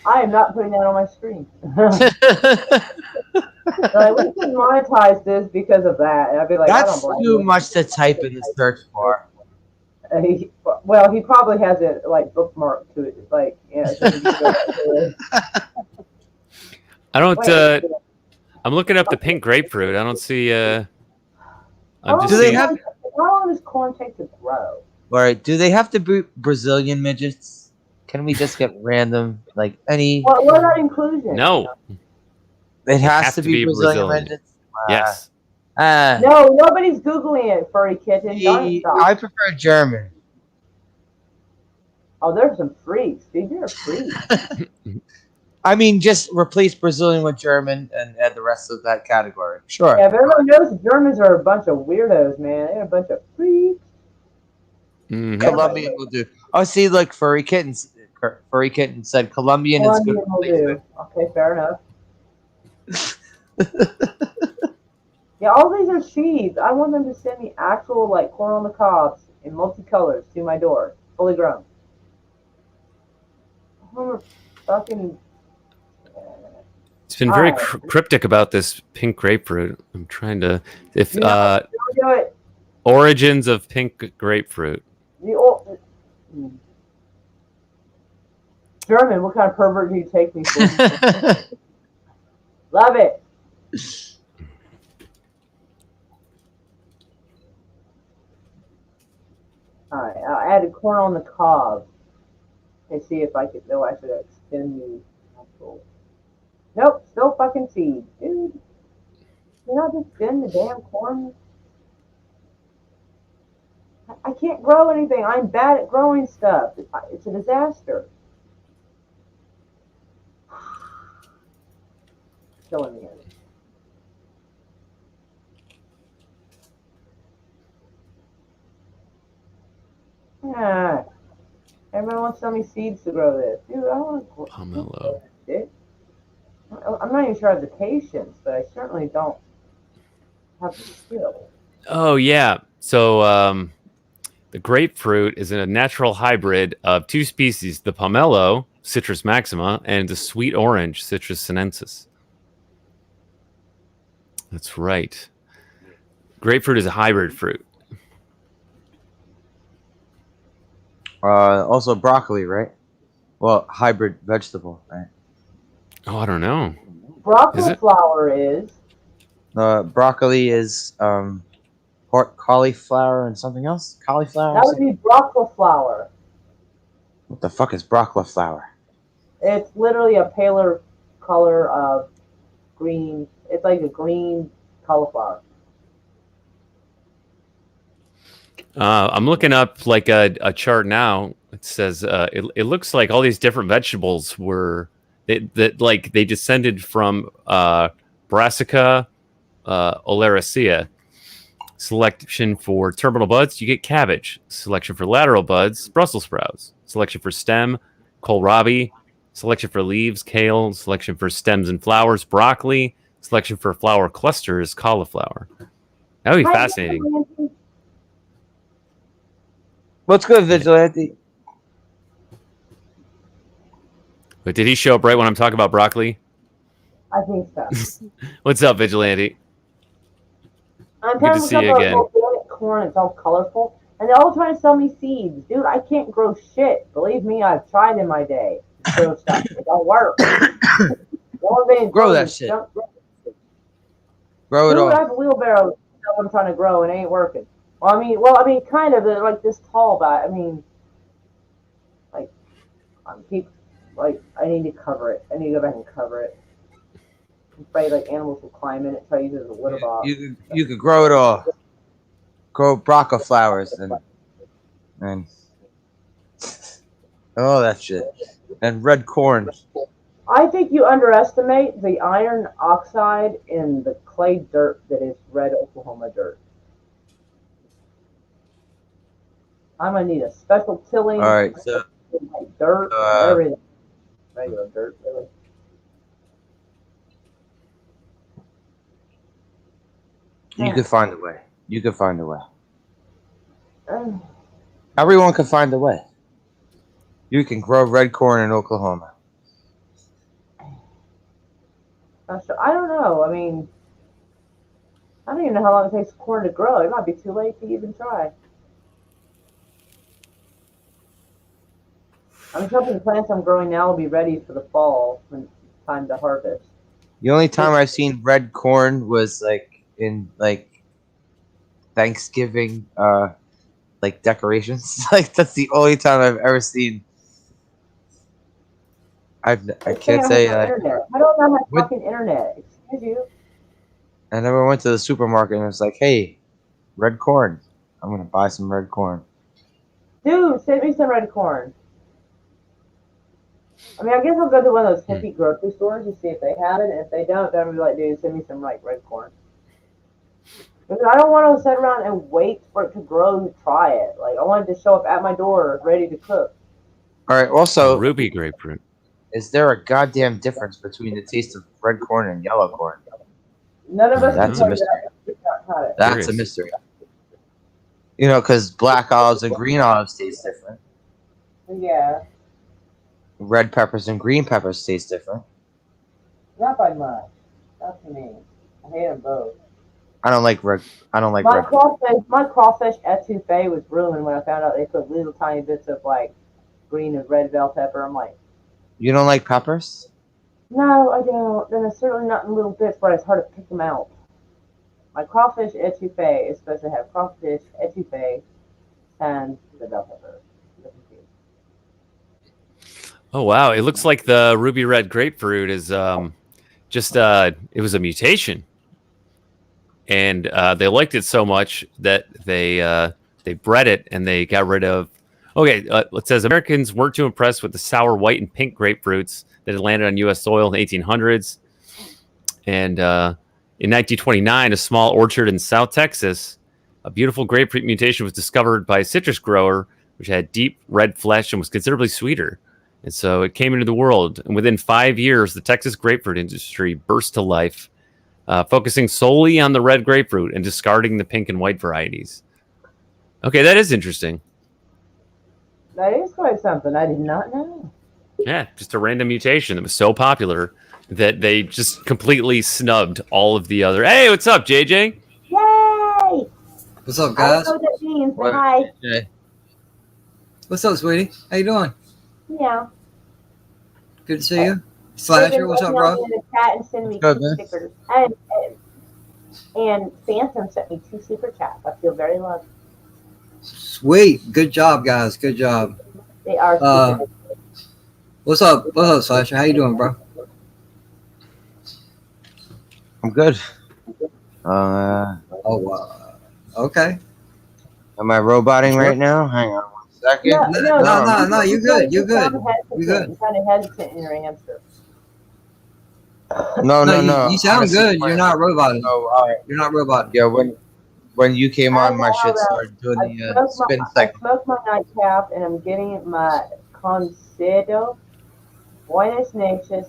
I am not putting that on my screen. Like, we can monetize this because of that. And I'd be like, I don't That's blame too you. much to type in the search bar. Well, he probably has it like bookmarked to it. It's like, yeah. So you can go back to it. I don't. Wait. I'm looking up the pink grapefruit. I don't see. I'm just Do they seeing. have- How long does corn take to grow? All right. Do they have to be Brazilian midgets? Can we just get random, like any? What about inclusion? No. It has have to to be be Brazilian Brazilian. midgets. Yes. No, nobody's Googling it, Furry Kitten. Don't stop. I prefer German. Oh, there's some freaks. Dude, you're a freak. I mean, just replace Brazilian with German and add the rest of that category. Sure. Yeah, but everyone knows Germans are a bunch of weirdos, man. They're a bunch of freaks. Mhm. Colombian will do. Oh, see, like Furry Kittens. Furry Kitten said Colombian is good. Colombian will do. Okay, fair enough. Yeah, all these are seeds. I want them to send me actual, like, corn on the cobs in multicolors to my door, fully grown. I'm fucking. It's been very Alright. cryptic about this pink grapefruit. I'm trying to Don't do it. origins of pink grapefruit. German, what kind of pervert do you take me for? Love it. Alright, I added corn on the cob. Let's see if I could. No, I should extend the actual. Nope, still fucking seed. Dude. Can I just extend the damn corn? I can't grow anything. I'm bad at growing stuff. It's a disaster. Killing me. Yeah. Everyone wants so many seeds to grow this. Dude, I want to Pomelo. it. I'm not even sure I have the patience, but I certainly don't have the skill. Oh yeah. So the grapefruit is a natural hybrid of two species: the pomelo, Citrus maxima, and the sweet orange, Citrus sinensis. That's right. Grapefruit is a hybrid fruit. Also broccoli, right? Well, hybrid vegetable, right? Oh, I don't know. Broccoli Is it? flower is. Broccoli is cauliflower and something else. Cauliflower. That would be broccoli flower. What the fuck is broccoli flower? It's literally a paler color of green. It's like a green cauliflower. I'm looking up like a chart now. It says it looks like all these different vegetables were that they descended from Brassica oleracea. Selection for terminal buds, you get cabbage. Selection for lateral buds, Brussels sprouts. Selection for stem, kohlrabi. Selection for leaves, kale. Selection for stems and flowers, broccoli. Selection for flower clusters, cauliflower. That would be fascinating. What's good, Vigilante? But did he show up right when I'm talking about broccoli? I think so. What's up, Vigilante? I'm Good trying to to see you look again. up organic corn. It's all colorful, and they're all trying to sell me seeds, dude. I can't grow shit. Believe me, I've tried in my day. To grow stuff. It don't work. Grow that shit. Grow it Dude, I all. have a wheelbarrow stuff I'm trying to grow, and it ain't working. Well, I mean, kind of. They're like this tall, but I mean, like, I need to cover it. I need to go back and cover it. I'm afraid like animals will climb in it, so I use it as a litter box. You could grow it all. Grow broccoli flowers and all that shit. And red corn. I think you underestimate the iron oxide in the clay dirt that is red Oklahoma dirt. I'm gonna need a special tilling. All right, so dirt, everything. Regular dirt, really. you could find a way. You could find a way. Uh, Everyone can find a way. You can grow red corn in Oklahoma. I don't know. I mean, I don't even know how long it takes corn to grow. It might be too late to even try. I'm hoping the plants I'm growing now will be ready for the fall when it's time to harvest. The only time I've seen red corn was like in like Thanksgiving like decorations. Like that's the only time I've ever seen. I can't say I don't know my fucking internet. Excuse you. I never went to the supermarket and it was like, hey, red corn. I'm gonna buy some red corn. Dude, send me some red corn. I mean, I guess I'll go to one of those hippie grocery stores and see if they have it. And if they don't, then I'll be like, dude, send me some like red corn. Because I don't want to sit around and wait for it to grow and try it. Like, I want it to show up at my door ready to cook. All right. Also, Ruby grapefruit. is there a goddamn difference between the taste of red corn and yellow corn? None of us That's can a tell mystery. you that. That's Curious. a mystery. You know, because black olives and green olives taste different. Yeah, Red peppers and green peppers taste different. not by much. Not to me. I hate them both. I don't like red. My crawfish etouffee was ruined when I found out they put little tiny bits of like green and red bell pepper. I'm like, You don't like peppers? no, I don't. Then it's certainly not in little bits where it's hard to pick them out. My crawfish etouffee is supposed to have crawfish etouffee and the bell pepper. Oh wow! It looks like the ruby red grapefruit is just it was a mutation, and they liked it so much that they bred it and they got rid of. Okay, it says Americans weren't too impressed with the sour white and pink grapefruits that had landed on U.S. soil in the 1800s, and in 1929, a small orchard in South Texas, a beautiful grapefruit mutation was discovered by a citrus grower, which had deep red flesh and was considerably sweeter. And so it came into the world. And within 5 years, the Texas grapefruit industry burst to life, focusing solely on the red grapefruit and discarding the pink and white varieties. Okay, that is interesting. That is quite something. I did not know. Yeah, just a random mutation that was so popular that they just completely snubbed all of the other. Hey, what's up, JJ? Yay! What's up, I guys? don't know what that means, but What? hi. Okay. What's up, sweetie? How you doing? Yeah. Good to see you. Slasher, what's up, bro? In the chat and send me Good, man. stickers. And Phantom sent me 2 super chats. I feel very loved. Sweet. Good job, guys. Good job. They are Uh, super. what's up? What's up, Sasha? How you doing, bro? I'm good. Oh, okay. Am I roboting right now? Hang on 1 second. No. You're good. You're good. You're good. You're kind of hesitant in your answer. No. You sound Honestly, good. You're not roboting. Oh, all right. You're not roboting. Yeah, when you came on, my I shit know. started doing I the spin I cycle. smoked my nightcap and I'm getting it my consejo. Buenas noches,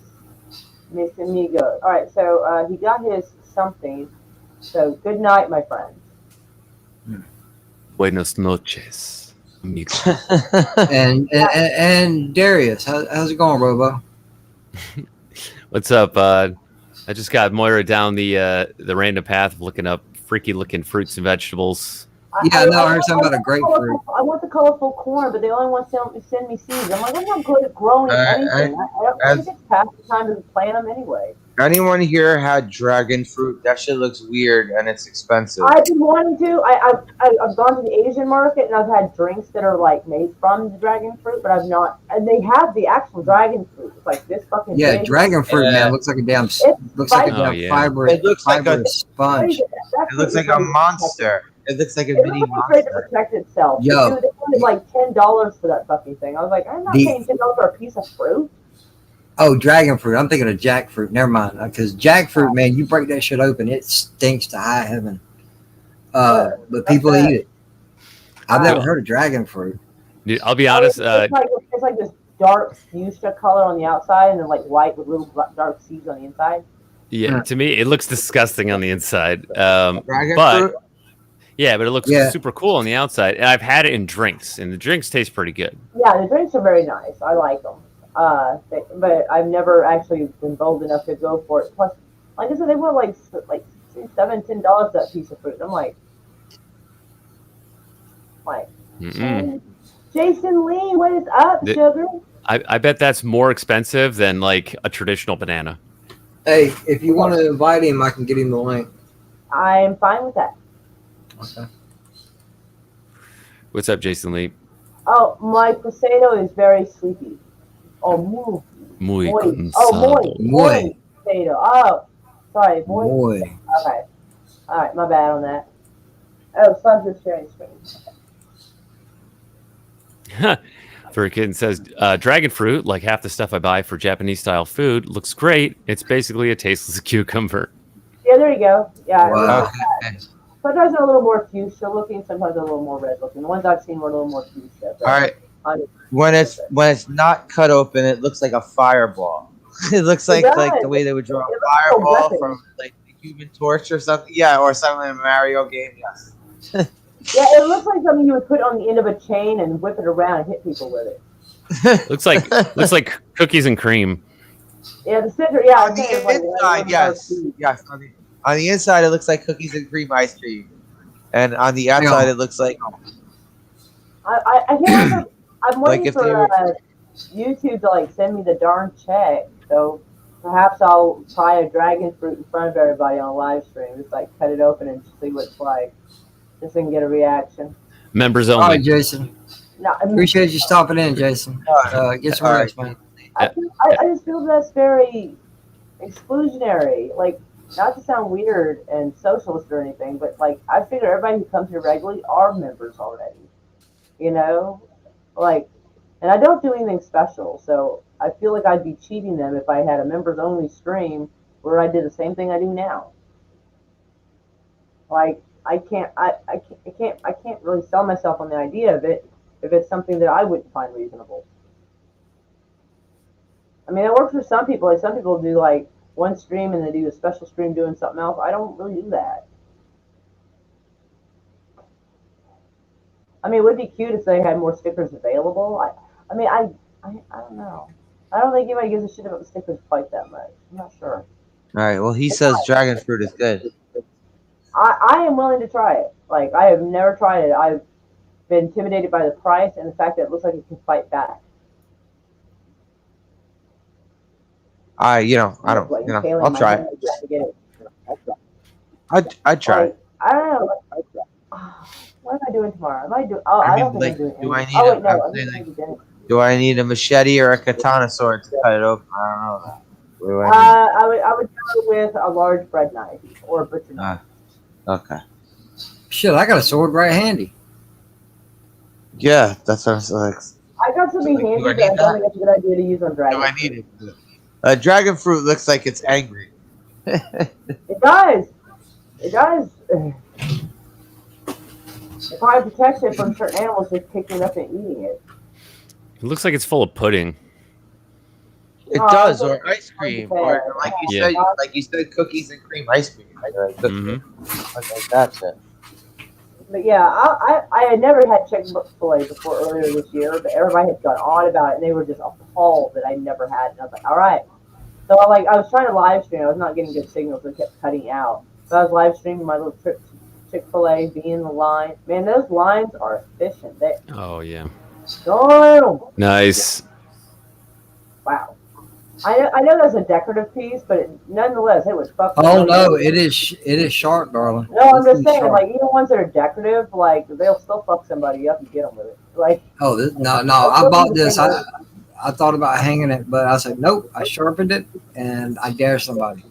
mis amigos. All right, so he got his something. So good night, my friends. Buenos noches, amigo. and Darius, how's it going, Robo? What's up? I just got Moira down the random path of looking up freaky looking fruits and vegetables. Yeah, I heard something about a grapefruit. I want the colorful corn, but they only want to send me seeds. I'm like, I'm not good at growing anything. I think it's past the time to plant them anyway. Anyone here had dragon fruit? That shit looks weird and it's expensive. I've been wanting to. I've gone to the Asian market and I've had drinks that are like made from the dragon fruit, but I've not. And they have the actual dragon fruit. It's like this fucking. Yeah, big. dragon fruit, man, looks like a damn fibrous. It looks like a sponge. It looks like a monster. It looks like a mini afraid to monster. protect itself. Yo. Dude, they wanted like $10 for that fucking thing. I was like, I'm not paying $10 for a piece of fruit. Oh, dragon fruit. I'm thinking of jackfruit. Never mind. Because jackfruit, man, you break that shit open, it stinks to high heaven. But people eat it. I've never heard of dragon fruit. Dude, I'll be honest. It's like this dark fuchsia color on the outside and then like white with little dark seeds on the inside. Yeah, to me, it looks disgusting on the inside. Dragon but fruit? yeah, but it looks super cool on the outside. And I've had it in drinks, and the drinks taste pretty good. Yeah, the drinks are very nice. I like them. But I've never actually been bold enough to go for it. Plus, like I said, they want like $7-10 for that piece of fruit. I'm like, Jason Lee, what is up, sugar? I bet that's more expensive than like a traditional banana. Hey, if you want to invite him, I can get him the link. I'm fine with that. Okay. What's up, Jason Lee? Oh, my potato is very sleepy. Oh, muy cansado. Muy potato. Oh, sorry, muy. Okay. All right, my bad on that. Oh, Sun's just sharing screen. Furkin says, dragon fruit, like half the stuff I buy for Japanese style food, looks great. It's basically a tasteless cucumber. Yeah, there you go. Yeah. Wow. Sometimes they're a little more fuchsia looking, sometimes they're a little more red looking. The ones I've seen were a little more fuchsia. All right. When it's not cut open, it looks like a fireball. It looks like the way they would draw a fireball from like the Human Torch or something. Yeah, or something in a Mario game. Yes. Yeah, it looks like something you would put on the end of a chain and whip it around and hit people with it. looks like cookies and cream. Yeah, the center. Yeah, on the inside, yes. On the inside, it looks like cookies and cream ice cream, and on the outside, it looks like. I can't. I'm waiting for YouTube to like send me the darn check. So perhaps I'll try a dragon fruit in front of everybody on a live stream. Just like cut it open and see what it's like. Just so I can get a reaction. Members only. All right, Jason. No, appreciate you stopping in, Jason. Get some rest, man. I just feel that's very exclusionary. Like, not to sound weird and socialist or anything, but like I figure everybody who comes here regularly are members already. You know, like, and I don't do anything special, so I feel like I'd be cheating them if I had a members only stream where I did the same thing I do now. Like, I can't really sell myself on the idea of it if it's something that I wouldn't find reasonable. I mean, it works for some people. Like, some people do like one stream and they do a special stream doing something else. I don't really do that. I mean, it would be cute if they had more stickers available. I don't know. I don't think anybody gives a shit about the stickers quite that much. I'm not sure. All right. Well, he says dragon fruit is good. I am willing to try it. Like, I have never tried it. I've been intimidated by the price and the fact that it looks like it can fight back. I'll try. I'd try. Like, I don't know. What am I doing tomorrow? Am I doing? Oh, I I don't mean, think I'm like, doing do I anything. need Oh a? wait, no, I'm I'm saying, just going like, to dinner. do I need a machete or a katana sword to cut it open? I don't know that. What do I need? I would go with a large bread knife or a butcher knife. Okay. Shit, I got a sword right handy. Yeah, that's what I'm saying. Like, I got something do handy, I but I need don't that? think it's a good idea to use on Do dragon. I need it? Dragon fruit looks like it's angry. It does. It does. It probably protects it from certain animals just picking it up and eating it. It looks like it's full of pudding. It Oh, does, it's or ice cream, unfair. or like you said, cookies and cream ice cream, like that shit. But yeah, I had never had Chick-fil-A before earlier this year, but everybody had gone on about it, and they were just appalled that I never had it. And I was like, all right. So I was trying to live stream. I was not getting good signals, so it kept cutting out. So I was live streaming my little trip to Chick-fil-A, being in the line. Man, those lines are efficient. Oh yeah. Oh, Nice. wow. I know that's a decorative piece, but nonetheless, it was fucking. Oh no, it is sharp, darling. No, I'm This just is saying, sharp. like even ones that are decorative, like they'll still fuck somebody up and get them with it. Like, Oh, no, I bought this. I thought about hanging it, but I said nope. I sharpened it, and I dare somebody.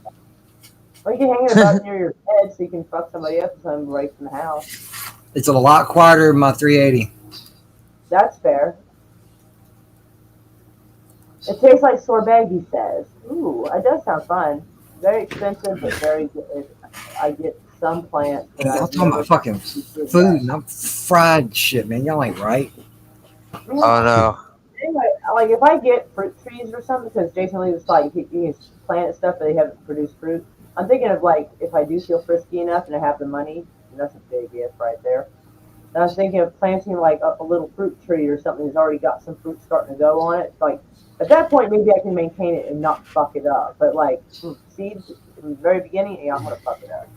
well, you can hang it about near your bed so you can fuck somebody up and send them right from the house. It's a lot quieter than my 380. That's fair. It tastes like sorbet, he says. Ooh, it does sound fun. Very expensive, but very good. I get some plants. But I'm talking about fucking food, not fried shit, man. Y'all ain't right. Oh no. Anyway, like if I get fruit trees or something, because Jason Lee was like, you can plant stuff, but they haven't produced fruit. I'm thinking of like, if I do feel frisky enough and I have the money, and that's a big if right there. And I was thinking of planting like a little fruit tree or something that's already got some fruit starting to go on it. Like at that point, maybe I can maintain it and not fuck it up. But like seeds from the very beginning, yeah, I'm gonna fuck it up.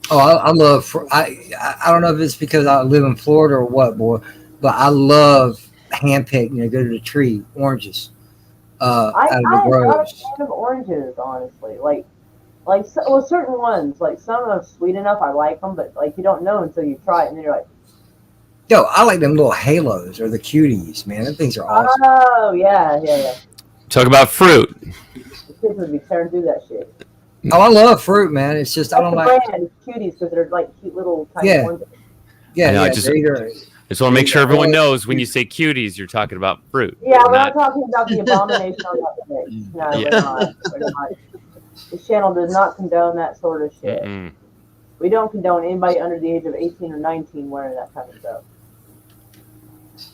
Oh, I love. I don't know if it's because I live in Florida or what, boy, but I love handpick. Go to the tree, oranges. Out of the I'm not a groves. fan of oranges, honestly. Certain ones, like some of them are sweet enough, I like them, but like you don't know until you try it, and then you're like, Yo, I like them little halos or the cuties, man. Them things are awesome. oh yeah. Talk about fruit. The kids would be tearing through that shit. Oh, I love fruit, man. It's just I That's don't the like. brand, it's cuties, because they're like cute little tiny Yeah. ones. Yeah, I know, yeah. I just they're- want to make sure everyone knows when you say cuties, you're talking about fruit. Yeah, we're not- not talking about the abomination on that thing. No, Yeah. we're not. This channel does not condone that sort of shit. Mm-mm. We don't condone anybody under the age of 18 or 19 wearing that kind of stuff.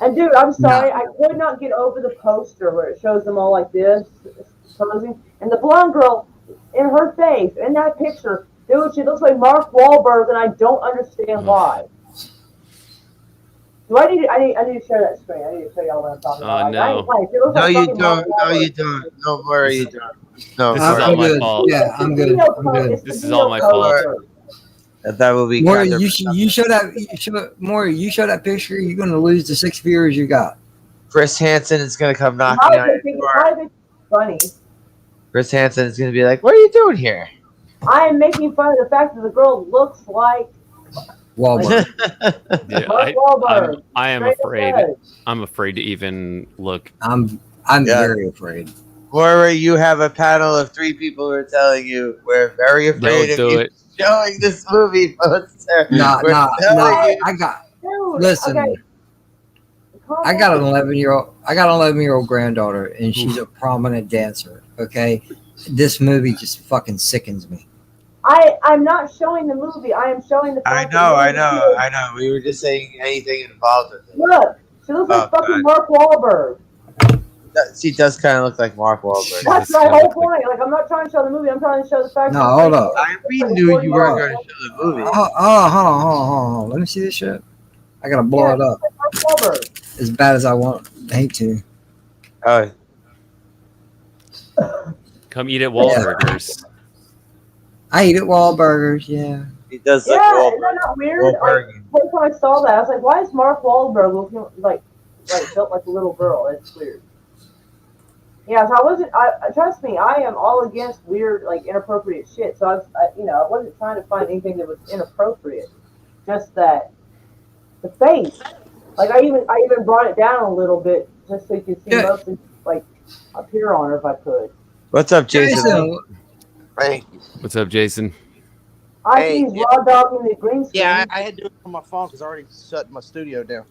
And dude, I'm sorry, I could not get over the poster where it shows them all like this, posing, and the blonde girl in her face in that picture, dude, she looks like Mark Wahlberg, and I don't understand why. Do I need to share that screen? I need to show y'all what I'm talking about. No. I ain't playing. She looks No, like you fucking don't. Mark No, you Wahlberg. don't. No, Maury, you don't. No, This is Maury. all my good. fault. Yeah, I'm good. I'm good. This is all my fault. That will be Maury, kind of you show that. Maury, you show that picture. You're gonna lose the 6 viewers you got. Chris Hansen is gonna come knocking on your door. It's funny. Chris Hansen is gonna be like, "What are you doing here?" I am making fun of the fact that the girl looks like Wahlberg. Yeah, Mark Wahlberg. I am Straight up afraid. does. I'm afraid to even look. I'm Yeah. very afraid. Maury, you have a panel of 3 people who are telling you we're very afraid Don't of do you it. showing this movie poster. Nah, We're telling you- I got. Dude, Listen, okay. I got an 11-year-old. I got an 11-year-old granddaughter, and she's a prominent dancer. Okay, this movie just fucking sickens me. I'm not showing the movie. I am showing the. I fact know. that We were just saying anything involved with it. Look, she looks like Oh, fucking God. Mark Wahlberg. She does kind of look like Mark Wahlberg. That's my whole point. Like, I'm not trying to show the movie. I'm trying to show the fact. No, that hold up. We knew you weren't going to show the movie. Hold on. Let me see this shit. I gotta blow it up Mark Wahlberg. as bad as I hate to. Oh, Come eat at Wahlburgers. I eat at Wahlburgers. Yeah. he does look Yeah, Wahlberg. isn't that not weird? Like, Wahlberg. the first time I saw that, I was like, why is Mark Wahlberg looking like built like a little girl? It's weird. Yeah, so I wasn't. Trust me, I am all against weird, like inappropriate shit. So I wasn't trying to find anything that was inappropriate. Just that the face. Like I even brought it down a little bit just so you could see Yeah, mostly like up here on her if I could. What's up, Jason? Jason. Hey, What's up, Jason? I hey, see he's raw dogging the green screen. yeah, I had to do it on my phone because I already shut my studio down.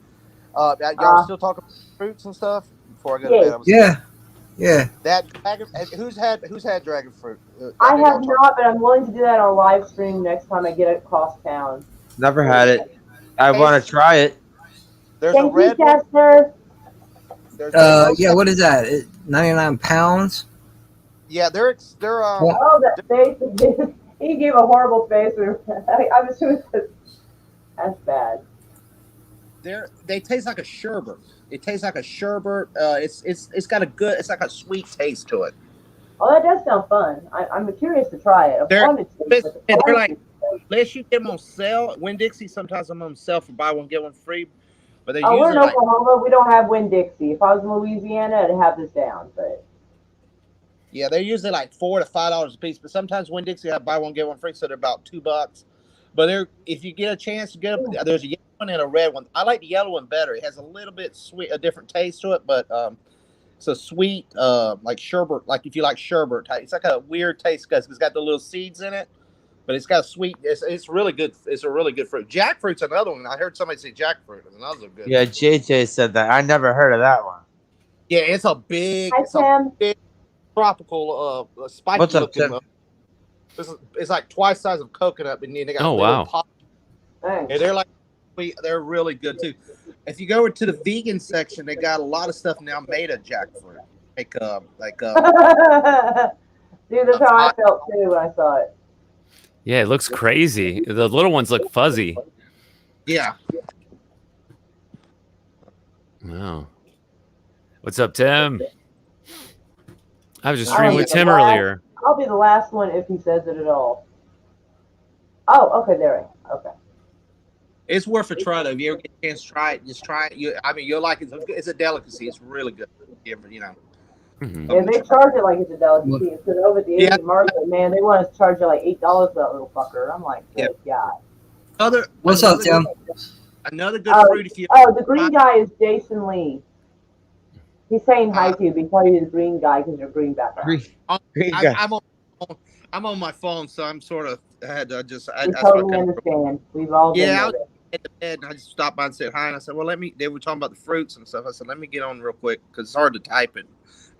Y'all Uh, still talking about fruits and stuff before I go to yes. bed? Yeah. That dragon. Who's had dragon fruit? I know y'all have talking- not, but I'm willing to do that on live stream next time I get across town. Never had it. I want to try it. There's a Thank you, red one. Chester. There's most Yeah. What is that? 99 pounds. yeah, they're Well, Oh, that face! He gave a horrible face. I'm assuming that's bad. they taste like a sherbet. It tastes like a sherbet. It's got a good. It's like a sweet taste to it. Oh, that does sound fun. I'm curious to try it. I've They're- wanted to. they're but the price like- is- Unless you get them on sale, Winn-Dixie sometimes I'm on sale for buy one get one free. But they're Oh, we're usually in like Oklahoma. We don't have Winn-Dixie. If I was in Louisiana, I'd have this down. But yeah, they're usually like $4 to $5 a piece. But sometimes Winn-Dixie have buy one get one free, so they're about $2. But if you get a chance to get them, there's a yellow one and a red one. I like the yellow one better. It has a little bit sweet, a different taste to it, but it's a sweet, like sherbet. Like if you like sherbet, it's like a weird taste because it's got the little seeds in it, but it's got a sweet. It's really good. It's a really good fruit. Jackfruit's another one. I heard somebody say jackfruit is another good. Yeah, JJ said that. I never heard of that one. Yeah, it's a big, hi, Tim. tropical, spiky What's up, looking. Tim? It's like twice the size of coconut, and then they got Oh, little wow. pops. Thanks. Yeah, they're like they're really good too. If you go into the vegan section, they got a lot of stuff now made of jackfruit. Dude, that's how I felt too when I saw it. Yeah, it looks crazy. The little ones look fuzzy. Yeah. Wow. What's up, Tim? I was just Oh, streaming with yeah, Tim wow. earlier. I'll be the last one if he says it at all. Oh, okay, there. Okay. It's worth a try though. If you ever get a chance to try it, just try it. You'll like it. It's a delicacy. It's really good. You know. Mhm. Yeah, they charge it like it's a delicacy. It's because over at the Yeah. Asian market, man, they want to charge you like $8 for that little fucker. I'm like, good God. What's up, Tim? Another good fruit if you. Oh, the green guy is Jason Lee. He's saying hi to you, but he called you the green guy because you're green background. Green guy. I'm on my phone, so I'm sort of. I had to just. We totally understand. We've all been Yeah, there. at the bed, and I just stopped by and said hi, and I said, "Well, let me." They were talking about the fruits and stuff. I said, "Let me get on real quick because it's hard to type it,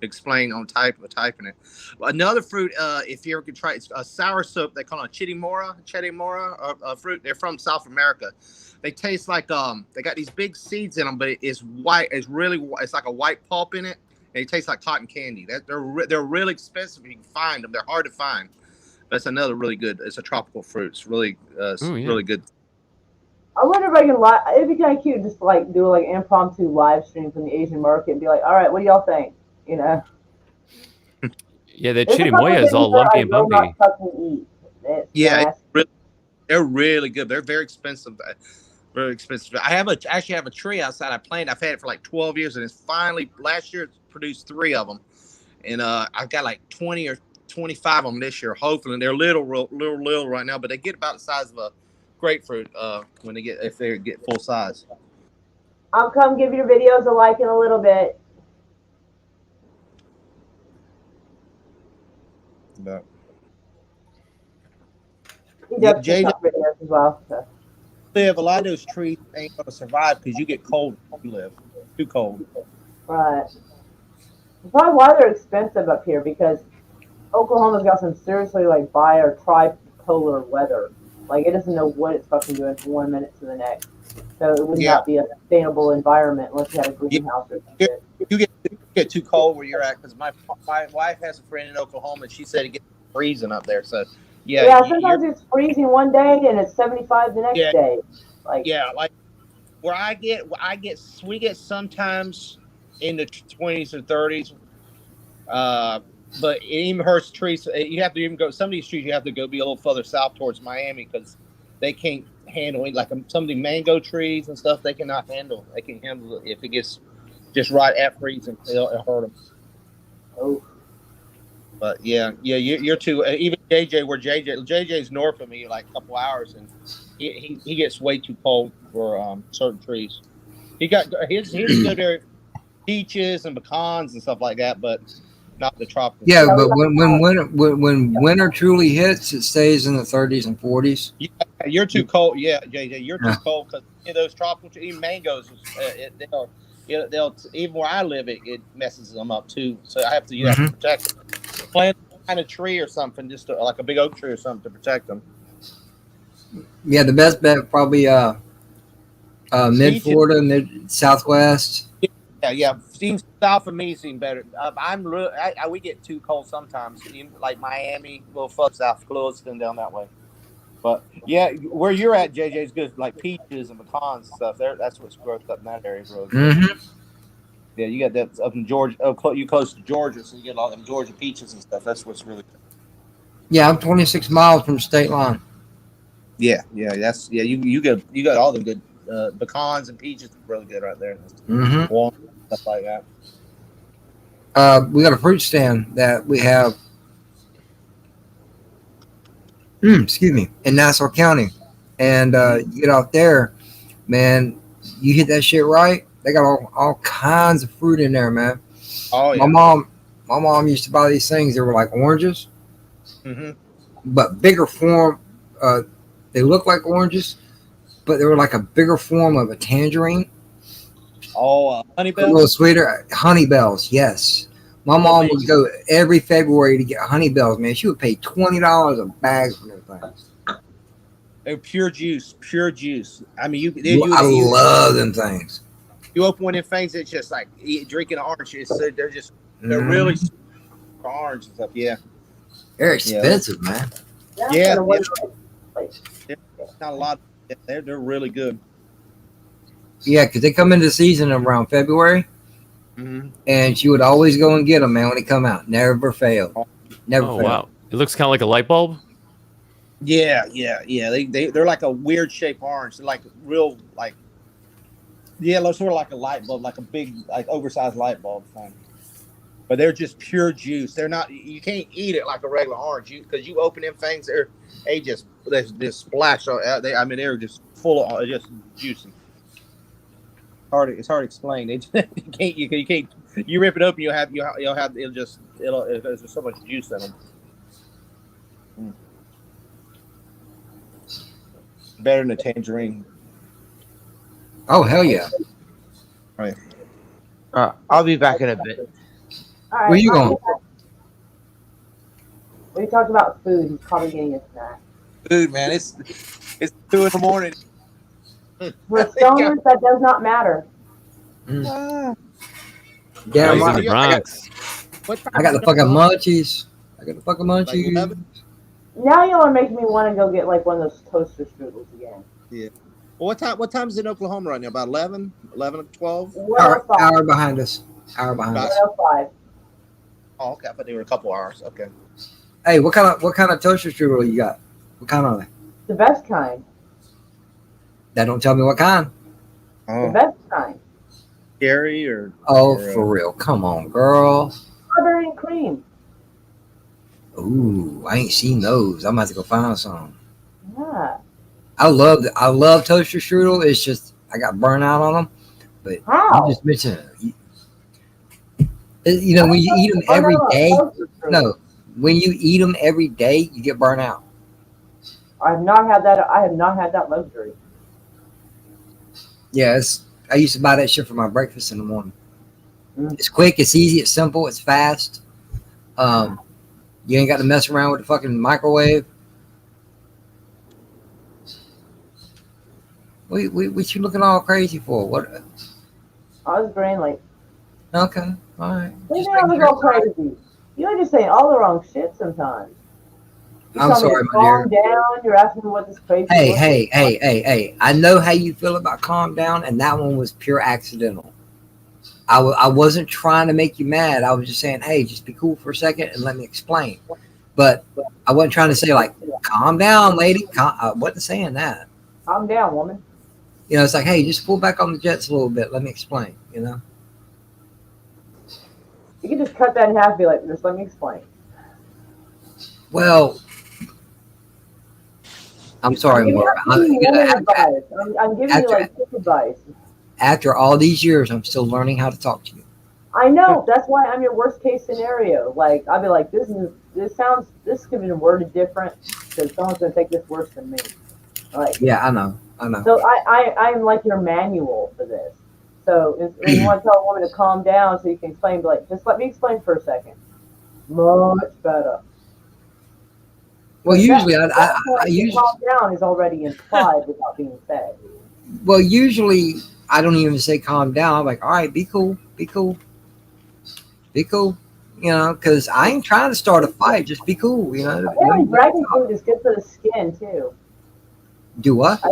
explain on typing it." Another fruit, if you ever could try, it's a sour soap. They call it cheddar fruit. They're from South America. They taste like they got these big seeds in them, but it's white. It's like a white pulp in it. And it tastes like cotton candy. They're really expensive. You can find them. They're hard to find. That's another really good. It's a tropical fruit. It's really, really good. I wonder if I can it'd be kind of cute just to like do like an impromptu live stream from the Asian market and be like, all right, what do y'all think? You know? Yeah, that There's a couple chirimoya is all things that lumpy I and will bumpy. not fucking eat. Yeah, they're really good. They're very expensive. Very expensive. I actually have a tree outside. I planted. I've had it for like 12 years, and it's finally last year it produced 3 of them, and I've got like 20 or 25 of them this year. Hopefully, and they're little right now, but they get about the size of a grapefruit if they get full size. I'll come give your videos a like in a little bit. But He Yeah, does Jay- TikTok videos as well. So. a lot of those trees ain't gonna survive because you get cold where you live. Too cold. Right. That's probably why they're expensive up here because Oklahoma's got some seriously like bi or tripolar weather. Like it doesn't know what it's fucking doing from 1 minute to the next. So it would not be a sustainable environment unless you had a greenhouse or something. You get too cold where you're at because my wife has a friend in Oklahoma and she said it gets freezing up there. So Yeah, sometimes it's freezing one day and it's 75 the next day. Like like where we get sometimes in the 20s or 30s. But it even hurts trees. You have to even go. Some of these trees you have to go be a little further south towards Miami because they can't handle it. Like some of the mango trees and stuff, they cannot handle. They can handle it if it gets just right at freezing. It'll hurt them. Oh, But yeah, you're too. Even JJ, where JJ's north of me, like a couple hours, and he gets way too cold for certain trees. He got his good area, peaches and pecans and stuff like that, but not the tropical Yeah, fruit. but when winter truly hits, it stays in the 30s and 40s. Yeah, you're too cold. Yeah, JJ, you're Yeah. too cold because those tropical trees, even mangoes, they'll even where I live, it messes them up too. So you have to Mhm. protect them. Plant kind of tree or something, just like a big oak tree or something to protect them. Yeah, the best bet probably mid Peaches, Florida, mid Southwest. yeah. Seems south of me seem better. We get too cold sometimes, even like Miami, little fuck South Clewiston down that way. But yeah, where you're at, JJ, is good. Like peaches and pecans and stuff. That's what's growth up in that area. Really good. Mm-hmm. Yeah, you got that up in Georgia. You close to Georgia, so you get a lot of them Georgia peaches and stuff. That's what's really good. Yeah, I'm 26 miles from state line. Yeah. You got all the good pecans and peaches. Really good right there. Mm-hmm. Walnuts, stuff like that. We got a fruit stand that we have. Excuse me, in Nassau County, and you get out there, man. You hit that shit right. They got all kinds of fruit in there, man. Oh yeah. My mom used to buy these things. They were like oranges, Mm-hmm. but bigger form. They look like oranges, but they were like a bigger form of a tangerine. Oh, honey A little bells. sweeter. Honey bells, yes. My mom would go every February to get honey bells, man. She would pay $20 a bag for them things. They're pure juice, pure juice. I mean, I love them things. you open one of them things, it's just like drinking an orange. They're Mhm. really orange and stuff. Yeah, They're expensive, man. Yeah, kind of what yeah. it's like. not a lot. They're really good. Yeah, because they come into season around February, Mm-hmm. and she would always go and get them, man, when they come out. Never failed. Never Oh failed. wow, it looks kind of like a light bulb. Yeah. They're like a weird shaped orange. They're like real they're sort of like a light bulb, like a big oversized light bulb thing. But they're just pure juice. They're not. You can't eat it like a regular orange because you open them things. They just splash. They're just full of just juicy. It's hard to explain. You can't. You rip it open, there's so much juice in them. Better than a tangerine. Oh, hell yeah. I'll be back in a bit. All right, Where you going? We talked about food. He's probably getting a snack. Food, man. It's 2 in the morning. For stoners, that does not matter. Damn He's in right. the Bronx. I got the fucking munchies. Like 11? Now y'all are making me want to go get like one of those toaster strudels again. Yeah. Well, what time is it in Oklahoma right now? About 11, 12? Hour behind us. Hour behind us. 105. Oh, okay. I thought they were a couple hours. Okay. Hey, what kind of toaster strudel you got? What kind are they? The best kind. That don't tell me what kind. The Oh, best kind. Gary or For real. Come on, girl. Strawberry and cream. Ooh, I ain't seen those. I'm about to go find some. Yeah. I love toaster strudel. It's just I got burnt out on them. But How? you just mentioned it. You know, when you eat them every day. No, when you eat them every day, you get burnt out. I have not had that luxury. Yes, I used to buy that shit for my breakfast in the morning. Mm. It's quick, it's easy, it's simple, it's fast. You ain't got to mess around with the fucking microwave. What you looking all crazy for? What? I was brain like, Okay, all right. you Just know, I making was sure. all crazy. You're just saying all the wrong shit sometimes. You I'm tell me sorry, to my dear. calm down. You're asking me what this crazy. Hey. I know how you feel about calm down, and that one was pure accidental. I wasn't trying to make you mad. I was just saying, hey, just be cool for a second and let me explain. But I wasn't trying to say, like, calm down, lady. I wasn't saying that. Calm down, woman. You know, it's like, hey, just pull back on the jets a little bit. Let me explain, you know? You can just cut that in half and be like, just let me explain. Well, I'm sorry, Mark. I'm giving you like quick advice. After all these years, I'm still learning how to talk to you. I know. That's why I'm your worst case scenario. Like I'll be like, this could be worded different because someone's gonna take this worse than me. Like Yeah, I know. so I'm like your manual for this. So when you want to tell a woman to calm down so you can explain, be like, just let me explain for a second. Much better. Well, usually I usually calm down is already implied without being said. well usually I don't even say calm down. I'm like, all right, be cool, be cool, be cool. You know, because I ain't trying to start a fight. Just be cool. You know. Apparently, dragon fruit is good for the skin too. Do what?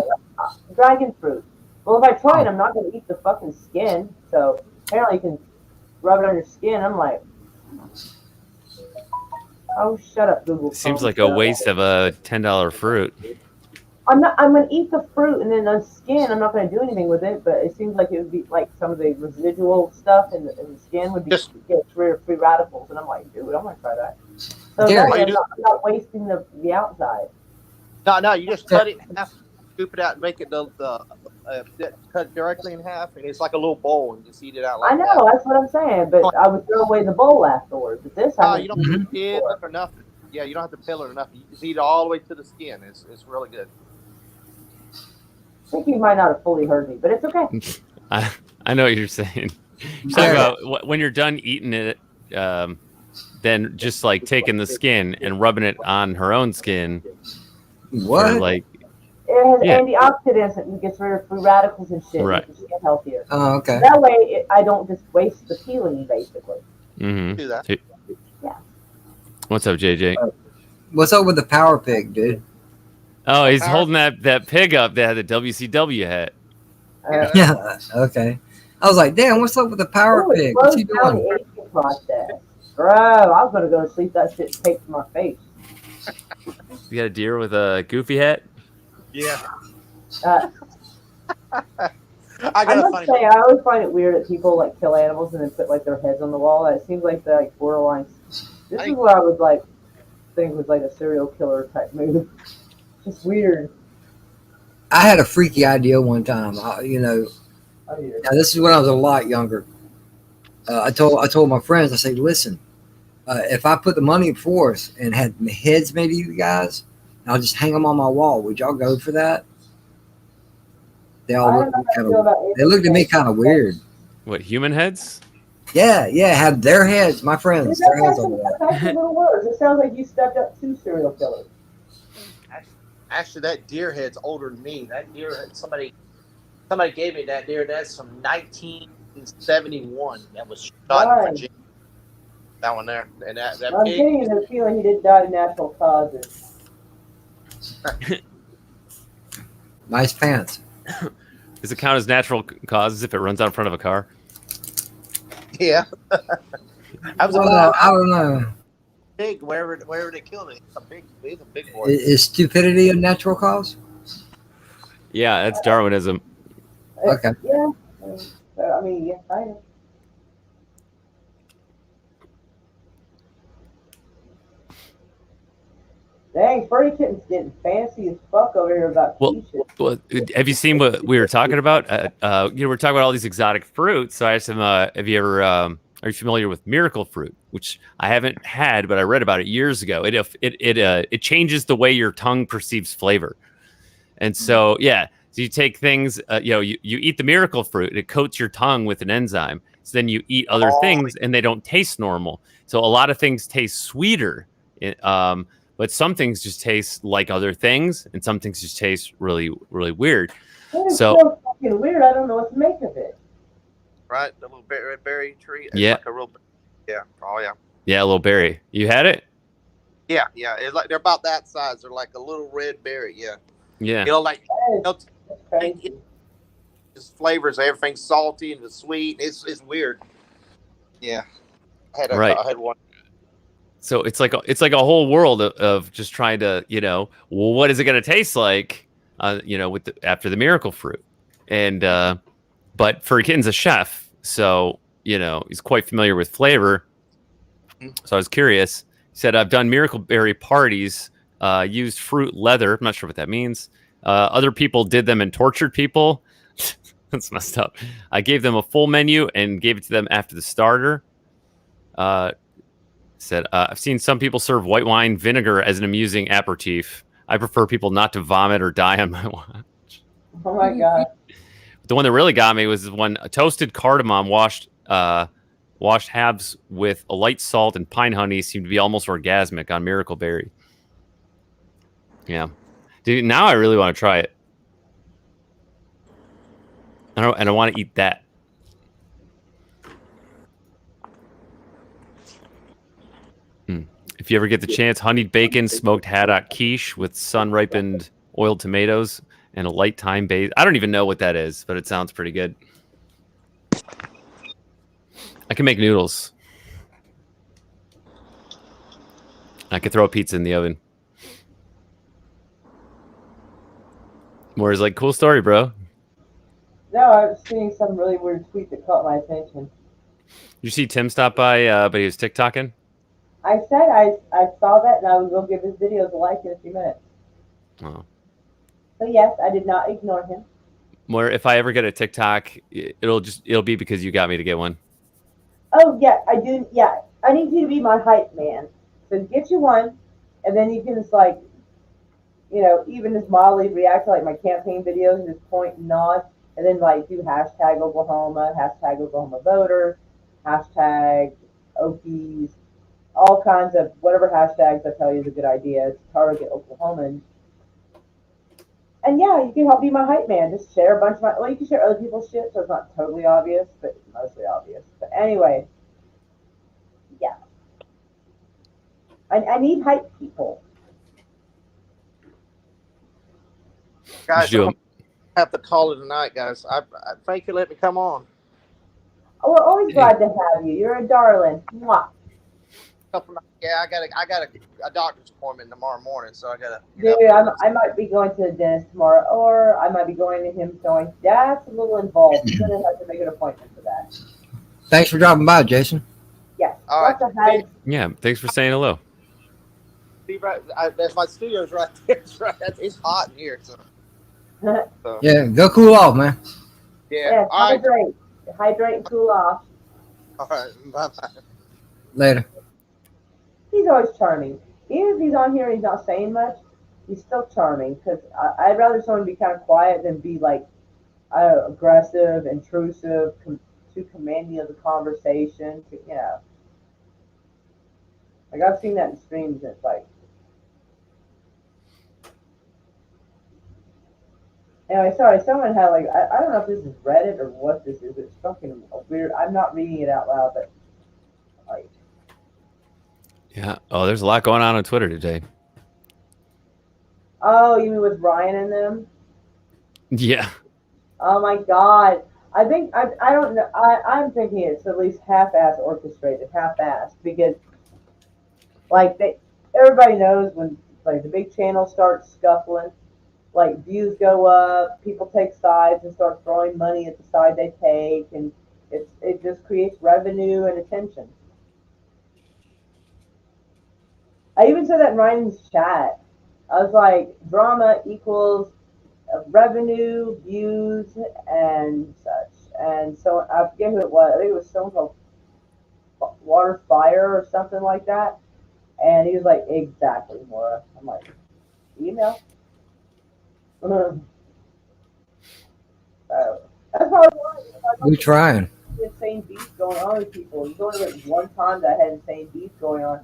Dragon fruit. Well, if I try it, I'm not going to eat the fucking skin. So apparently, you can rub it on your skin. I'm like, oh, shut up, Google. Seems like a waste of a $10 fruit. I'm going to eat the fruit, and then the skin, I'm not going to do anything with it. But it seems like it would be like some of the residual stuff in the skin would be get rid of free radicals. And I'm like, dude, I'm going to try that. So that way I'm not wasting the outside. No, you just cut it in half, scoop it out, and make it cut directly in half, and it's like a little bowl, and just eat it out like that. I know, that's what I'm saying, but I would throw away the bowl afterwards. But this, you don't have to peel it or nothing. Yeah, you don't have to peel it or nothing. You just eat it all the way to the skin. It's really good. I think you might not have fully heard me, but it's okay. I know what you're saying. You're talking about when you're done eating it, then just like taking the skin and rubbing it on her own skin. What? Like, it has antioxidants and gets rid of free radicals and shit. Right. Makes you get healthier. Oh, okay. That way, I don't just waste the peeling, basically. Mm-hmm. Do that. Yeah. What's up, JJ? What's up with the power pig, dude? Oh, he's holding that pig up that had the WCW hat. Yeah. Okay. I was like, damn, what's up with the power pig? What's he doing? The aging process. Bro, I was gonna go to sleep. That shit taped to my face. You got a deer with a goofy hat? Yeah. I must say, I always find it weird that people like kill animals and then put like their heads on the wall. It seems like they're like borderline. This is what I would like think was like a serial killer type move. Just weird. I had a freaky idea one time. Now this is when I was a lot younger. I told my friends, I said, listen, if I put the money forth and had heads made of you guys, I'll just hang them on my wall. Would y'all go for that? They all looked at me kind of weird. What, human heads? Yeah, had their heads. My friends, their heads on that. That's a little worse. It sounds like you stepped up to serial killers. Actually, that deer head's older than me. That deer head, somebody gave me that deer. That's from 1971. That was shot in Virginia. That one there, and that I'm pig. getting the feeling he didn't die of natural causes. Nice pants. Does it count as natural causes if it runs out in front of a car? Yeah. I don't know. Big wherever they killed it. It's a big boy. Is stupidity a natural cause? Yeah, that's Darwinism. Okay. Yeah. I mean, yeah, I am. Dang, Furry Kitten's getting fancy as fuck over here about quiche. Well, have you seen what we were talking about? We're talking about all these exotic fruits. So I asked him, have you ever, are you familiar with miracle fruit? Which I haven't had, but I read about it years ago. It changes the way your tongue perceives flavor. And so, so you take things, you eat the miracle fruit, it coats your tongue with an enzyme. So then you eat other things and they don't taste normal. So a lot of things taste sweeter. But some things just taste like other things, and some things just taste really, really weird. It's so fucking weird. I don't know what to make of it. Right, the little berry tree. It's like a real, yeah. Oh yeah. Yeah, a little berry. You had it? Yeah. It's like they're about that size. They're like a little red berry. Yeah. Yeah. Just flavors. Everything's salty and it's sweet. It's weird. Yeah. I had one. So it's like a whole world of just trying to, what is it going to taste like, after the miracle fruit, and but Furry Kitten's a chef, so he's quite familiar with flavor. So I was curious. He said, I've done Miracle Berry parties, used fruit leather. I'm not sure what that means. Other people did them and tortured people. That's messed up. I gave them a full menu and gave it to them after the starter. Said, I've seen some people serve white wine vinegar as an amusing aperitif. I prefer people not to vomit or die on my watch. Oh my god. The one that really got me was when a toasted cardamom washed halves with a light salt and pine honey seemed to be almost orgasmic on Miracle Berry. Yeah. Dude, now I really want to try it. And I want to eat that. If you ever get the chance, honeyed bacon, smoked haddock quiche with sun-ripened oiled tomatoes and a light thyme base. I don't even know what that is, but it sounds pretty good. I can make noodles. I could throw a pizza in the oven. Moore's like, cool story, bro. No, I was seeing some really weird tweet that caught my attention. You see Tim stop by, but he was TikToking? I said I saw that and I would go give his videos a like in a few minutes. Oh. So yes, I did not ignore him. More, if I ever get a TikTok, it'll be because you got me to get one. Oh yeah, I do. Yeah, I need you to be my hype man. So get you one, and then you can just like, even just mildly react to like my campaign videos and just point and nod, and then like do hashtag Oklahoma, hashtag Oklahoma voters, hashtag Okies, all kinds of whatever hashtags I tell you is a good idea to target Oklahomans. And yeah, you can help be my hype man. Just share a bunch of well, you can share other people's shit, so it's not totally obvious, but mostly obvious. But anyway, yeah. I need hype people. Guys, I have to call it a night, guys. I thank you for letting me come on. Oh, we're always glad to have you. You're a darling. Mwah. Yeah, I got a doctor's appointment tomorrow morning, so I gotta. Dude, I might be going to the dentist tomorrow, or I might be going to him showing. That's a little involved. You're gonna have to make an appointment for that. Thanks for dropping by, Jason. Yes. All right. Yeah, thanks for saying hello. Be right. My studio's right there. It's right. It's hot in here, so. Yeah, go cool off, man. Yeah. Yes, All right. hydrate and cool off. All right. Bye bye. Later. He's always charming. Even if he's on here and he's not saying much, he's still charming. Because I'd rather someone be kind of quiet than be like aggressive, intrusive, too commanding of the conversation. Like I've seen that in streams. And it's like, anyway, sorry. Someone had like I don't know if this is Reddit or what this is. It's fucking weird. I'm not reading it out loud, but like. Yeah. Oh, there's a lot going on Twitter today. Oh, you mean with Ryan and them? Yeah. Oh my God. I think I don't know. I'm thinking it's at least half-ass orchestrated, half-assed, because like everybody knows when like the big channels start scuffling, like views go up, people take sides and start throwing money at the side they take, and it just creates revenue and attention. I even said that in Ryan's chat. I was like, drama equals revenue, views, and such. And so I forget who it was. I think it was someone called Water Fire or something like that. And he was like, exactly, Maura. I'm like, email. So that's how it was. We trying. Insane beef going on with people. There's only like one time that I had insane beef going on.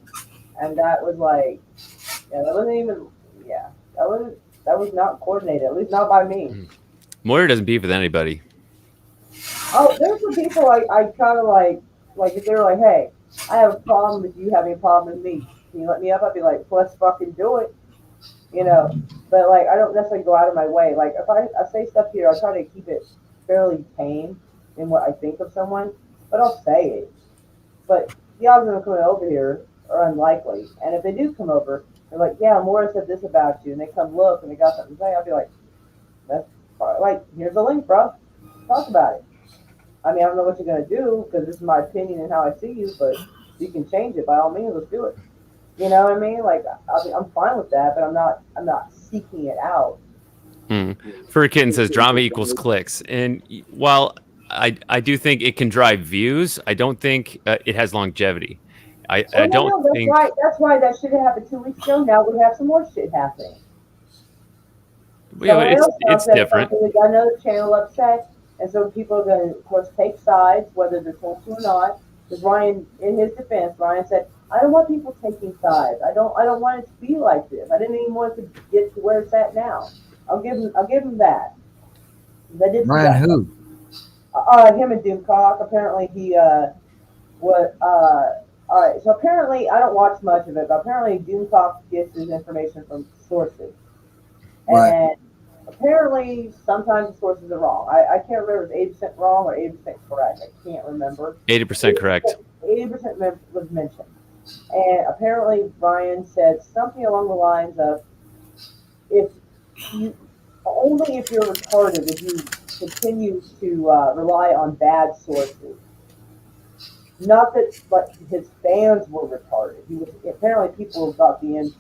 And that was like, that wasn't even, that was not coordinated, at least not by me. Moira doesn't beef with anybody. Oh, there's some people I kind of like if they were like, hey, I have a problem with you having a problem with me. Can you let me up? I'd be like, let's fucking do it. But like, I don't necessarily go out of my way. Like, if I say stuff here, I try to keep it fairly tame in what I think of someone, but I'll say it. But the odds of them coming over here are unlikely. And if they do come over, they're like, yeah, Maura said this about you, and they come look and they got something to say, I'll be like, that's like, here's the link, bro. Talk about it. I mean, I don't know what you're gonna do because this is my opinion and how I see you, but you can change it, by all means, let's do it. You know what I mean? Like, I'm fine with that, but I'm not seeking it out. Furkin says drama equals clicks, and while I do think it can drive views, I don't think it has longevity. I don't That's think. right. That's why that shit happened 2 weeks ago. Now we have some more shit happening. Yeah, but it's different. We got another channel upset, and so people are going to, of course, take sides, whether they're told to or not. Because Ryan, in his defense, Ryan said, "I don't want people taking sides. I don't want it to be like this. I didn't even want it to get to where it's at now." I'll give him that. Ryan who? Him and Doomcock. Apparently he what all right. So apparently I don't watch much of it, but apparently Doomcock gets his information from sources. Right. And apparently sometimes the sources are wrong. I can't remember if it's 80% wrong or 80% correct. I can't remember. 80% correct. 80% was mentioned. And apparently Ryan said something along the lines of, only if you're retarded if you continue to rely on bad sources. Not that, but his fans were retarded. He was apparently people got the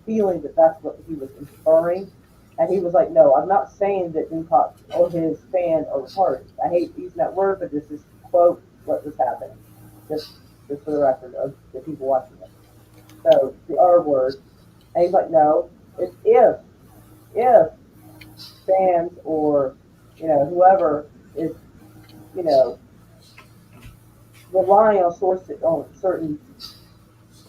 feeling that that's what he was inferring, and he was like, "No, I'm not saying that Doomcock or his fans are retarded. I hate using that word, but this is quote what was happening, just for the record of the people watching it." So the R word, and he's like, "No, it's if fans or whoever is relying on certain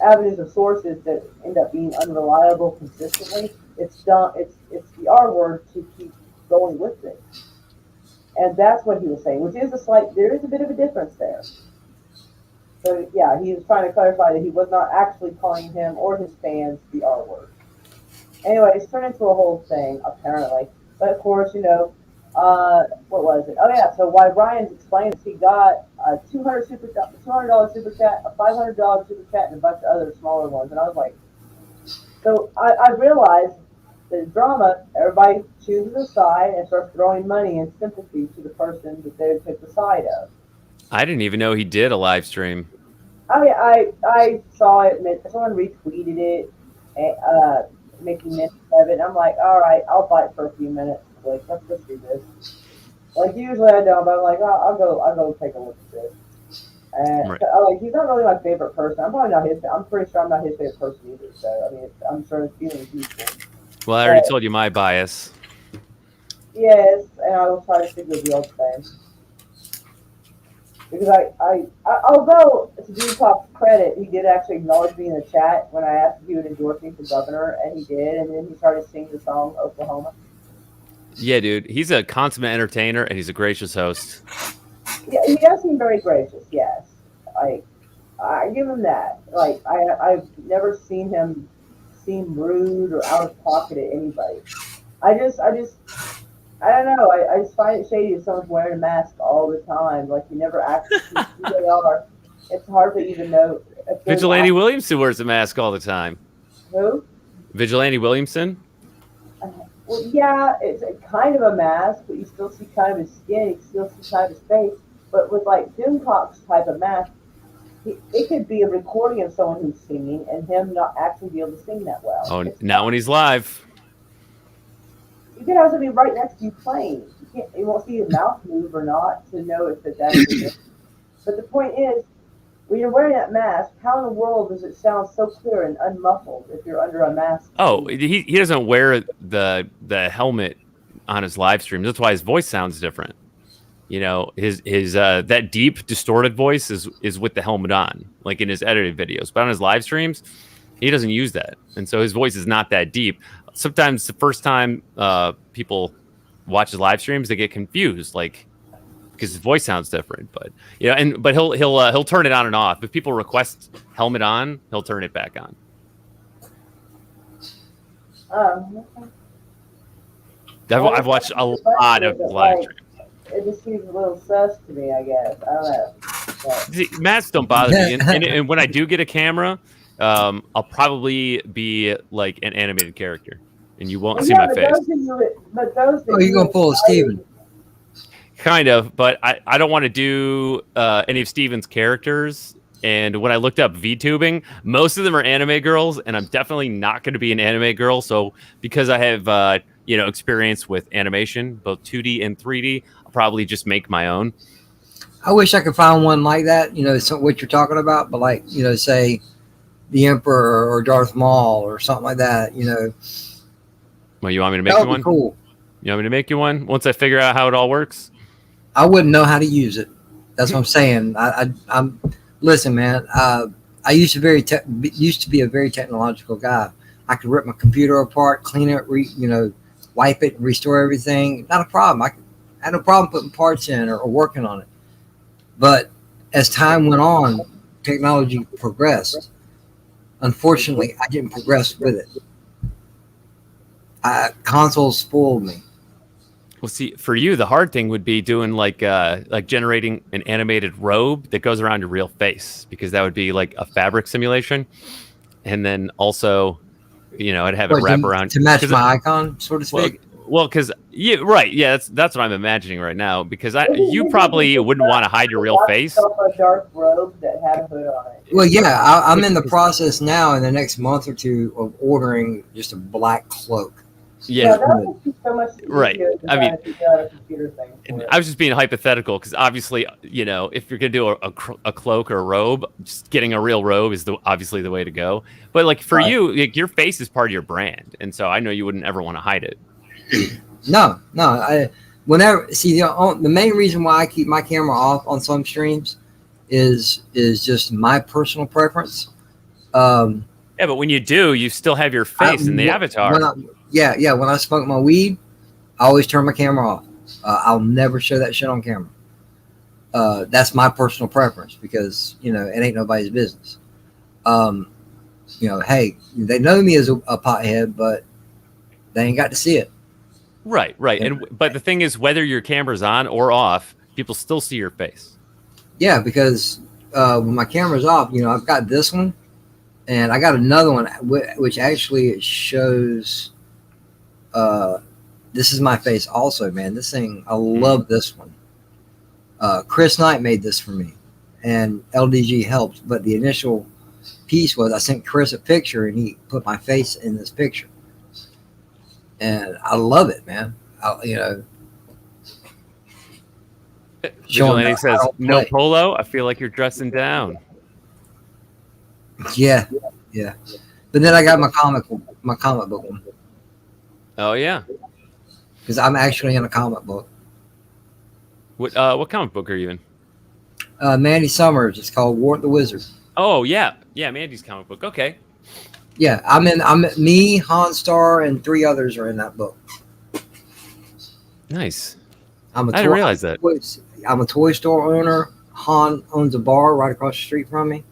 avenues of sources that end up being unreliable consistently, it's the R word to keep going with it." And that's what he was saying, which is there is a bit of a difference there. So yeah, he was trying to clarify that he was not actually calling him or his fans the R word. Anyway, it's turned into a whole thing, apparently. But of course, what was it? Oh yeah, so why Ryan's explaining this, he got a $200 super chat, a $500 super chat, and a bunch of other smaller ones. And I was like, so I realized that in drama, everybody chooses a side and starts throwing money and sympathy to the person that they took the side of. I didn't even know he did a live stream. Oh yeah, I saw it. Someone retweeted it, making mention of it. And I'm like, all right, I'll bite for a few minutes. Like, let's do this. Like usually I don't, but I'm like, I'll go take a look at this. And Right. he's not really my favorite person. I'm probably not his. I'm pretty sure I'm not his favorite person either. So I mean, I'm sure his feelings equal. Well, I already told you my bias. Yes, and I will try to stick with the old thing. Because I although to Doomcock's credit, he did actually acknowledge me in the chat when I asked if he would endorse me for governor, and he did, and then he started singing the song Oklahoma. Yeah, dude, he's a consummate entertainer and he's a gracious host. Yeah, he does seem very gracious. Yes, I give him that. Like I've never seen him seem rude or out of pocket at anybody. I don't know. I just find it shady if someone's wearing a mask all the time. Like you never actually see who they are. It's hard to even know. Vigilante Williamson wears a mask all the time. Who? Vigilante Williamson? Well, yeah, it's a kind of a mask, but you still see kind of his skin. You still see kind of his face. But with like Doomcock's type of mask, it could be a recording of someone who's singing and him not actually be able to sing that well. Oh, not when he's live. You could have somebody right next to you playing. You won't see his mouth move or not to know if that's actually. But the point is, when you're wearing that mask, how in the world does it sound so clear and unmuffled if you're under a mask? Oh, he doesn't wear the helmet on his live stream. That's why his voice sounds different. His that deep distorted voice is with the helmet on, like in his edited videos. But on his live streams, he doesn't use that, and so his voice is not that deep. Sometimes the first time people watch his live streams, they get confused, like because his voice sounds different. But but he'll turn it on and off. If people request helmet on, he'll turn it back on. I've watched a lot of live streams. It just seems a little sus to me, I guess. I don't know. See, masks don't bother me, and when I do get a camera, I'll probably be like an animated character, and you won't see my face. You're gonna pull a Steven. Kind of, but I don't want to do any of Steven's characters And when I looked up VTubing, most of them are anime girls, and I'm definitely not going to be an anime girl. So because I have experience with animation, both 2D and 3D, I'll probably just make my own. I wish I could find one like that. What you're talking about, but like say the Emperor or Darth Maul or something like that. Well, you want me to make That you would be one? cool. You want me to make you one once I figure out how it all works? I wouldn't know how to use it. That's what I'm saying. I'm listen, man. I used to be a very technological guy. I could rip my computer apart, clean it, wipe it, and restore everything. Not a problem. I had no problem putting parts in or working on it. But as time went on, technology progressed. Unfortunately, I didn't progress with it. Consoles spoiled me. Well, see, for you, the hard thing would be doing like generating an animated robe that goes around your real face, because that would be like a fabric simulation, and then also, I'd have it wrap around to match my icon, so to speak. Well, because right, yeah, that's what I'm imagining right now. Because you probably wouldn't want to hide your real face. A dark robe that had a hood on it. Well, yeah, I'm in the process now in the next month or two of ordering just a black cloak. Yeah, that would be so much easier. Right. I mean, a computer thing I was just being hypothetical because obviously, if you're gonna do a cloak or a robe, just getting a real robe is obviously the way to go. But like for you, like, your face is part of your brand, and so I know you wouldn't ever want to hide it. No. The main reason why I keep my camera off on some streams is just my personal preference. Yeah, but when you do, you still have your face in the avatar. When I smoke my weed, I always turn my camera off. I'll never show that shit on camera. That's my personal preference because it ain't nobody's business. Hey, they know me as a pothead, but they ain't got to see it. Right. But the thing is, whether your camera's on or off, people still see your face. Yeah, because when my camera's off, I've got this one, and I got another one which actually shows. This is my face also, man. This thing, I love this one. Chris Knight made this for me, and LDG helped. But the initial piece was I sent Chris a picture, and he put my face in this picture. And I love it, man. Vigilante says, no polo. I feel like you're dressing down. Yeah. But then I got my comic book one. Oh, yeah. Because I'm actually in a comic book. What comic book are you in? Mandy Summers. It's called Wart the Wizard. Oh, yeah. Yeah, Mandy's comic book. Okay. Yeah, me, Han Star, and 3 others are in that book. Nice. I didn't realize that. I'm a toy store owner. Han owns a bar right across the street from me.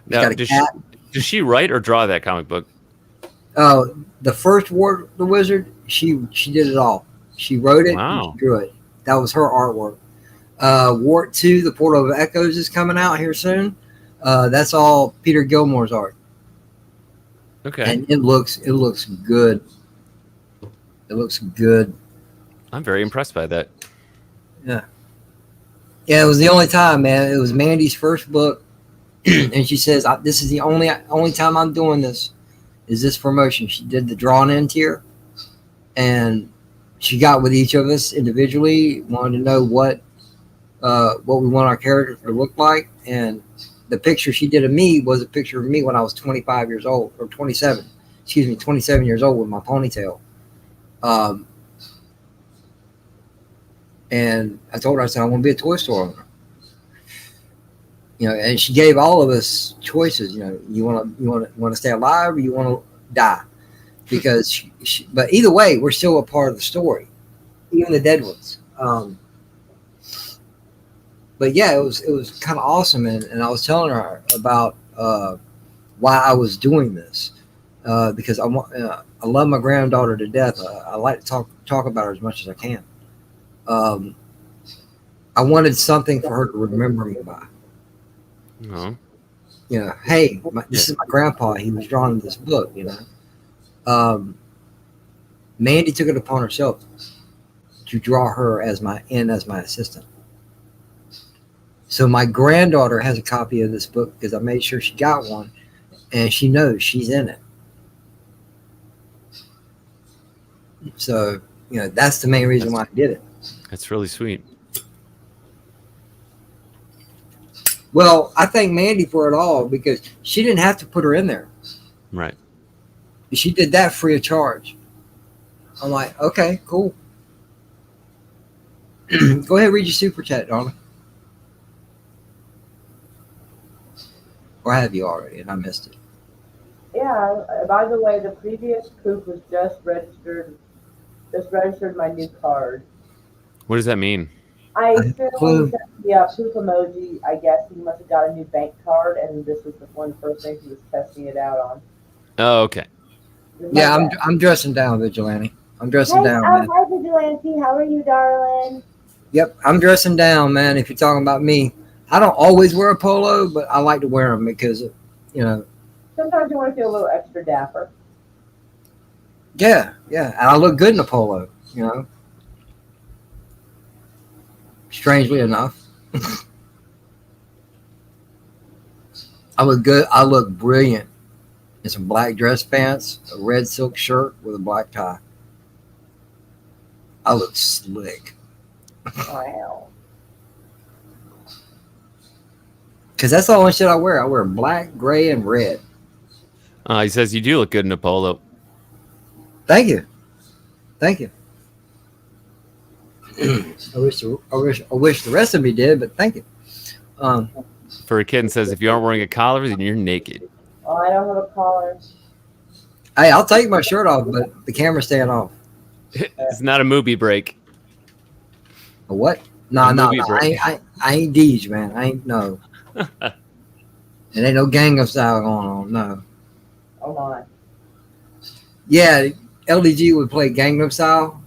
Now, does she write or draw that comic book? The first Wart the Wizard, she did it all. She wrote it, and she drew it. That was her artwork. Wart 2, The Portal of Echoes, is coming out here soon. That's all Peter Gilmore's art. Okay. And it looks good. It looks good. I'm very impressed by that. Yeah. Yeah, it was the only time, man. It was Mandy's first book. And she says, this is the only time I'm doing this. Is this promotion. She did the drawn in tier. And she got with each of us individually, wanted to know what we want our characters to look like. And the picture she did of me was a picture of me when I was 25 years old, or 27 years old with my ponytail. And I told her, I said, I want to be a toy store owner. And she gave all of us choices. You want to stay alive or you want to die? Because, but either way, we're still a part of the story, even the dead ones. But yeah, it was kind of awesome, and I was telling her about why I was doing this because I love my granddaughter to death. I like to talk about her as much as I can. I wanted something for her to remember me by. Hey, this is my grandpa. He was drawn in this book. Mandy took it upon herself to draw her as my assistant. So my granddaughter has a copy of this book because I made sure she got one, and she knows she's in it. So that's the main reason why I did it. That's really sweet. Well, I thank Mandy for it all because she didn't have to put her in there. Right. She did that free of charge. I'm like, okay, cool. Go ahead, read your super chat, Donna. Or have you already? And I missed it. Yeah. By the way, the previous poop was just registered. Just registered my new card. What does that mean? I I sent clue. him the poop emoji. I guess he must have got a new bank card, and this was the first thing he was testing it out on. Oh, okay. Yeah, I'm dressing down, Vigilante. I'm dressing down, man. Hi, Vigilante. How are you, darling? Yep, I'm dressing down, man. If you're talking about me, I don't always wear a polo, but I like to wear them because, Sometimes you want to feel a little extra dapper. yeah, and I look good in a polo, strangely enough. I look good. I look brilliant in some black dress pants, a red silk shirt with a black tie. I look slick. Wow. Because that's the only shit I wear. I wear black, gray, and red. He says you do look good in a polo. Thank you. I wish the rest of me did, but thank you. For a kid and says if you aren't wearing a collar, then you're naked. Oh, I don't have a collar. Hey, I'll take my shirt off, but the camera's staying off. It's not a movie break. A what? No. I ain't Deej, man. I ain't no. It ain't no Gangnam Style going on. No. Oh my. Yeah, LDG would play Gangnam Style,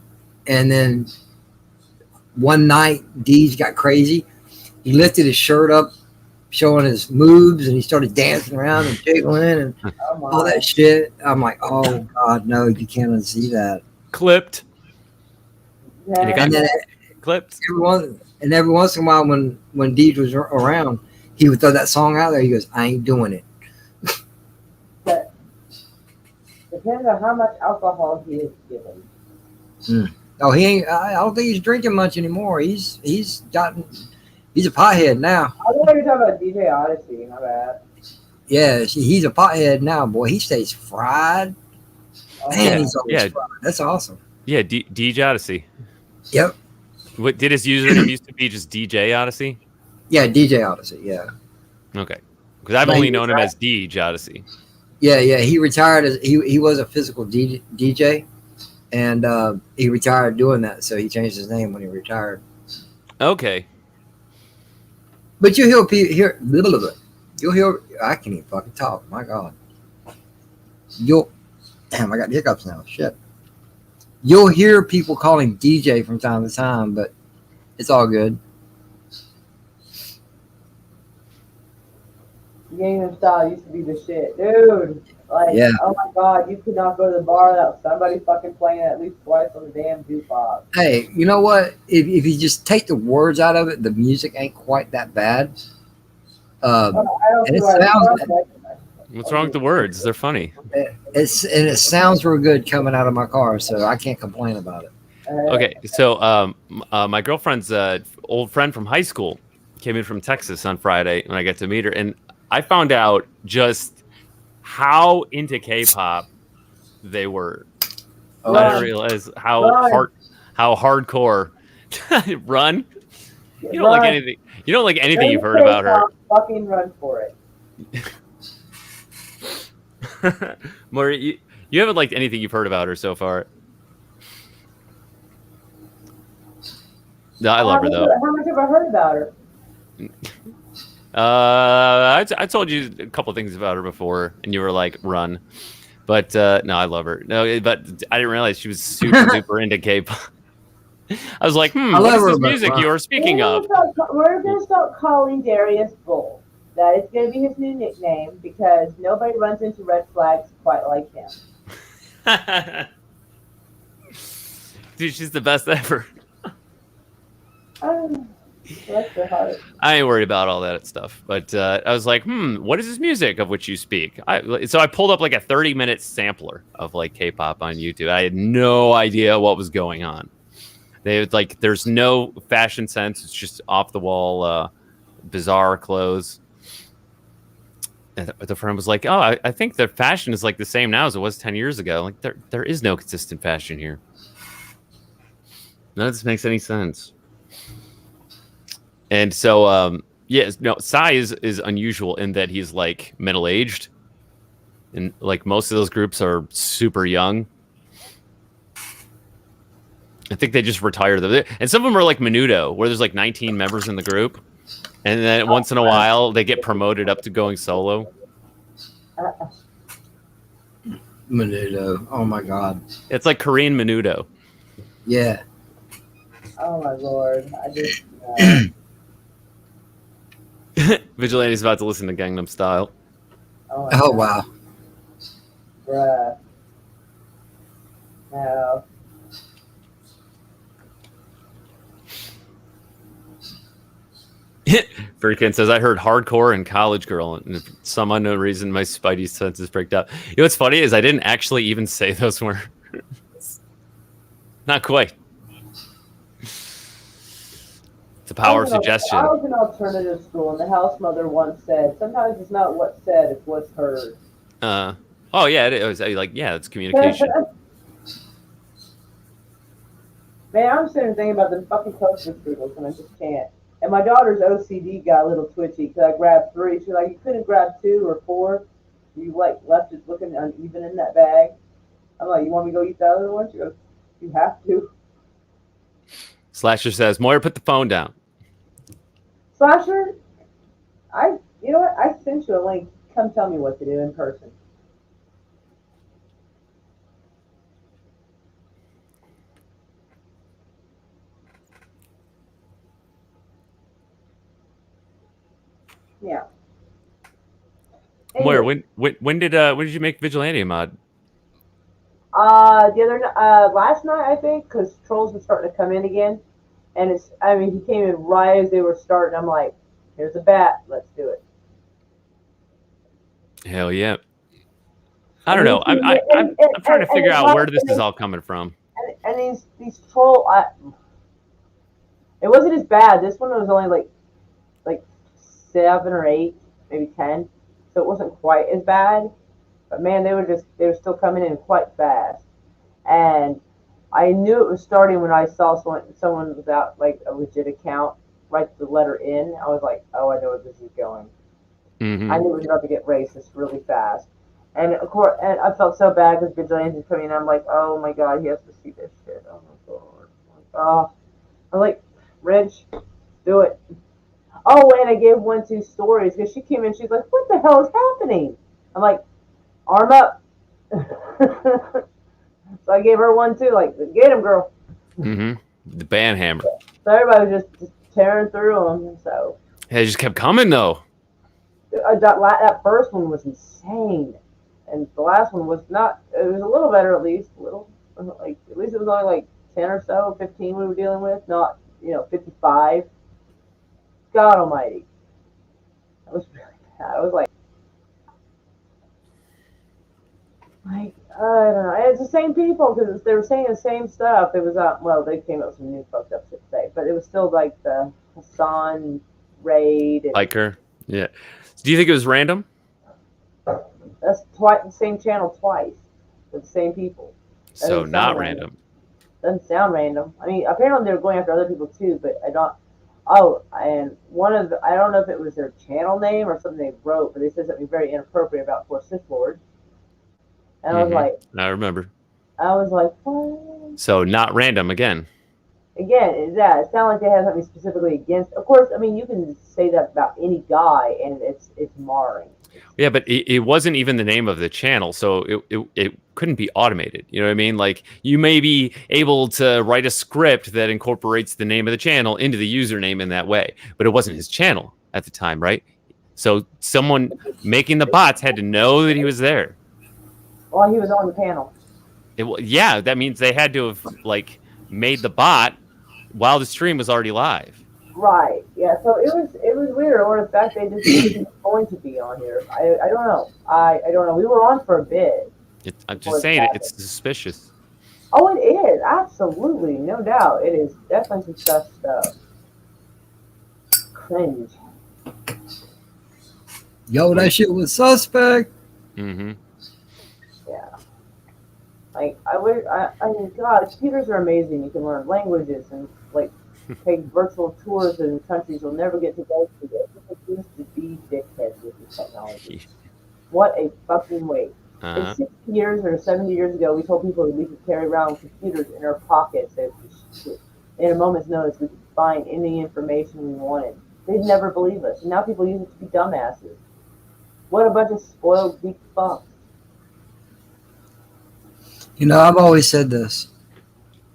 and then one night Deej got crazy. He lifted his shirt up, showing his moves, and he started dancing around and jiggling and all that shit. I'm like, oh God, no, you can't unsee that. Clipped. Yeah. And then clipped. Every once in a while, when Deej was around, he would throw that song out there. He goes, I ain't doing it. But depends on how much alcohol he is given. Oh, he ain't. I don't think he's drinking much anymore. He's a pothead now. I thought you were talking about DJ Odyssey. My bad. Yeah, he's a pothead now, boy. He stays fried. Oh, Man, he's always fried. That's awesome. Yeah, DJ Odyssey. Yep. What did his username used to be? Just DJ Odyssey? Yeah, DJ Odyssey. Yeah. Okay. Because I've only known him as DJ Odyssey. Yeah. He retired as he was a physical DJ, and he retired doing that. So he changed his name when he retired. Okay. But you'll hear. I can't even fucking talk. My God. Damn, I got hiccups now. Shit. You'll hear people call him DJ from time to time, but it's all good. Gangnam Style used to be the shit, dude. Like, Yeah. Oh my God, you could not go to the bar without somebody fucking playing at least twice on the damn jukebox. Hey, you know what? If you just take the words out of it, the music ain't quite that bad. I don't And it see why sounds. What's wrong with the words? They're funny. It sounds real good coming out of my car, so I can't complain about it. Okay, so my girlfriend's old friend from high school came in from Texas on Friday when I got to meet her, and I found out just how into K-pop they were. Oh, I didn't realize how hardcore. Run. You don't like anything. You don't like anything you've heard about her. Fucking run for it. Maury, you haven't liked anything you've heard about her so far. No, I love her though. How much have I heard about her? I told you a couple things about her before, and you were like, "Run," but no, I love her. No, but I didn't realize she was super duper into K-pop. I was like, I what love is her, this but music you are speaking of? We're gonna start calling Darius Bull. That is gonna be his new nickname because nobody runs into red flags quite like him. Dude, she's the best ever. Bless your heart. I ain't worried about all that stuff. But I was like, what is this music of which you speak? So I pulled up like a 30-minute sampler of like K-pop on YouTube. I had no idea what was going on. There's no fashion sense. It's just off the wall, bizarre clothes. And the friend was like, "Oh, I think the fashion is like the same now as it was 10 years ago. Like there is no consistent fashion here. None of this makes any sense." And so, Psy is unusual in that he's like middle aged, and like most of those groups are super young. I think they just retired them, and some of them are like Menudo, where there's like 19 members in the group, and then once in a while they get promoted up to going solo. Menudo. Oh my God. It's like Korean Menudo. Yeah. Oh my lord! I just. Vigilante's about to listen to Gangnam Style. Oh wow. Bruh. No. Furrykin says, I heard hardcore and college girl, and for some unknown reason, my spidey senses pricked up. You know what's funny is I didn't actually even say those words. Not quite. It's the power of suggestion. I was in alternative school, and the house mother once said, sometimes it's not what's said, it's what's heard. Oh, yeah, it was like, yeah, it's communication. Man, I'm sitting thinking about the fucking toaster strudels, and I just can't. And my daughter's OCD got a little twitchy because I grabbed 3. She's like, you couldn't grab 2 or 4. You like left it looking uneven in that bag. I'm like, you want me to go eat the other one? She goes, you have to. Slasher says, Moira, put the phone down. Slasher, you know what? I sent you a link. Come tell me what to do in person. Yeah. Moira, when did you make Vigilante a mod? Last night I think, because trolls were starting to come in again, and he came in right as they were starting. I'm like, here's a bat, let's do it. Hell yeah! I don't know. I'm trying to figure out where this is all coming from. And these troll, it wasn't as bad. This one was only like 7 or 8, maybe 10, so it wasn't quite as bad. But man, they were still coming in quite fast, and I knew it was starting when I saw someone without like a legit account write the letter N. I was like, oh, I know where this is going. Mm-hmm. I knew it was about to get racist really fast, and of course, and I felt so bad because Vigilante's coming in. I'm like, oh my god, he has to see this shit. Oh my god. Oh, I'm like, Rich, do it. Oh, and I gave 1 2 stories because she came in. She's like, what the hell is happening? I'm like, arm up. So I gave her 1 2, like, get him, girl. Mm-hmm. The band hammer. So everybody was just tearing through them. So They just kept coming though. that first one was insane, and the last one was not. It was a little better, at least. A little, like at least it was only like 10 or so, 15 we were dealing with, not 55. God Almighty, that was really bad. I was like. I don't know. It's the same people because they were saying the same stuff. It was they came up with some new fucked up shit today, but it was still like the Hassan raid. And Hiker. Yeah. Do you think it was random? that's the same channel twice with the same people. So not random. Doesn't sound random. I mean, apparently they were going after other people too, but I don't. Oh, and I don't know if it was their channel name or something they wrote, but they said something very inappropriate about poor Sith Lord. And I was like, I remember. what? So not random again. Again, it's not like they have something specifically against. Of course, I mean you can say that about any guy, and it's marring. Yeah, but it wasn't even the name of the channel, so it couldn't be automated. You know what I mean? Like you may be able to write a script that incorporates the name of the channel into the username in that way, but it wasn't his channel at the time, right? So someone making the bots had to know that he was there. Well, he was on the panel. Yeah, that means they had to have like made the bot while the stream was already live. Right. Yeah. So it was weird, or the fact they just wasn't going to be on here. I don't know. I don't know. We were on for a bit I'm before just this saying it, happened. it's suspicious. Oh, it is absolutely no doubt. It is definitely some sus stuff. Cringe. Yo, that shit was suspect. Mm-hmm. Yeah. Like I would. I mean, God, computers are amazing. You can learn languages and like take virtual tours in countries you'll never get to go to. People choose to be dickheads with this technology. What a fucking waste. If Uh-huh. 60 years or 70 years ago we told people that we could carry around computers in our pockets, that in a moment's notice we could find any information we wanted, they'd never believe us. And now people use it to be dumbasses. What a bunch of spoiled weak fucks. You know, I've always said this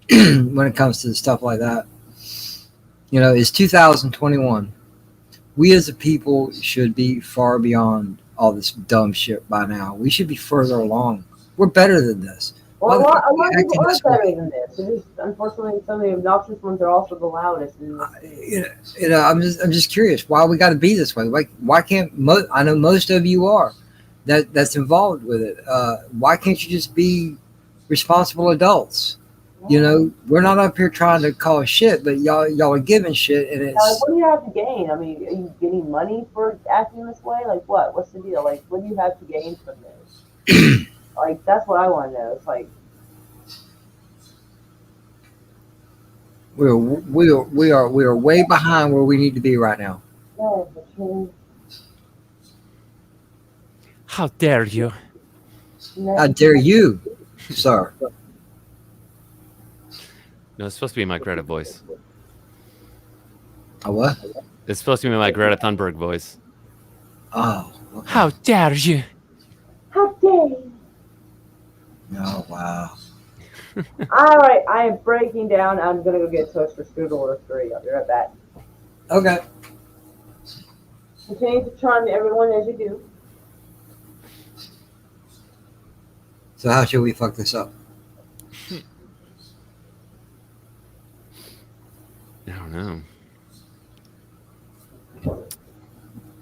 when it comes to stuff like that. You know, it's 2021. We as a people should be far beyond all this dumb shit by now. We should be further along. We're better than this. Well, Why the fuck are a we lot of people acting are this better way? than this. It is, unfortunately, some of the obnoxious ones are also the loudest in the scene. I'm just curious why we got to be this way. Like, why can't I know most of you are that's involved with it. Why can't you just be responsible adults? You know, we're not up here trying to cause shit, but y'all are giving shit, and Like, it's what do you have to gain? I mean, are you getting money for acting this way? Like, what? What's the deal? Like, what do you have to gain from this? Like, that's what I want to know. It's like, we are way behind where we need to be right now. yeah, for sure. How dare you? How dare you, sir? No, it's supposed to be my Greta voice. A what? It's supposed to be my Greta Thunberg voice. Oh, okay. How dare you? How dare you? Oh, wow. All right, I am breaking down. I'm gonna go get toaster strudel or 3. I'll be right back. Okay. Continue to charm everyone as you do. So how should we fuck this up? I don't know.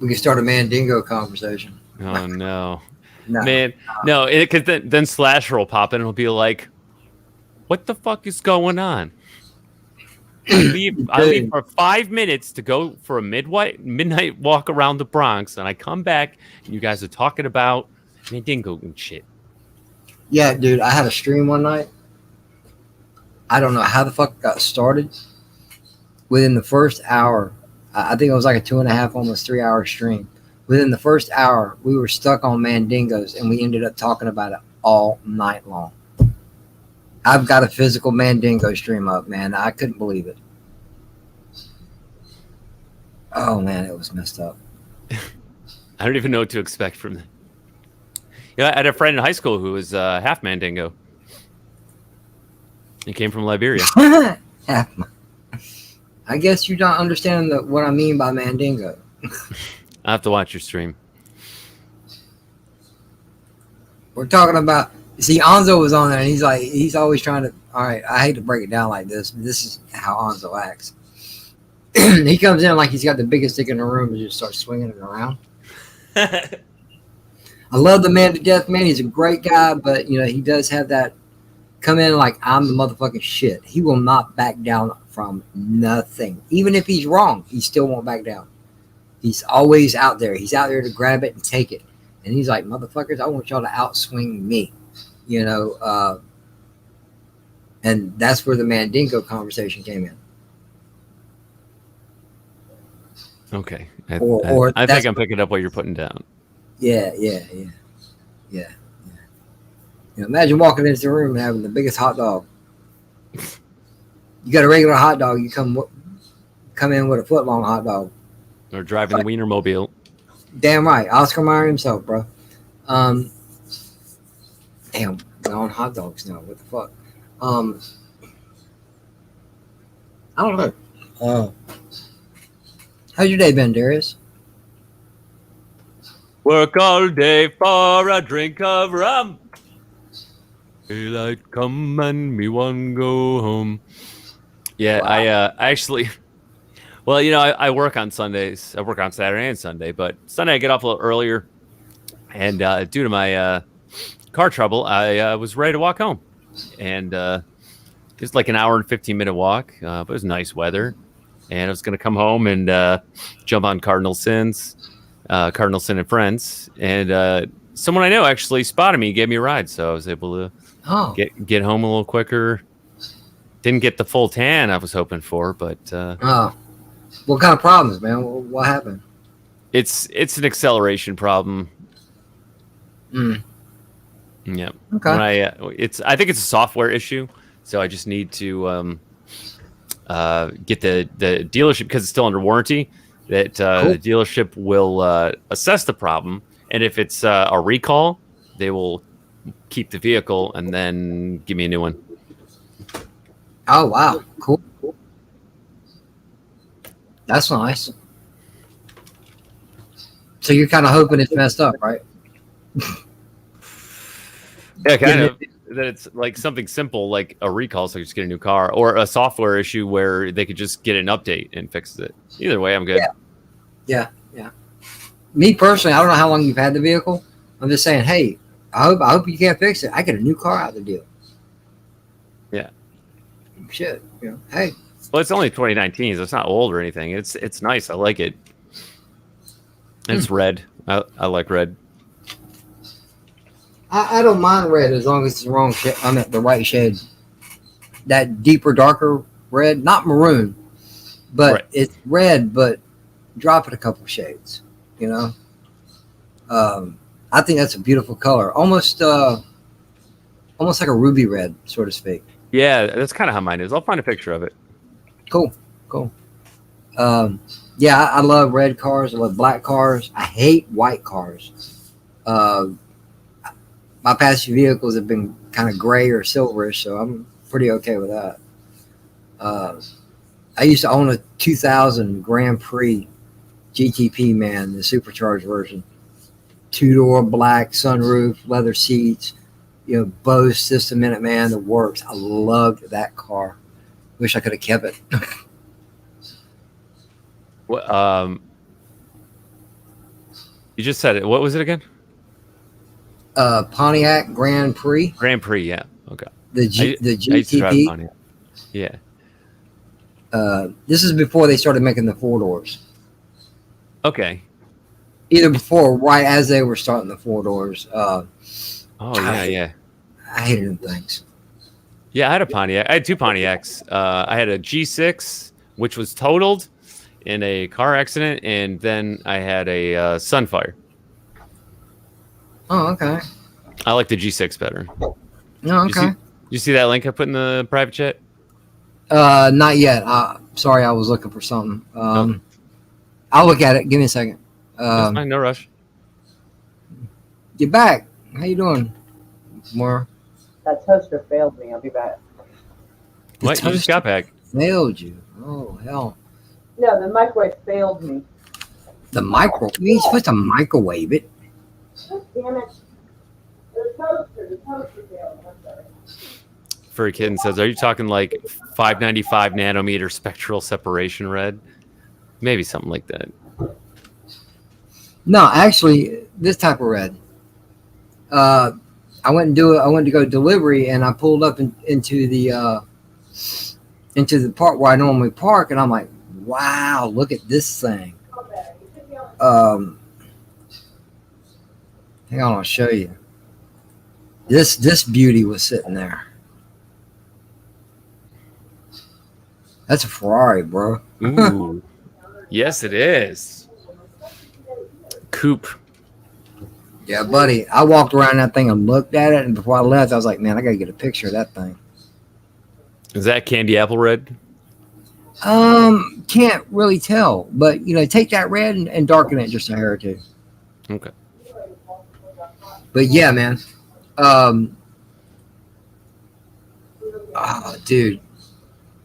We can start a Mandingo conversation. Oh no, No. man, no. Because then Slasher will pop in and he'll be like, "What the fuck is going on?" I leave for 5 minutes to go for a midnight walk around the Bronx, and I come back and you guys are talking about Mandingo and shit. Yeah, dude, I had a stream one night. I don't know how the fuck it got started. Within the first hour, I think it was like a 2.5, almost 3 hour stream. Within the first hour, we were stuck on Mandingos, and we ended up talking about it all night long. I've got a physical Mandingo stream up, man. I couldn't believe it. Oh man, it was messed up. I don't even know what to expect from that. Yeah, I had a friend in high school who was half Mandingo. He came from Liberia. I guess you don't understand what I mean by Mandingo. I have to watch your stream. We're talking about. See, Anzo was on there, and he's always trying to. All right, I hate to break it down like this, but this is how Anzo acts. He comes in like he's got the biggest dick in the room and just starts swinging it around. I love the man to death, man. He's a great guy, but he does have that come in like I'm the motherfucking shit. He will not back down from nothing, even if he's wrong. He still won't back down. He's always out there. He's out there to grab it and take it. And he's like, motherfuckers, I want y'all to outswing me, and that's where the Mandingo conversation came in. Okay. Or I think I'm picking up what you're putting down. Yeah. Imagine walking into the room and having the biggest hot dog. You got a regular hot dog, you come in with a foot long hot dog. Or driving the Wienermobile. Damn right, Oscar Mayer himself, bro. Damn, we're on hot dogs now. What the fuck? I don't know. How's your day been, Darius? Work all day for a drink of rum. Daylight come and me one go home. Yeah, wow. I actually Well, I work on Sundays. I work on Saturday and Sunday, but Sunday I get off a little earlier, and due to my car trouble, I was ready to walk home, and it's like an hour and 15-minute walk, but it was nice weather, and I was going to come home and jump on Cardinal Sin and Friends, and someone I know actually spotted me, gave me a ride, so I was able to get home a little quicker. Didn't get the full tan I was hoping for, but what kind of problems, man? What happened? it's an acceleration problem. Mm. Yeah. Okay. When I think it's a software issue, so I just need to get the dealership, because it's still under warranty. That Cool. the dealership will assess the problem, and if it's a recall, they will keep the vehicle and then give me a new one. Oh wow, cool. That's nice. So you're kind of hoping it's messed up, right? Yeah, kind of. That it's like something simple, like a recall, so you just get a new car, or a software issue where they could just get an update and fix it. Either way, I'm good. Yeah. Me personally, I don't know how long you've had the vehicle. I'm just saying, hey, I hope you can't fix it. I get a new car out of the deal. Yeah. Shit. Hey. Well, it's only 2019, so it's not old or anything. It's nice. I like it. And it's red. I like red. I don't mind red as long as it's the wrong shade. I'm at the right shade. That deeper, darker red, not maroon, but Right. It's red, but drop it a couple shades. I think that's a beautiful color, almost like a ruby red, so to speak. Yeah, that's kind of how mine is. I'll find a picture of it. Cool. Yeah, I love red cars. I love black cars. I hate white cars. My past few vehicles have been kind of gray or silverish, so I'm pretty okay with that. I used to own a 2000 Grand Prix GTP, man, the supercharged version. 2-door, black, sunroof, leather seats, Bose system in it, man, the works. I loved that car. Wish I could have kept it. What, you just said it. What was it again? Pontiac Grand Prix. Grand Prix, yeah. Okay. The I used to drive GTP. Pontiac. Yeah. This is before they started making the 4-doors. Okay. Either before or right as they were starting the 4-doors. Oh, yeah. I hated them things. Yeah, I had a Pontiac. I had two Pontiacs. I had a G6, which was totaled in a car accident, and then I had a Sunfire. Oh, okay. I like the G6 better. No, okay. You see that link I put in the private chat? Not yet. Sorry, I was looking for something. I'll look at it. Give me a second. That's fine, no rush. Get back. How you doing? More. That toaster failed me. I'll be back. What? You just got back. Failed you. Oh, hell. No, the microwave failed me. The microwave? You ain't supposed to microwave it. Damn it. The toaster failed. I'm sorry. Furry Kitten says, are you talking like 595 nanometer spectral separation red? Maybe something like that. No, actually, this type of red. I went to go delivery, and I pulled up into the part where I normally park, and I'm like, wow, look at this thing. Hang on, I'll show you. This beauty was sitting there. That's a Ferrari, bro. Ooh. Yes, it is. Coupe. Yeah, buddy. I walked around that thing and looked at it, and before I left, I was like, man, I gotta get a picture of that thing. Is that candy apple red? Can't really tell, but take that red and darken it just a hair or two. Okay. But yeah, man. Oh, dude,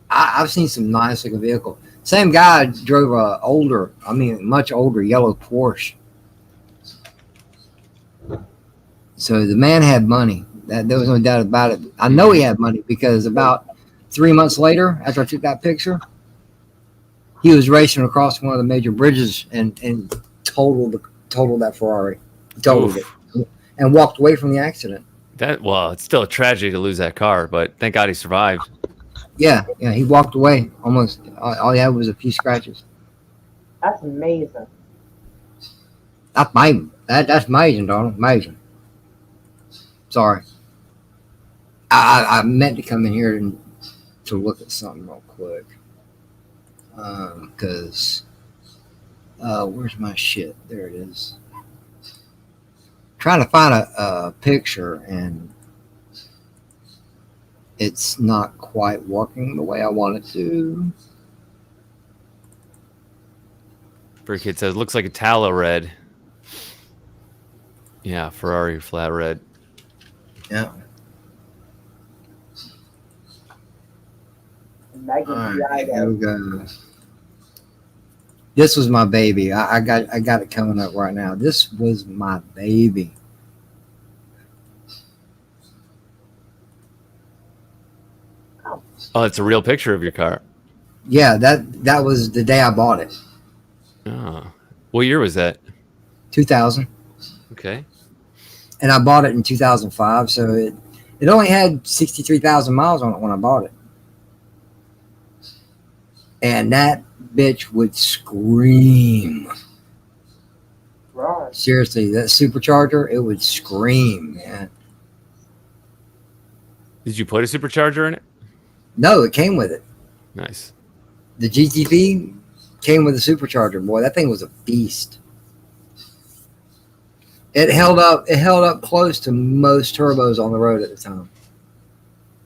I've seen some nice looking vehicle. Same guy drove a much older yellow Porsche. So the man had money. There was no doubt about it. I know he had money because about 3 months later, after I took that picture, He was racing across one of the major bridges and totaled that Ferrari, totaled Oof. it, and walked away from the accident. Well, it's still a tragedy to lose that car, but thank God he survived. Yeah, he walked away almost. All he had was a few scratches. That's amazing. That's amazing. That's amazing, Donald. Amazing. Sorry. I meant to come in here to look at something real quick. Because where's my shit? There it is. Trying to find a picture, and it's not quite working the way I want it to. Brick Kid says, looks like a tallow red. Yeah, Ferrari flat red. Yeah. Megan All G.I. right, here we go. This was my baby. I got it coming up right now. This was my baby. Oh, it's a real picture of your car. Yeah, that was the day I bought it. Oh. What year was that? 2000. Okay. And I bought it in 2005, so it only had 63,000 miles on it when I bought it. And that bitch would scream. Right. Seriously, that supercharger, it would scream, man. Did you put a supercharger in it? No, it came with it. Nice. The GTV came with a supercharger. Boy, that thing was a beast. It held up close to most turbos on the road at the time.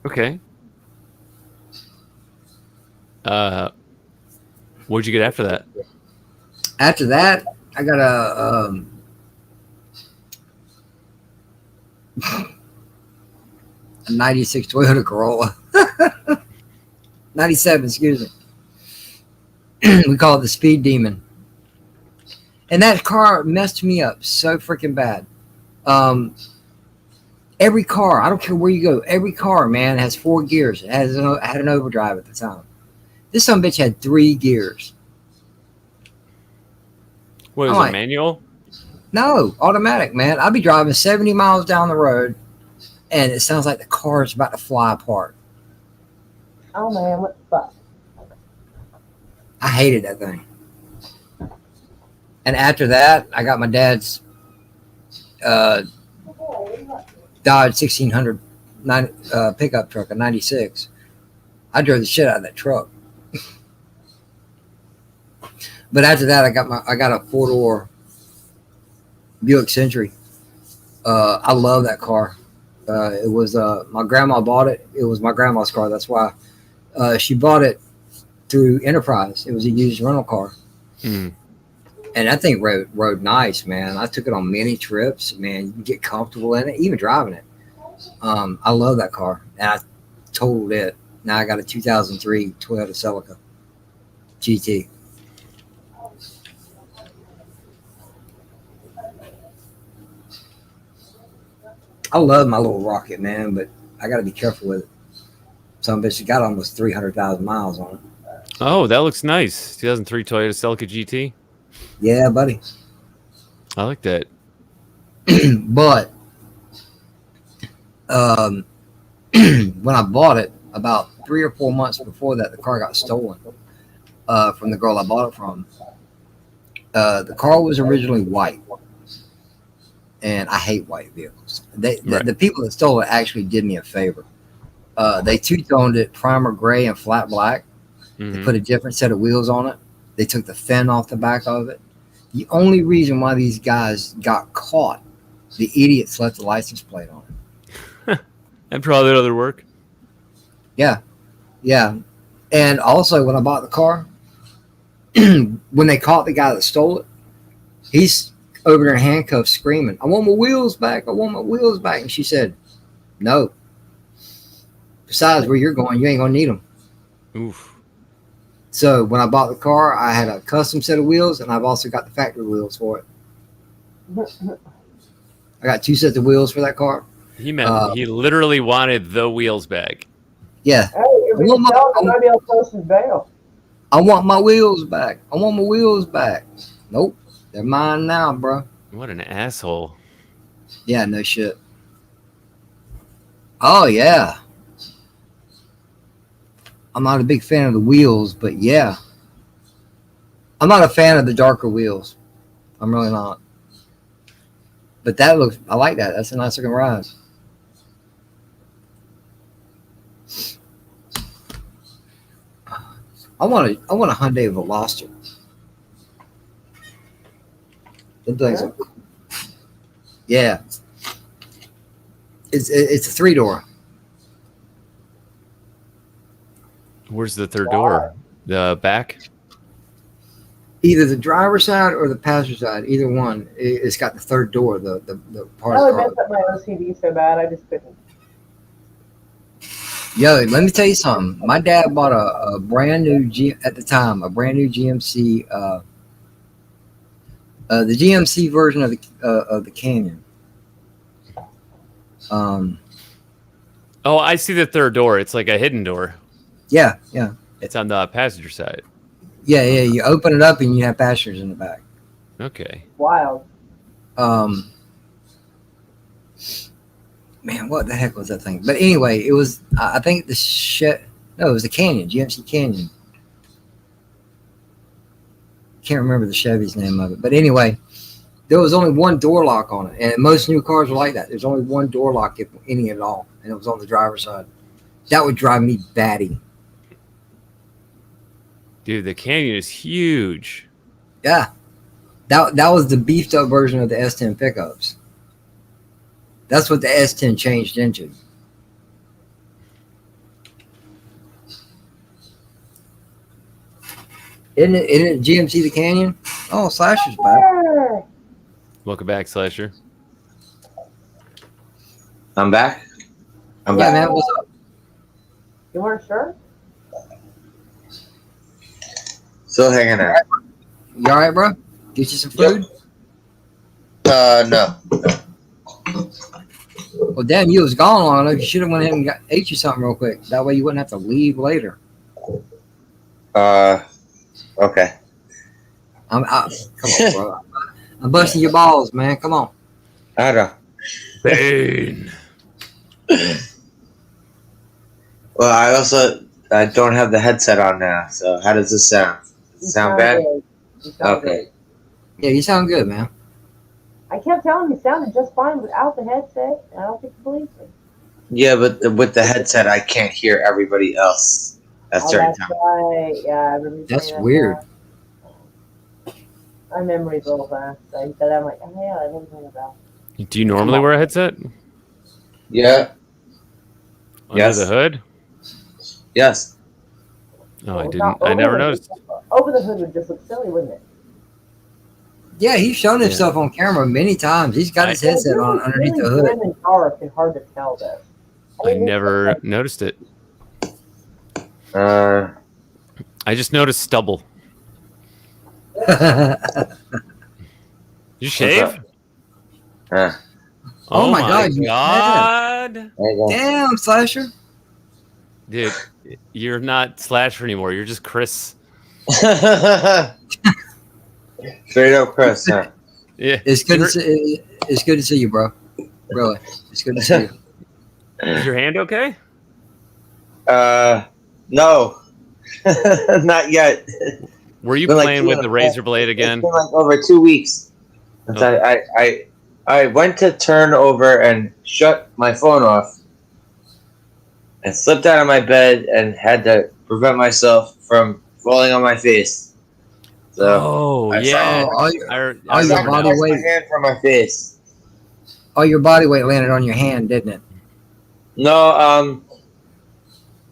Okay. What'd you get after that? After that, I got a 96 Toyota Corolla. 97, excuse me. We call it the Speed Demon. And that car messed me up so freaking bad. Every car, I don't care where you go, every car, man, has 4 gears. It had an overdrive at the time. This son of a bitch had 3 gears. What is I'm it, like, manual? No, automatic, man. I'll be driving 70 miles down the road, and it sounds like the car is about to fly apart. Oh man, what the fuck? I hated that thing. And after that, I got my dad's Dodge 1600 pickup truck, a 96. I drove the shit out of that truck. But after that, I got a 4-door Buick Century. I love that car. It was my grandma bought it. It was my grandma's car. That's why she bought it through Enterprise. It was a used rental car. Mm. And that thing rode nice, man. I took it on many trips, man. You can get comfortable in it, even driving it. I love that car, and I totaled it. Now I got a 2003 Toyota Celica GT. I love my little rocket, man, but I got to be careful with it. Some bitch got almost 300,000 miles on it. Oh, that looks nice. 2003 Toyota Celica GT. Yeah, buddy. I like that. But when I bought it, about 3 or 4 months before that, the car got stolen from the girl I bought it from. The car was originally white, and I hate white vehicles. The people that stole it actually did me a favor. They two-toned it primer gray and flat black. Mm-hmm. They put a different set of wheels on it. They took the fin off the back of it. The only reason why these guys got caught, the idiots left the license plate on it. And probably other work. Yeah. And also, when I bought the car, when they caught the guy that stole it, he's over there in handcuffs screaming, "I want my wheels back. I want my wheels back." And she said, "No. Besides, where you're going, you ain't going to need them." Oof. So when I bought the car, I had a custom set of wheels, and I've also got the factory wheels for it. I got 2 sets of wheels for that car. He literally wanted the wheels back. Yeah. Hey, if we can tell, I might be able to post his bail. I want my wheels back. I want my wheels back. Nope. They're mine now, bro. What an asshole. Yeah, no shit. Oh, yeah. I'm not a big fan of the wheels, but yeah. I'm not a fan of the darker wheels. I'm really not. But that looks, I like that. That's a nice looking ride. I want a Hyundai Veloster. Them things are, yeah. It's a 3-door. Where's the third door? The back? Either the driver's side or the passenger side. Either one. It's got the third door. The part I of would the mess up my OCD so bad I just couldn't. Yo, let me tell you something. My dad bought a brand new at the time, a brand new GMC, the GMC version of the Canyon. Oh, I see the third door. It's like a hidden door. Yeah. It's on the passenger side. Yeah. You open it up and you have passengers in the back. Okay. Wild. Man, what the heck was that thing? But anyway, it was. I think it was the Canyon, GMC Canyon. Can't remember the Chevy's name of it, but anyway, there was only one door lock on it, and most new cars were like that. There's only one door lock, if any at all, and it was on the driver's side. That would drive me batty. Dude, the Canyon is huge. Yeah, that was the beefed up version of the S10 pickups. That's what the S10 changed into. Isn't it GMC the Canyon? Oh, Slasher's back. Welcome back, Slasher. I'm back. I'm Yeah, back. man, what's up? You weren't sure? Still hanging out. You all right, bro? Get you some food? No. Well, damn, you was gone long enough. You should have went ahead and ate you something real quick. That way you wouldn't have to leave later. Okay. Come on, bro. I'm busting your balls, man. Come on. I don't know. Bane. Well, I don't have the headset on now. So how does this sound? You Sound bad? good. You sound Okay. good. Yeah, you sound good, man. I kept telling you, you sounded just fine without the headset, and I don't think you believe me. Yeah, but with the headset, I can't hear everybody else at certain That's times. right. Yeah, I remember you That's saying that weird. now. My memory's a little fast. I said, I'm like, oh yeah, I didn't think about Do you normally wear a headset? Yeah. Under Yes. the hood? Yes. No, I Well, didn't. I never noticed. Over the hood would just look silly, wouldn't it? Yeah, he's shown himself on camera many times. He's got his headset on underneath the hood. Really dark and hard to tell, though. I mean, never noticed it. Uh, I just noticed stubble. You shave? uh, Oh my God, you God. there you go. Damn, Slasher. Dude, you're not Slasher anymore. You're just Chris. Straight up, Chris. Huh? Yeah. It's good to see you, bro. Really, it's good to see you. Is your hand okay? No, not yet. Were you Been like playing with the razor blade again? It's been like over 2 weeks. Since I went to turn over and shut my phone off, and slipped out of my bed and had to prevent myself from falling on my face. So Oh, I yeah. Oh, all your I your remember body now. my weight. hand from my face. your body weight landed on your hand, didn't it? No,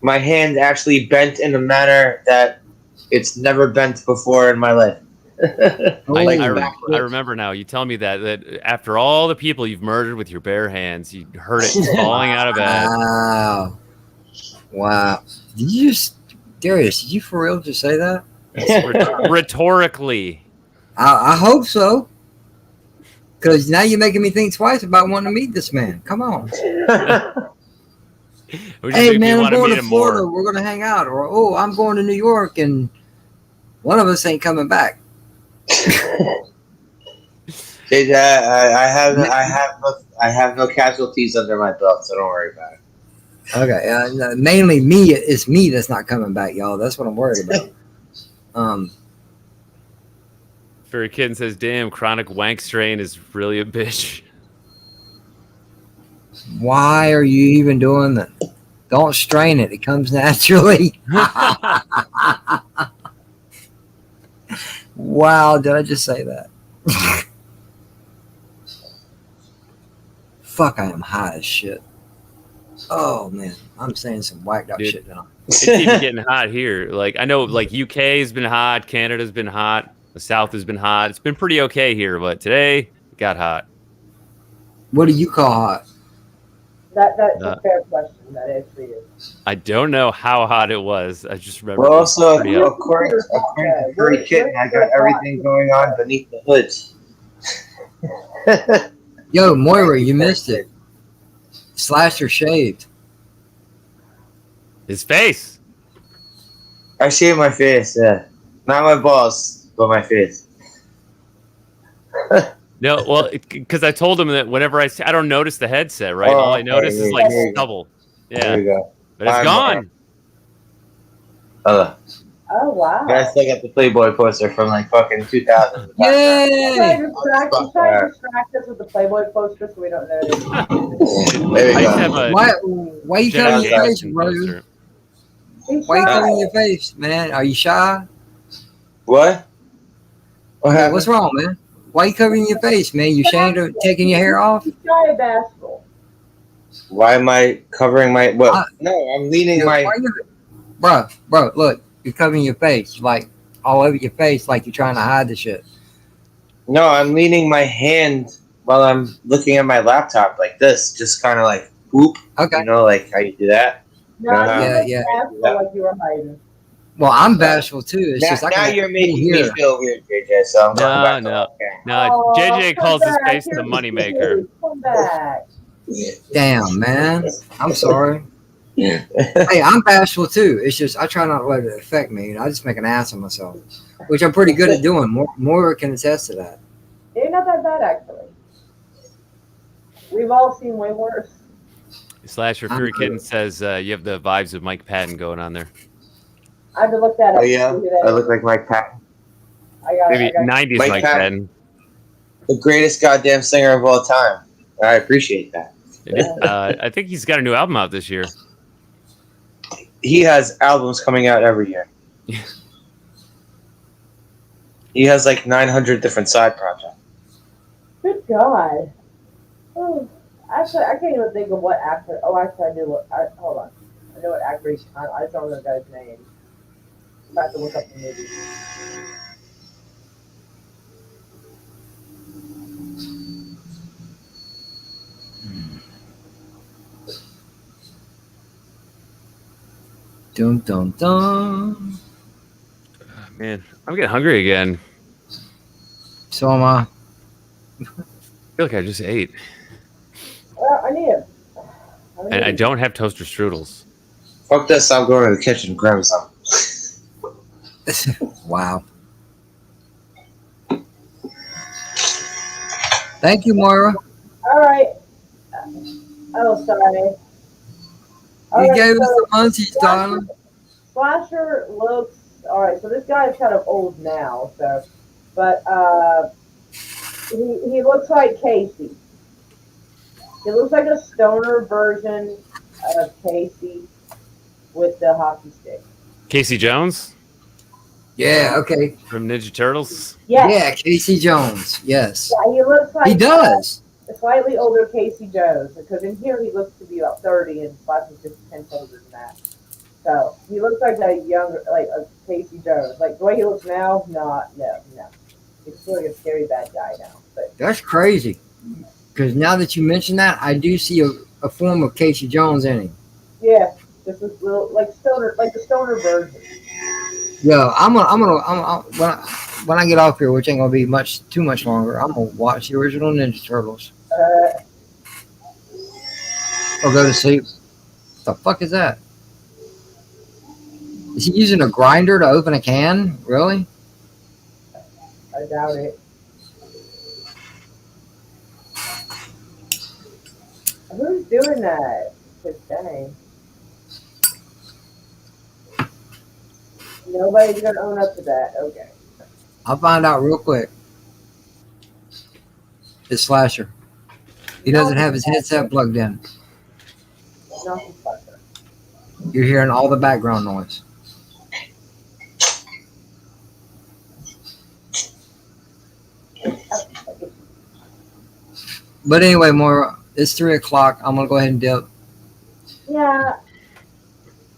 my hand actually bent in a manner that it's never bent before in my life. I Oh. remember now. You tell me that after all the people you've murdered with your bare hands, you heard it falling out of bed. Wow. Did you just, Darius, did you for real just say that? Rhetorically. I hope so. Because now you're making me think twice about wanting to meet this man. Come on. It would just Hey, make me man, I'm want to going meet to him Florida. more. We're going to hang out. Or, oh, I'm going to New York and One of us ain't coming back. JJ, I have no casualties under my belt, so don't worry about it. Okay, no, mainly me. It's me that's not coming back, y'all. That's what I'm worried about. Furry Kitten says, "Damn, chronic wank strain is really a bitch." Why are you even doing that? Don't strain it. It comes naturally. Wow, did I just say that? Fuck, I am high as shit. Oh man, I'm saying some whacked out Dude. shit now. It's even getting hot here. Like I know, like UK has been hot, Canada's been hot, the South has been hot. It's been pretty okay here, but today it got hot. What do you call hot? That's a fair question. That is for you. I don't know how hot it was. I just remember. Well, it was also, pretty hot. according to Furry Kitten, I got everything going on beneath the hood. Yo, Moira, you missed it. Slasher shaved. His face. I shaved my face, yeah. Not my balls, but my face. No, well, because I told him that whenever I don't notice the headset, right? All I notice is like stubble. There Yeah, we go. but it's gone. Oh, wow. I still got the Playboy poster from like fucking 2000. Yay! Try to distract us with the Playboy poster so we don't notice. There we I used to have go. a Why you Jenna covering your face, Jameson brother? poster. Why you covering your face, man? Are you shy? What? What Hey, happened? what's wrong, man? Why you covering your face, man? You ashamed of taking your hair off? He's shy and bashful. Why am I covering my what? No, I'm leaning my. Bro, look, you're covering your face, like all over your face, like you're trying to hide the shit. No, I'm leaning my hand while I'm looking at my laptop like this, just kind of like whoop. Okay. You know, like how you do that. No, Yeah. bashful like you were hiding. Well, I'm bashful too. It's just I now got you're making me here. feel weird, JJ. So I'm going back to No. JJ come calls his back. face the Here's moneymaker. Come back. Damn, man. I'm sorry. Hey, I'm bashful too. It's just I try not to let it affect me. I just make an ass of myself, which I'm pretty good at doing. More can attest to that. You're not that bad, actually. We've all seen way worse. Slasher Fury Kitten says you have the vibes of Mike Patton going on there. I have to look that up. Oh yeah, I look like Mike Patton. Maybe 90s Mike Patton. The greatest goddamn singer of all time. I appreciate that. I think he's got a new album out this year. He has albums coming out every year. He has like 900 different side projects. Good God. Oh, actually, I can't even think of what actor. Oh, actually, I do. Hold on. I know what actor he's. I just don't know the guy's name. I'm about to look up the movie. Dum dum dum. Man, I'm getting hungry again. So am I. I feel like I just ate. Well, I need it. And I don't have toaster strudels. Fuck this, I'm going to the kitchen and grabbing some. Wow. Thank you, Moira. All right. Oh, sorry. You gave us the munchies, darling. Slasher looks all right. So this guy is kind of old now, so but he looks like Casey. He looks like a stoner version of Casey with the hockey stick. Casey Jones? Yeah, okay. From Ninja Turtles? Yes. Yeah, Casey Jones. Yes. Yeah, he looks like He does. A slightly older Casey Jones, because in here he looks to be about 30 and Slash is just 10 older than that. So he looks like a younger, like a Casey Jones. Like the way he looks now, no. He's like a scary bad guy now. But That's crazy. Because now that you mention that, I do see a form of Casey Jones in him. yeah, just this little like stoner, like the stoner version. Yo, I'm gonna when I get off here, which ain't gonna be too much longer, I'm gonna watch the original Ninja Turtles or go to sleep. What the fuck is that? Is he using a grinder to open a can? Really? I doubt it. Who's doing that? Just dang. Nobody's gonna own up to that. Okay. I'll find out real quick. It's Slasher. He doesn't have his headset plugged in. Not the fucker. You're hearing all the background noise. But anyway, Maura, it's 3 o'clock. I'm gonna go ahead and dip. Yeah.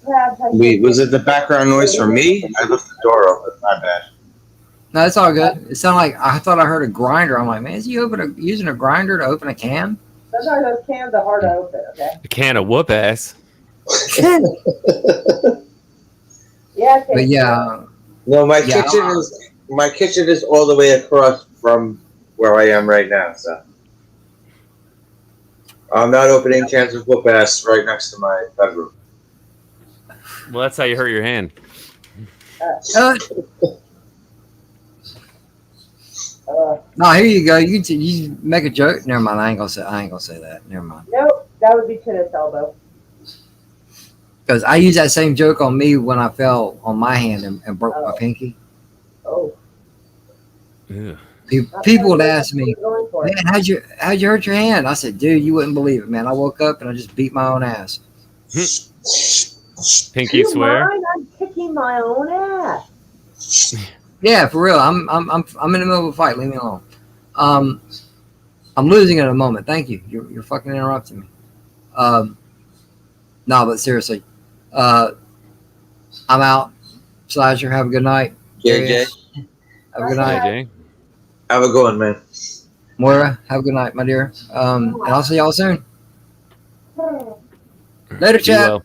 Perhaps I Wait, should- was it the background noise for me? I left the door open. My bad. No, it's all good. It sounded like I thought I heard a grinder. I'm like, man, is he using a grinder to open a can? Sometimes those cans are hard to open. Okay. A can of whoop ass. Yeah. Okay. But yeah, No, my Yeah. kitchen is all the way across from where I am right now. So I'm not opening cans of whoop ass right next to my bedroom. Well, that's how you hurt your hand. No, here you go. You make a joke. Never mind. I ain't gonna say that. Never mind. Nope. That would be tennis elbow. Because I used that same joke on me when I fell on my hand and broke my pinky. Oh. Ew. People would ask me, Going for it. man, how'd you hurt your hand? I said, dude, you wouldn't believe it, man. I woke up and I just beat my own ass. Pinky You swear. mind? I'm kicking my own ass. Yeah, for real. I'm in the middle of a fight. Leave me alone. I'm losing at a moment. Thank you. You're fucking interrupting me. No, but seriously, I'm out. Slasher, have a good night. JJ, Have a good Hey, night. Jay. have a good one, man. Moira, have a good night, my dear. And I'll see y'all soon. Later, Be chat. well.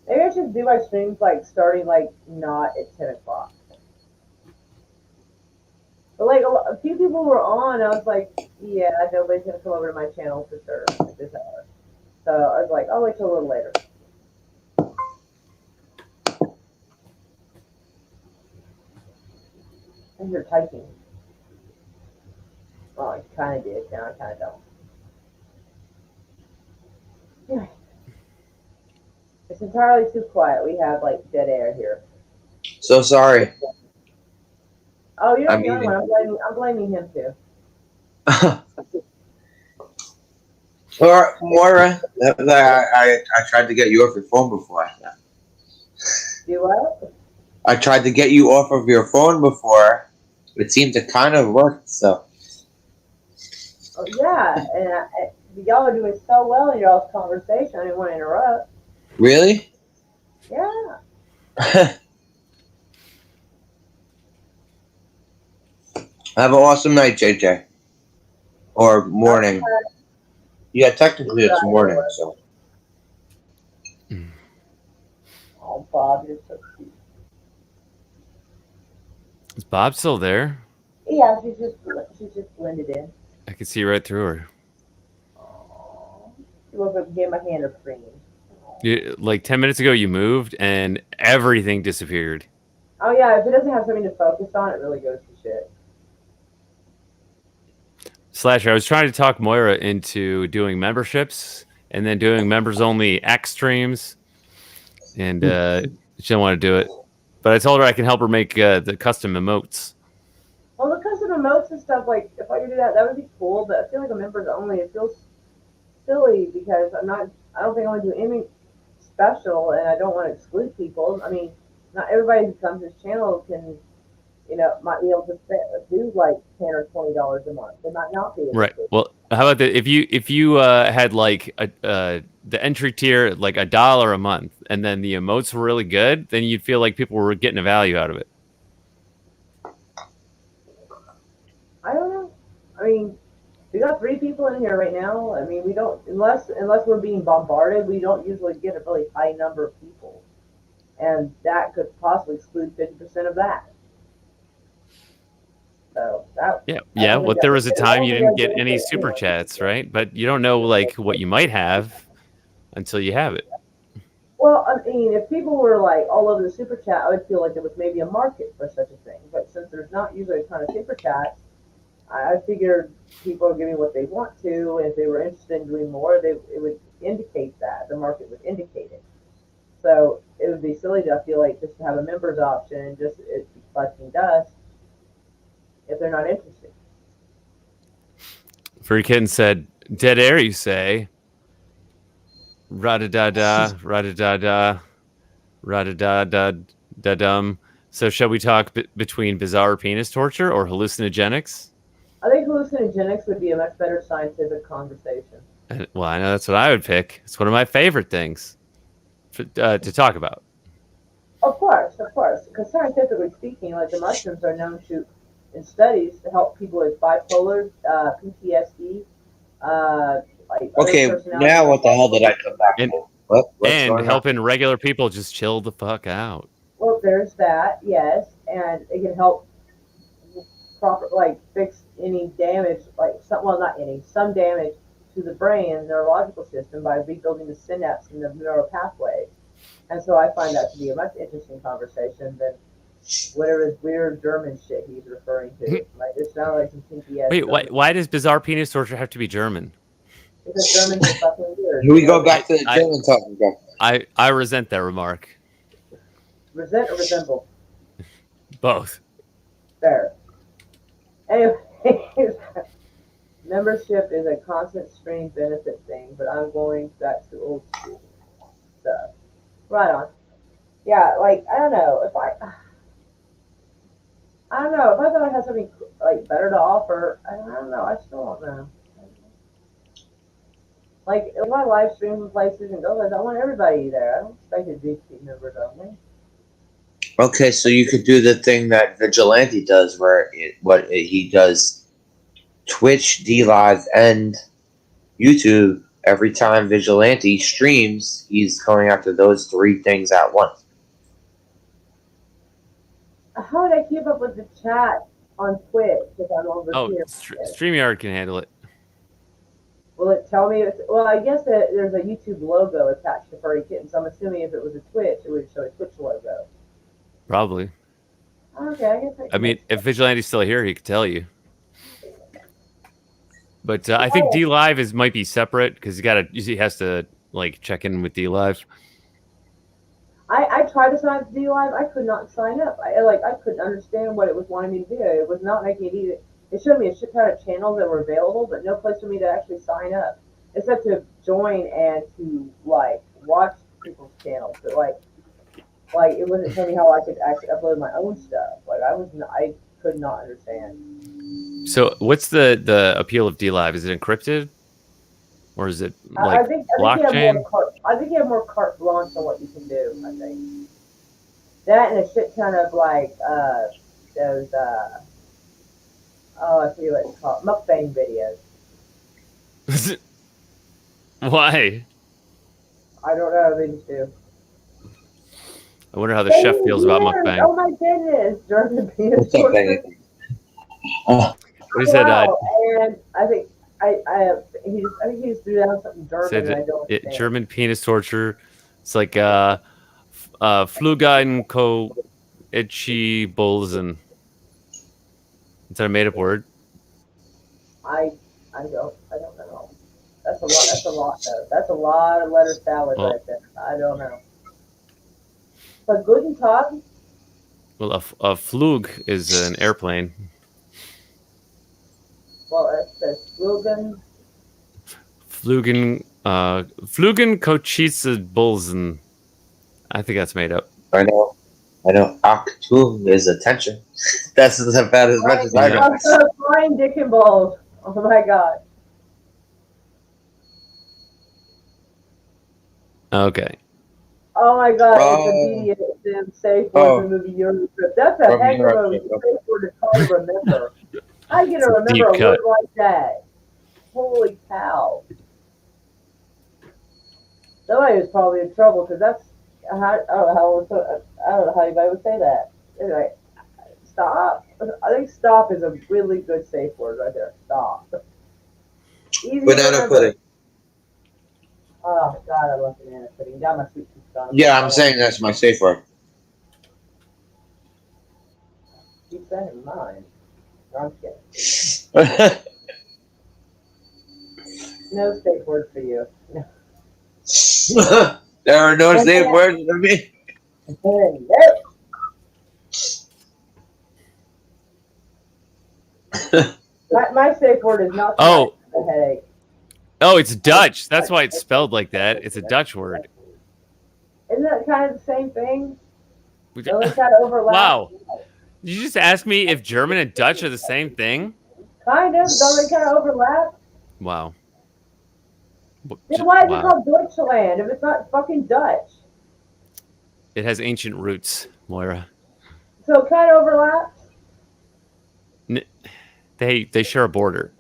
Maybe I should do my streams like starting like not at 10 o'clock. But like a few people were on, I was like, yeah, nobody's gonna come over to my channel for sure at this hour. So I was like, I'll wait till a little later. And you're typing. Well, I kind of did. Now I kind of don't. Anyway. It's entirely too quiet. We have like dead air here. So sorry. Oh, you're I'm the only eating. one. I'm blaming him too. Moira, I tried to get you off your phone before. Do what? I tried to get you off of your phone before. It seemed to kind of work. So Oh, yeah, and y'all are doing so well in y'all's conversation. I didn't want to interrupt. really. Yeah. Have an awesome night, JJ. Or morning. Yeah, technically it's morning. So Oh, Bob, you're so cute. Is Bob still there? Yeah, she's just blended in. I can see right through her. Aww. She woke up and gave my hand a cream. Like 10 minutes ago, you moved and everything disappeared. Oh yeah, if it doesn't have something to focus on, it really goes to shit. Slasher, I was trying to talk Moira into doing memberships and then doing members only X streams, and she didn't want to do it. But I told her I can help her make the custom emotes. Well, the custom emotes and stuff, like if I could do that, that would be cool. But I feel like a members only, it feels silly because I don't think I want to do anything special, and I don't want to exclude people. I mean, not everybody who comes to this channel can, might be able to do like $10 or $20 a month. They might not be able Right. to. Well, how about that? If you had like the entry tier like $1 a month, and then the emotes were really good, then you'd feel like people were getting a value out of it. I don't know. I mean, we got 3 people in here right now. I mean, we don't unless we're being bombarded, we don't usually get a really high number of people, and that could possibly exclude 50% of that. So that. Yeah. Well, there was a time you didn't get any super chats, right? But you don't know like what you might have until you have it. Well, I mean, if people were like all over the super chat, I would feel like there was maybe a market for such a thing. But since there's not usually a ton of super chats, I figured people are giving what they want to, and if they were interested in doing more, it would indicate that the market would indicate it. So it would be silly to feel like just to have a members option and just it be collecting dust if they're not interested. Furry Kitten said, "Dead air, you say? Rada da da, rada da da, rada da da da dum." So, shall we talk between bizarre penis torture or hallucinogenics? I think hallucinogenics would be a much better scientific conversation. Well, I know that's what I would pick. It's one of my favorite things to talk about. Of course, because scientifically speaking, like the mushrooms are known to, in studies, to help people with bipolar, PTSD, like Okay, other personality. now what the hell did I come back to? What's And going on? helping regular people just chill the fuck out. Well, there's that, yes, and it can help fix any damage, some damage to the brain and neurological system by rebuilding the synapse in the neural pathways. And so I find that to be a much interesting conversation than whatever weird German shit he's referring to. Like, it sounds like some kinky ass. Wait, why does bizarre penis torture have to be German? Because Germans are fucking weird. Here we go back to the German talking again. I resent that remark. Resent or resemble? Both. Fair. Anyways, membership is a constant stream benefit thing, but I'm going back to old school stuff. Right on. Yeah, like I don't know if I thought I had something like better to offer. I don't know. I still don't know. Like if I live stream in places and go, I want everybody there. I don't expect it to be members only. Okay, so you could do the thing that Vigilante does, where he does Twitch, DLive, and YouTube. Every time Vigilante streams, he's going after those three things at once. How would I keep up with the chat on Twitch if I'm over here? StreamYard can handle it. Will it tell me? Well, I guess that there's a YouTube logo attached to Furry Kitten, so I'm assuming if it was a Twitch, it would show a Twitch logo. Probably. Okay, I guess. I mean, if Vigilante's still here, he could tell you. But I think DLive might be separate because he has to like check in with DLive. I tried to sign up to DLive. I could not sign up. I couldn't understand what it was wanting me to do. It was not making it easy. It showed me a shit ton of channels that were available, but no place for me to actually sign up, except to join and to like watch people's channels. But like it wasn't telling me how I could actually upload my own stuff. Like I could not understand. So what's the appeal of DLive? Is it encrypted, or is it like blockchain? I think you have more carte blanche on what you can do. I think that and a shit ton of like those I forget what it's called, mukbang videos. Why? I don't know. They just do. I wonder how the chef feels about mukbang. Oh my goodness, Jordan penis. What he said. And I think he just threw down something German. Said and I don't understand. German penis torture. It's like Flugein ko Itchy Bolzen. Is that a made up word? I don't know. That's a lot though. That's a lot of letter salad right there. I don't know. But Guten Tag. Well, a Flug is an airplane. Well, it says Flugen. Flugen Cochise Bolzen. I think that's made up. I know. Achtung is attention. That's about as much as I know. Flying dick and balls. Oh my god. Okay. Oh my god, it's a BDSM safe word in the movie Eurotrip. That's a heck of a safe word to call to remember. How you gonna remember a word like that? Holy cow. Somebody was probably in trouble because that's I don't know how anybody would say that. Anyway, stop. I think stop is a really good safe word right there. Stop. Easy Banana pudding. Oh God, I love banana pudding. Got my sweet tooth gone. Yeah, I'm saying that's my safe word. Keep that in mind. No, I'm kidding. No safe word for you. No. There are no safe words for me. Nope. My safe word is not Oh. a headache. Oh, it's Dutch. That's why it's spelled like that. It's a Dutch word. Isn't that kind of the same thing? We- Don't they kind of overlap? Wow. Did you just ask me if German and Dutch are the same thing? Kind of. Don't they kind of overlap? Wow. Then why is it Wow. called Deutschland if it's not fucking Dutch? It has ancient roots, Moira. So it kind of overlaps? They share a border.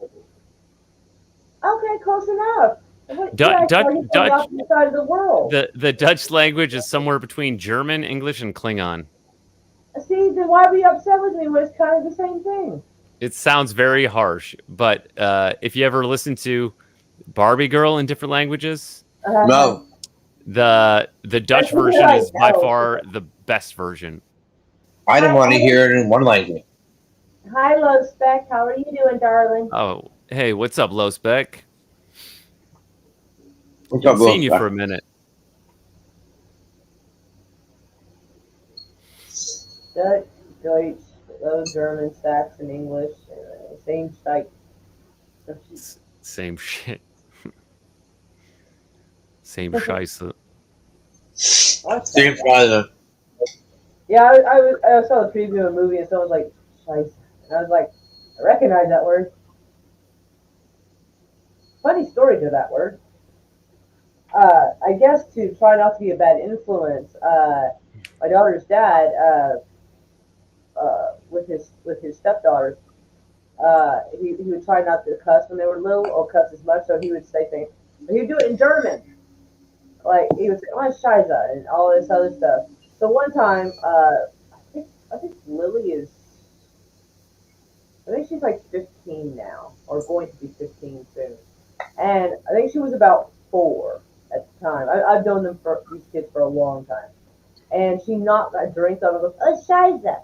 Okay, close enough. What, Dutch, on the opposite side of the world. the Dutch language is somewhere between German, English, and Klingon. See, then why were you upset with me when it's kind of the same thing? It sounds very harsh, but if you ever listen to Barbie Girl in different languages, No. the Dutch version is by far the best version. I didn't want to hear it in one language. Hi, Low Spec. How are you doing, darling? Oh, hey, what's up, Low Spec? What's up, I've seen Low you Spec? for a minute. Dutch, Deutsch, Low German, Saxon, English, same shite. Same shit. Same scheisse. Same father. Yeah, I saw the preview of a movie and someone was like, shite. And I was like, I recognize that word. Funny story to that word. I guess to try not to be a bad influence, my daughter's dad, with his stepdaughters, he would try not to cuss when they were little or cuss as much, so he would say things. But he would do it in German. Like he would say, "Oh, Scheiße," and all this other stuff. So one time, I think Lily is, I think she's like 15 now, or going to be 15 soon. And I think she was about 4 at the time. I've known these kids for a long time. And she knocked a drink out of the, oh, Scheiße.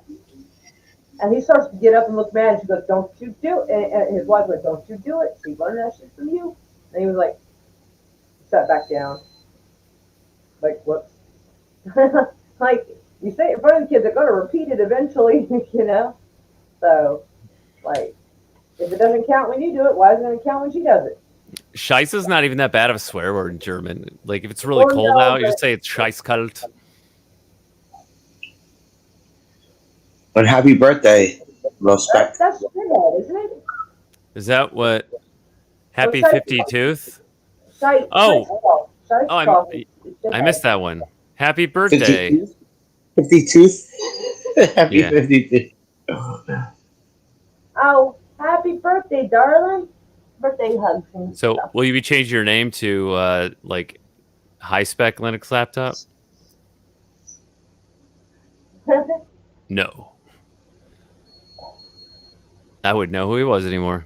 And he starts to get up and look mad. And she goes, don't you do it. And his wife went, don't you do it. She learned that shit from you. And he was like, sat back down. Like, whoops. Like, you say it in front of the kids, they're going to repeat it eventually, you know? So, like, if it doesn't count when you do it, why is it going to count when she does it? Scheiße is not even that bad of a swear word in German. Like, if it's really cold out, you just say it's scheißkalt. But happy birthday, Respect. That's shithead, isn't it? Is that what? Happy 52th? Shite. Oh. Shite Oh, I missed that one. Happy birthday. 52? Happy Yeah. 52. Oh, happy birthday, darling. Birthday hugs and So, stuff. will you be changing your name to, like, high-spec Linux laptop? No. I wouldn't know who he was anymore.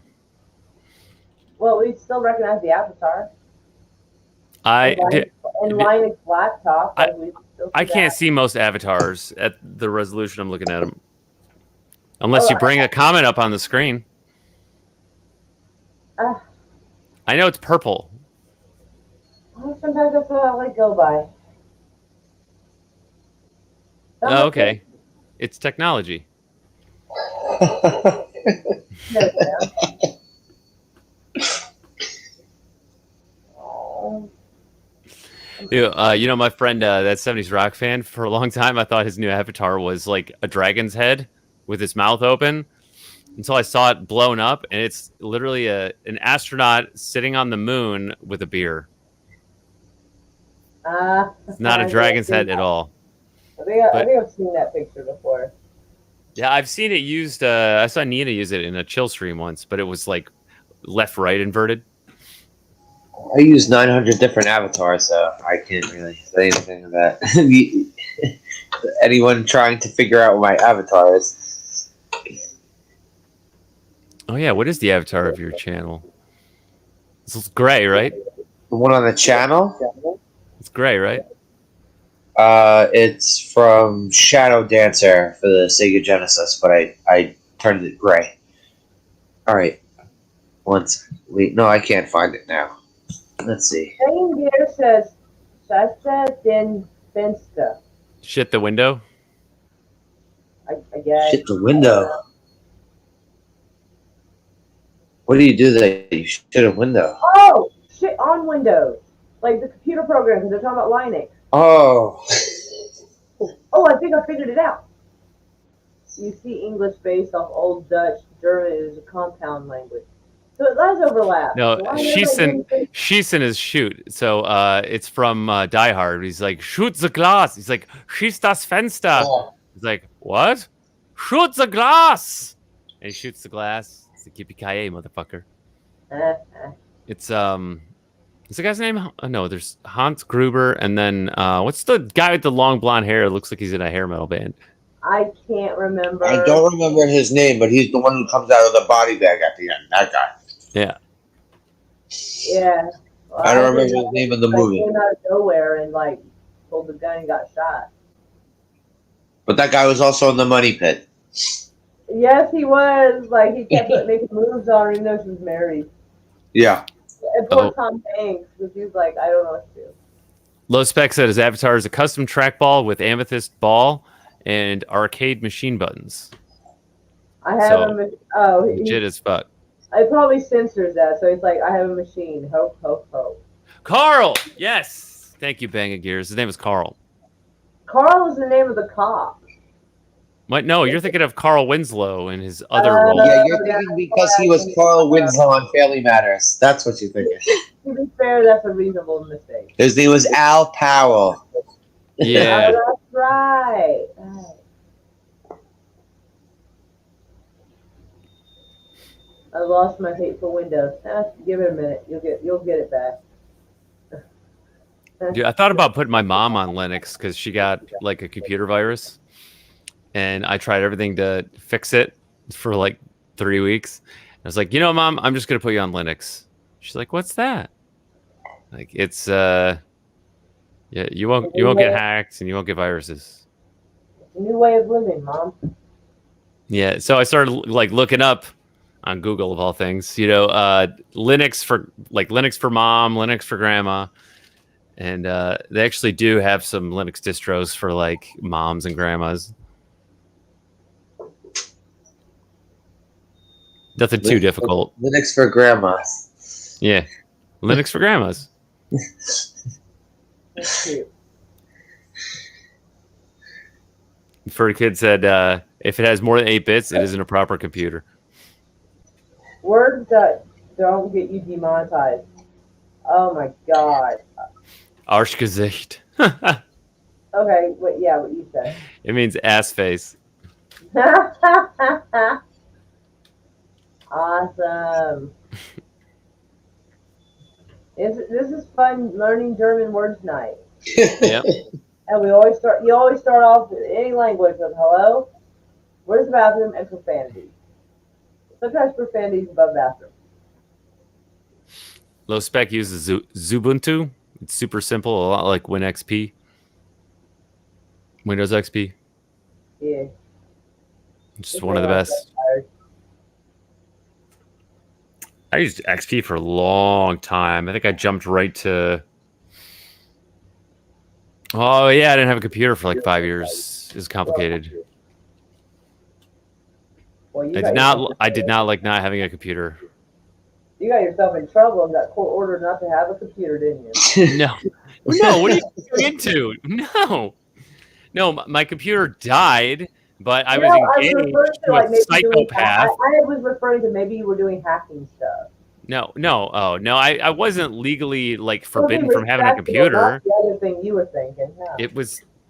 Well, we still recognize the avatar. I And did. Linux laptop. I can't see most avatars at the resolution I'm looking at them. Unless you bring a comment up on the screen. I know it's purple. Sometimes that's what I let go by. Oh, okay. It's technology. You know, my friend, that 70s rock fan, for a long time, I thought his new avatar was like a dragon's head with his mouth open until I saw it blown up, and it's literally an astronaut sitting on the moon with a beer. It's not a dragon's head at all. I think I've seen that picture before. Yeah, I've seen it used. I saw Nina use it in a chill stream once, but it was like left-right inverted. I use 900 different avatars, so I can't really say anything of that. Anyone trying to figure out what my avatar is? Oh yeah, what is the avatar of your channel? It's gray, right? The one on the channel? It's gray, right? It's from Shadow Dancer for the Sega Genesis, but I turned it gray. All right. Once wait, no, I can't find it now. Let's see. Thing here says Shasta Den Finsta. Shit the window. I guess. Shit the window. What do you do that you shit a window? Oh, shit on Windows. Like the computer program, because they're talking about Linux. Oh. Oh, I think I figured it out. You see English based off Old Dutch. German is a compound language. So it does overlap. No, So why am I doing this? Schießen is shoot. So it's from Die Hard. He's like, shoot the glass. He's like, schieß das Fenster. Oh. He's like, what? Shoot the glass. And he shoots the glass. It's the yippee-ki-yay, motherfucker. It's what's the guy's name? Oh, no, there's Hans Gruber, and then what's the guy with the long blonde hair? It looks like he's in a hair metal band. I can't remember. I don't remember his name, but he's the one who comes out of the body bag at the end. That guy. Yeah. Yeah. Well, I don't remember his name in the movie. He came out of nowhere and like pulled the gun and got shot. But that guy was also in the money pit. Yes, he was. Like he kept making moves on her even though she was married. Yeah. And poor Tom Hanks, because he was like, I don't know what to do. Low Spec said his avatar is a custom trackball with amethyst ball and arcade machine buttons. I have So, he legit as fuck. it probably censors that, so he's like, I have a machine. Ho, ho, ho. Carl! Yes! Thank you, Bang of Gears. His name is Carl. Carl is the name of the cop. What? No, you're thinking of Carl Winslow and his other role. Yeah, you're thinking because he was Carl Winslow on Family Matters. That's what you're thinking. To be fair, that's a reasonable mistake. His name was Al Powell. Yeah. Oh, that's right. I lost my hate for Windows. Give it a minute. You'll get it back. Dude, I thought about putting my mom on Linux because she got like a computer virus. And I tried everything to fix it for like 3 weeks. I was like, you know, Mom, I'm just gonna put you on Linux. She's like, what's that? Like it's yeah, you won't get hacked and you won't get viruses. It's a new way of living, Mom. Yeah, so I started like looking up on Google of all things, you know, Linux for mom, Linux for grandma. And they actually do have some Linux distros for like moms and grandmas. Nothing too difficult. Linux for grandmas. Yeah. Linux for grandmas. That's cute. Furry Kid said, if it has more than 8 bits, it isn't a proper computer. Words that don't get you demonetized. Oh my god. Arschgesicht. Okay, what you said. It means ass face. Awesome. This is fun learning German words night. Yep. And you always start off with any language with hello, where's the bathroom, and profanity. Sometimes profanity is above bathroom. Low Spec uses Ubuntu. It's super simple, a lot like WinXP. Windows XP. Yeah. It's just one of the best. I used XP for a long time. I think I jumped right to... Oh, yeah, I didn't have a computer for like 5 years. It was complicated. Well, I did not like not having a computer. You got yourself in trouble and got court ordered not to have a computer, didn't you? No. No, what are you going into? No, my computer died, but I was engaged to a psychopath. I was referring to maybe you were doing hacking stuff. No. Oh, no, I wasn't legally like forbidden from having a computer. That's the other thing you were thinking. Yeah.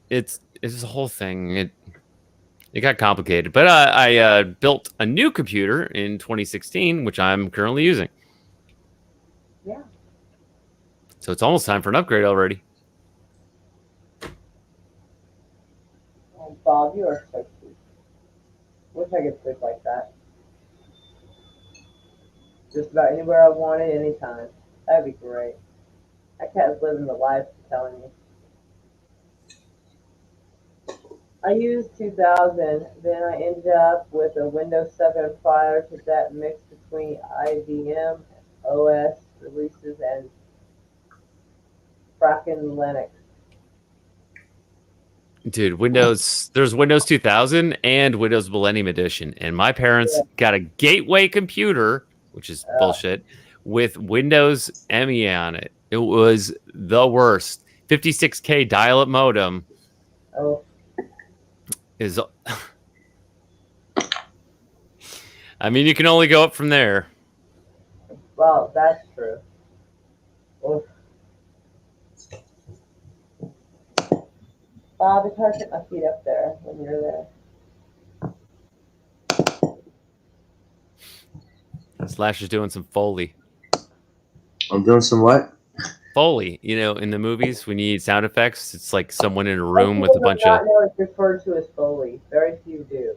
It's a whole thing. It got complicated, but I built a new computer in 2016, which I'm currently using. Yeah. So it's almost time for an upgrade already. Oh, Bob, you are so cute. Wish I could sleep like that. Just about anywhere I wanted, anytime. That'd be great. That cat is living the life, I'm telling you. I used 2000, then I ended up with a Windows 7 prior to that mix between IBM OS releases and fracking Linux. Dude, there's Windows 2000 and Windows Millennium Edition. And my parents got a gateway computer, which is bullshit, with Windows ME on it. It was the worst. 56K dial-up modem Oh, is... I mean, you can only go up from there. well, that's true. Oof. Bob, it's hard to get my feet up there when you're there. Slash is doing some Foley. I'm doing some what? Foley, in the movies, when you need sound effects, it's like someone in a room with a bunch People of... do not know it's referred to as Foley. Very few do.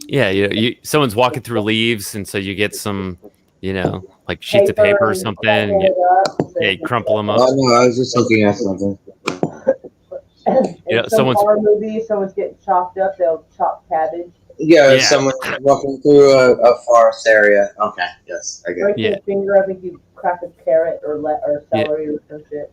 Yeah, someone's walking through leaves, and so you get some, like sheets of paper or something. And you crumple them up. Oh no, I was just looking at something. In some horror movie, someone's getting chopped up. They'll chop cabbage. Yeah, someone walking through a forest area. Okay, yes, I get it. Break your finger. I think you crack a carrot or celery or some shit.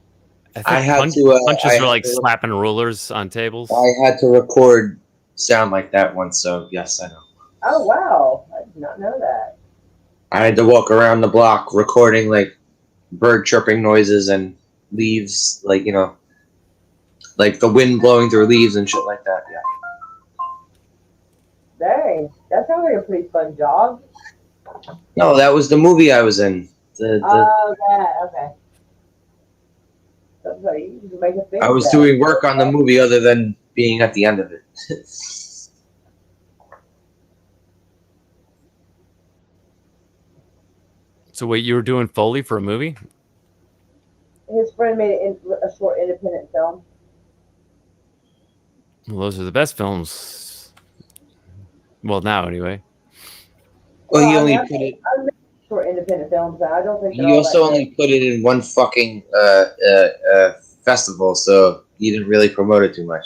I had to. Punches were like slapping rulers on tables. I had to record sound like that once, so yes, I know. Oh wow! I did not know that. I had to walk around the block recording like bird chirping noises and leaves, like like the wind blowing through leaves and shit like that. Yeah. Dang, that sounds like a pretty fun job. No, that was the movie I was in. Oh, okay. So you can make a thing. I was doing work on the movie other than being at the end of it. So wait, you were doing Foley for a movie? His friend made a short independent film. Well, those are the best films. Well, now anyway. Well, he only put it. I made short independent films. I don't think. He also only put it in one fucking festival, so he didn't really promote it too much.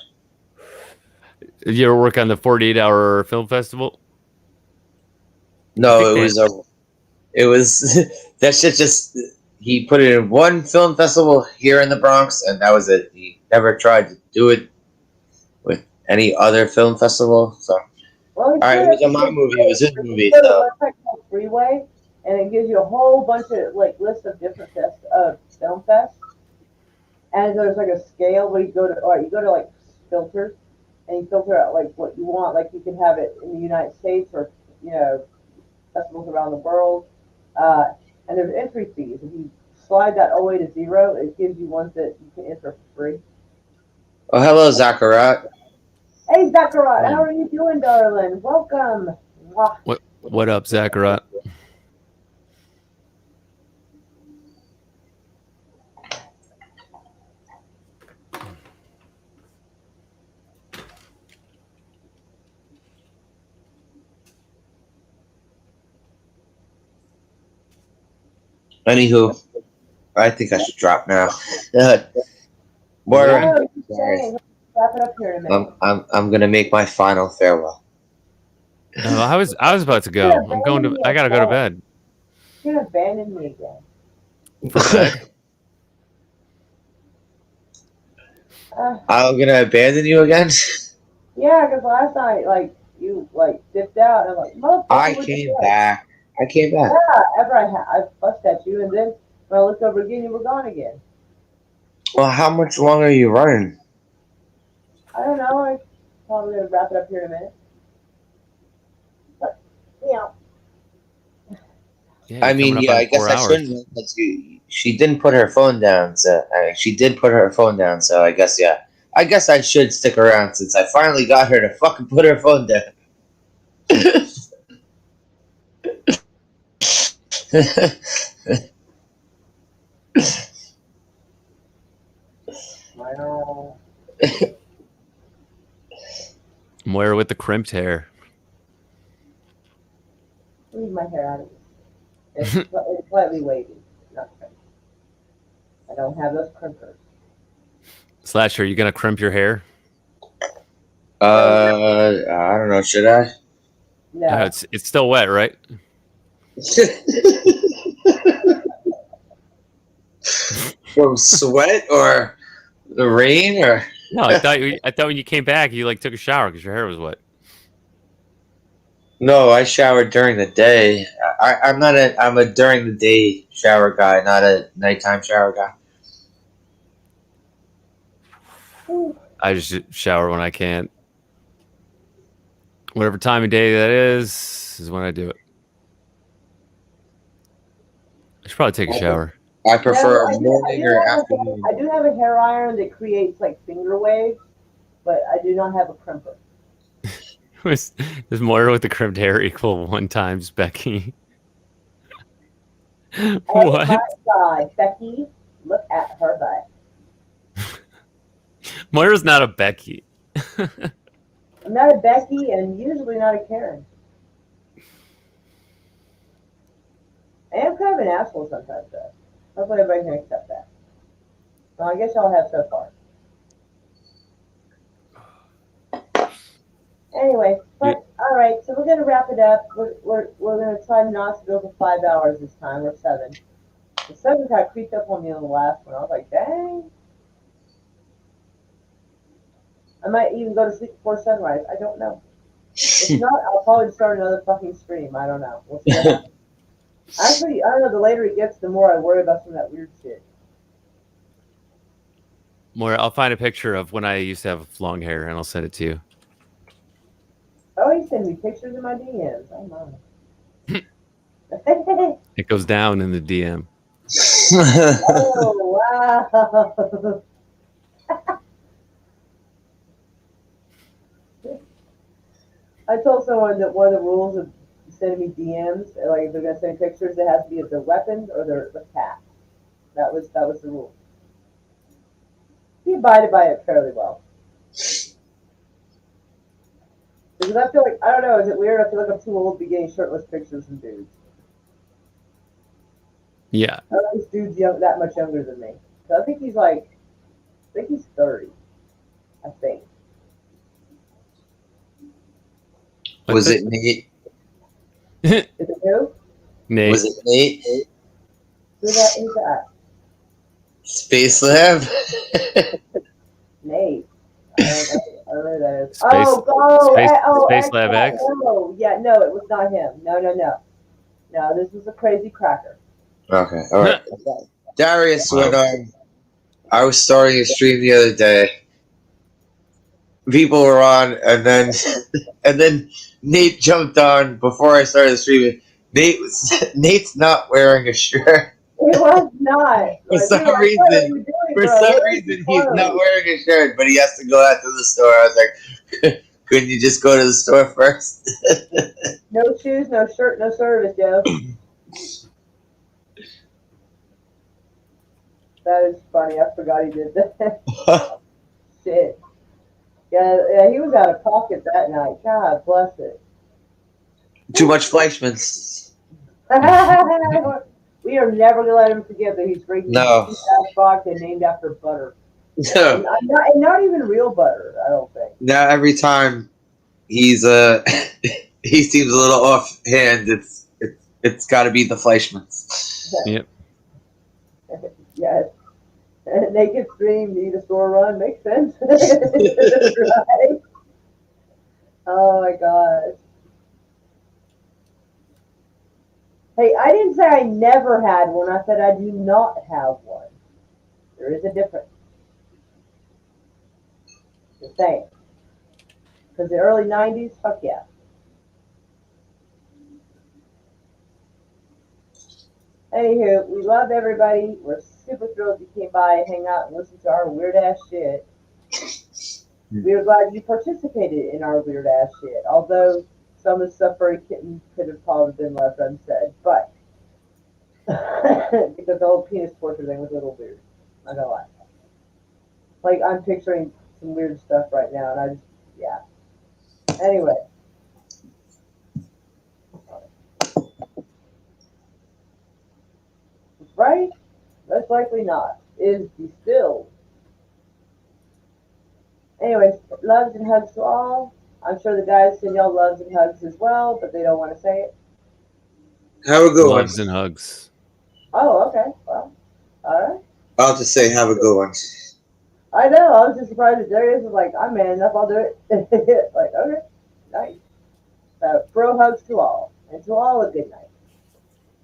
Did you ever work on the 48-hour film festival? No, it was that shit. Just he put it in one film festival here in the Bronx, and that was it. He never tried to do it with any other film festival. So, all right, it wasn't my movie; it was his movie. So. So. Website called Freeway, and it gives you a whole bunch of lists of different film fests. And there's like a scale where you go to like filters, and you filter out like what you want. Like you can have it in the United States or festivals around the world. And there's entry fees. If you slide that all the way to 0, it gives you ones that you can enter for free. Oh, hello, Zachariah. Hey, Zachariah, how are you doing, darling? Welcome. What up, Zachariah? Anywho, I think I should drop now. Wrap it up here in a minute. I'm gonna make my final farewell. No, I was about to go. I gotta go to bed. You're gonna abandon me again. For bed? I'm gonna abandon you again. Yeah, because last night, you dipped out, and I'm like, motherfucker. I came back. Yeah, after I fussed at you, and then when I looked over again, you were gone again. Well, how much longer are you running? I don't know. I'm probably gonna wrap it up here in a minute. But Yeah, I mean, I guess I shouldn't. She didn't put her phone down, so she did put her phone down. So I guess I guess I should stick around since I finally got her to fucking put her phone down. Moira with the crimped hair. Leave my hair out of it. It's slightly wavy. Not crimped. I don't have those crimpers. Slasher, are you gonna crimp your hair? I don't know. Should I? No. It's still wet, right? From sweat or the rain or? No, I thought when you came back you like took a shower because your hair was wet. No, I showered during the day. I'm a during the day shower guy, not a nighttime shower guy. I just shower when I can't. Whatever time of day that is when I do it. I should probably take a shower. I prefer No, morning or afternoon. I do have a hair iron that creates like finger waves, but I do not have a crimper. Does Moira with the crimped hair equal 1 times Becky? What? Oh my God, Becky, look at her butt. Moira's not a Becky. I'm not a Becky, and usually not a Karen. I am kind of an asshole sometimes, though. Hopefully everybody can accept that. Well, I guess y'all have so far. Anyway, but all right, so we're gonna wrap it up. We're gonna try not to go for 5 hours this time, or 7. The 7 kind of creeped up on me on the last one. I was like, dang. I might even go to sleep before sunrise. I don't know. If not, I'll probably start another fucking stream. I don't know. We'll see what happens. Actually, I don't know. The later it gets, the more I worry about some of that weird shit. Moira, I'll find a picture of when I used to have long hair and I'll send it to you. Oh, he sent me pictures in my DMs. Oh my. It goes down in the DM. Oh wow. I told someone that one of the rules of sending me DMs, like if they're gonna send pictures, it has to be of their weapon or their cat. That was the rule. He abided by it fairly well. Because I feel like, I don't know, is it weird? I feel like I'm too old to be getting shirtless pictures from dudes. Yeah. I don't think this dude's that much younger than me. So I think he's 30. I think. Was it Nate? Is it who? Nate. Was it Nate? Who's that? Space Lab? Nate. I don't know who that is. Space Lab X? Oh, yeah, no, it was not him. No. No, this was a crazy cracker. Okay, all right. Darius went on. I was starting a stream the other day. People were on, and then Nate jumped on before I started streaming. Nate's not wearing a shirt. It was not. For some reason, he's not wearing a shirt, but he has to go out to the store. I was like, couldn't you just go to the store first? No shoes, no shirt, no service, Joe. That is funny. I forgot he did that. Shit. Yeah, he was out of pocket that night. God bless it. Too much Fleischmann's. We are never gonna let him forget that he's drinking vodka named after butter. No. And not even real butter, I don't think. Now every time he's he seems a little offhand, it's got to be the Fleischmann's. Yep. Yes. Naked stream, need a store run, makes sense. Right? Oh my gosh. Hey, I didn't say I never had one. I said I do not have one. There is a difference. Just saying. Because the early 90s, fuck yeah. Anywho, we love everybody. We're super thrilled you came by and hang out and listen to our weird ass shit. We are glad you participated in our weird ass shit. Although some of the stuff Furry Kitten could have probably been left unsaid. But because the whole penis torture thing was a little weird. I'm not gonna lie. Like I'm picturing some weird stuff right now and I just Anyway. Right? Most likely not. is distilled. Anyways, loves and hugs to all. I'm sure the guys send y'all loves and hugs as well, but they don't want to say it. Have a good one. Loves and hugs. Oh, okay. Well, all right. I'll just say have a good one. I know. I was just surprised that Darius was like, I'm man enough. I'll do it. Like, okay, nice. So, bro hugs to all, and to all a good night.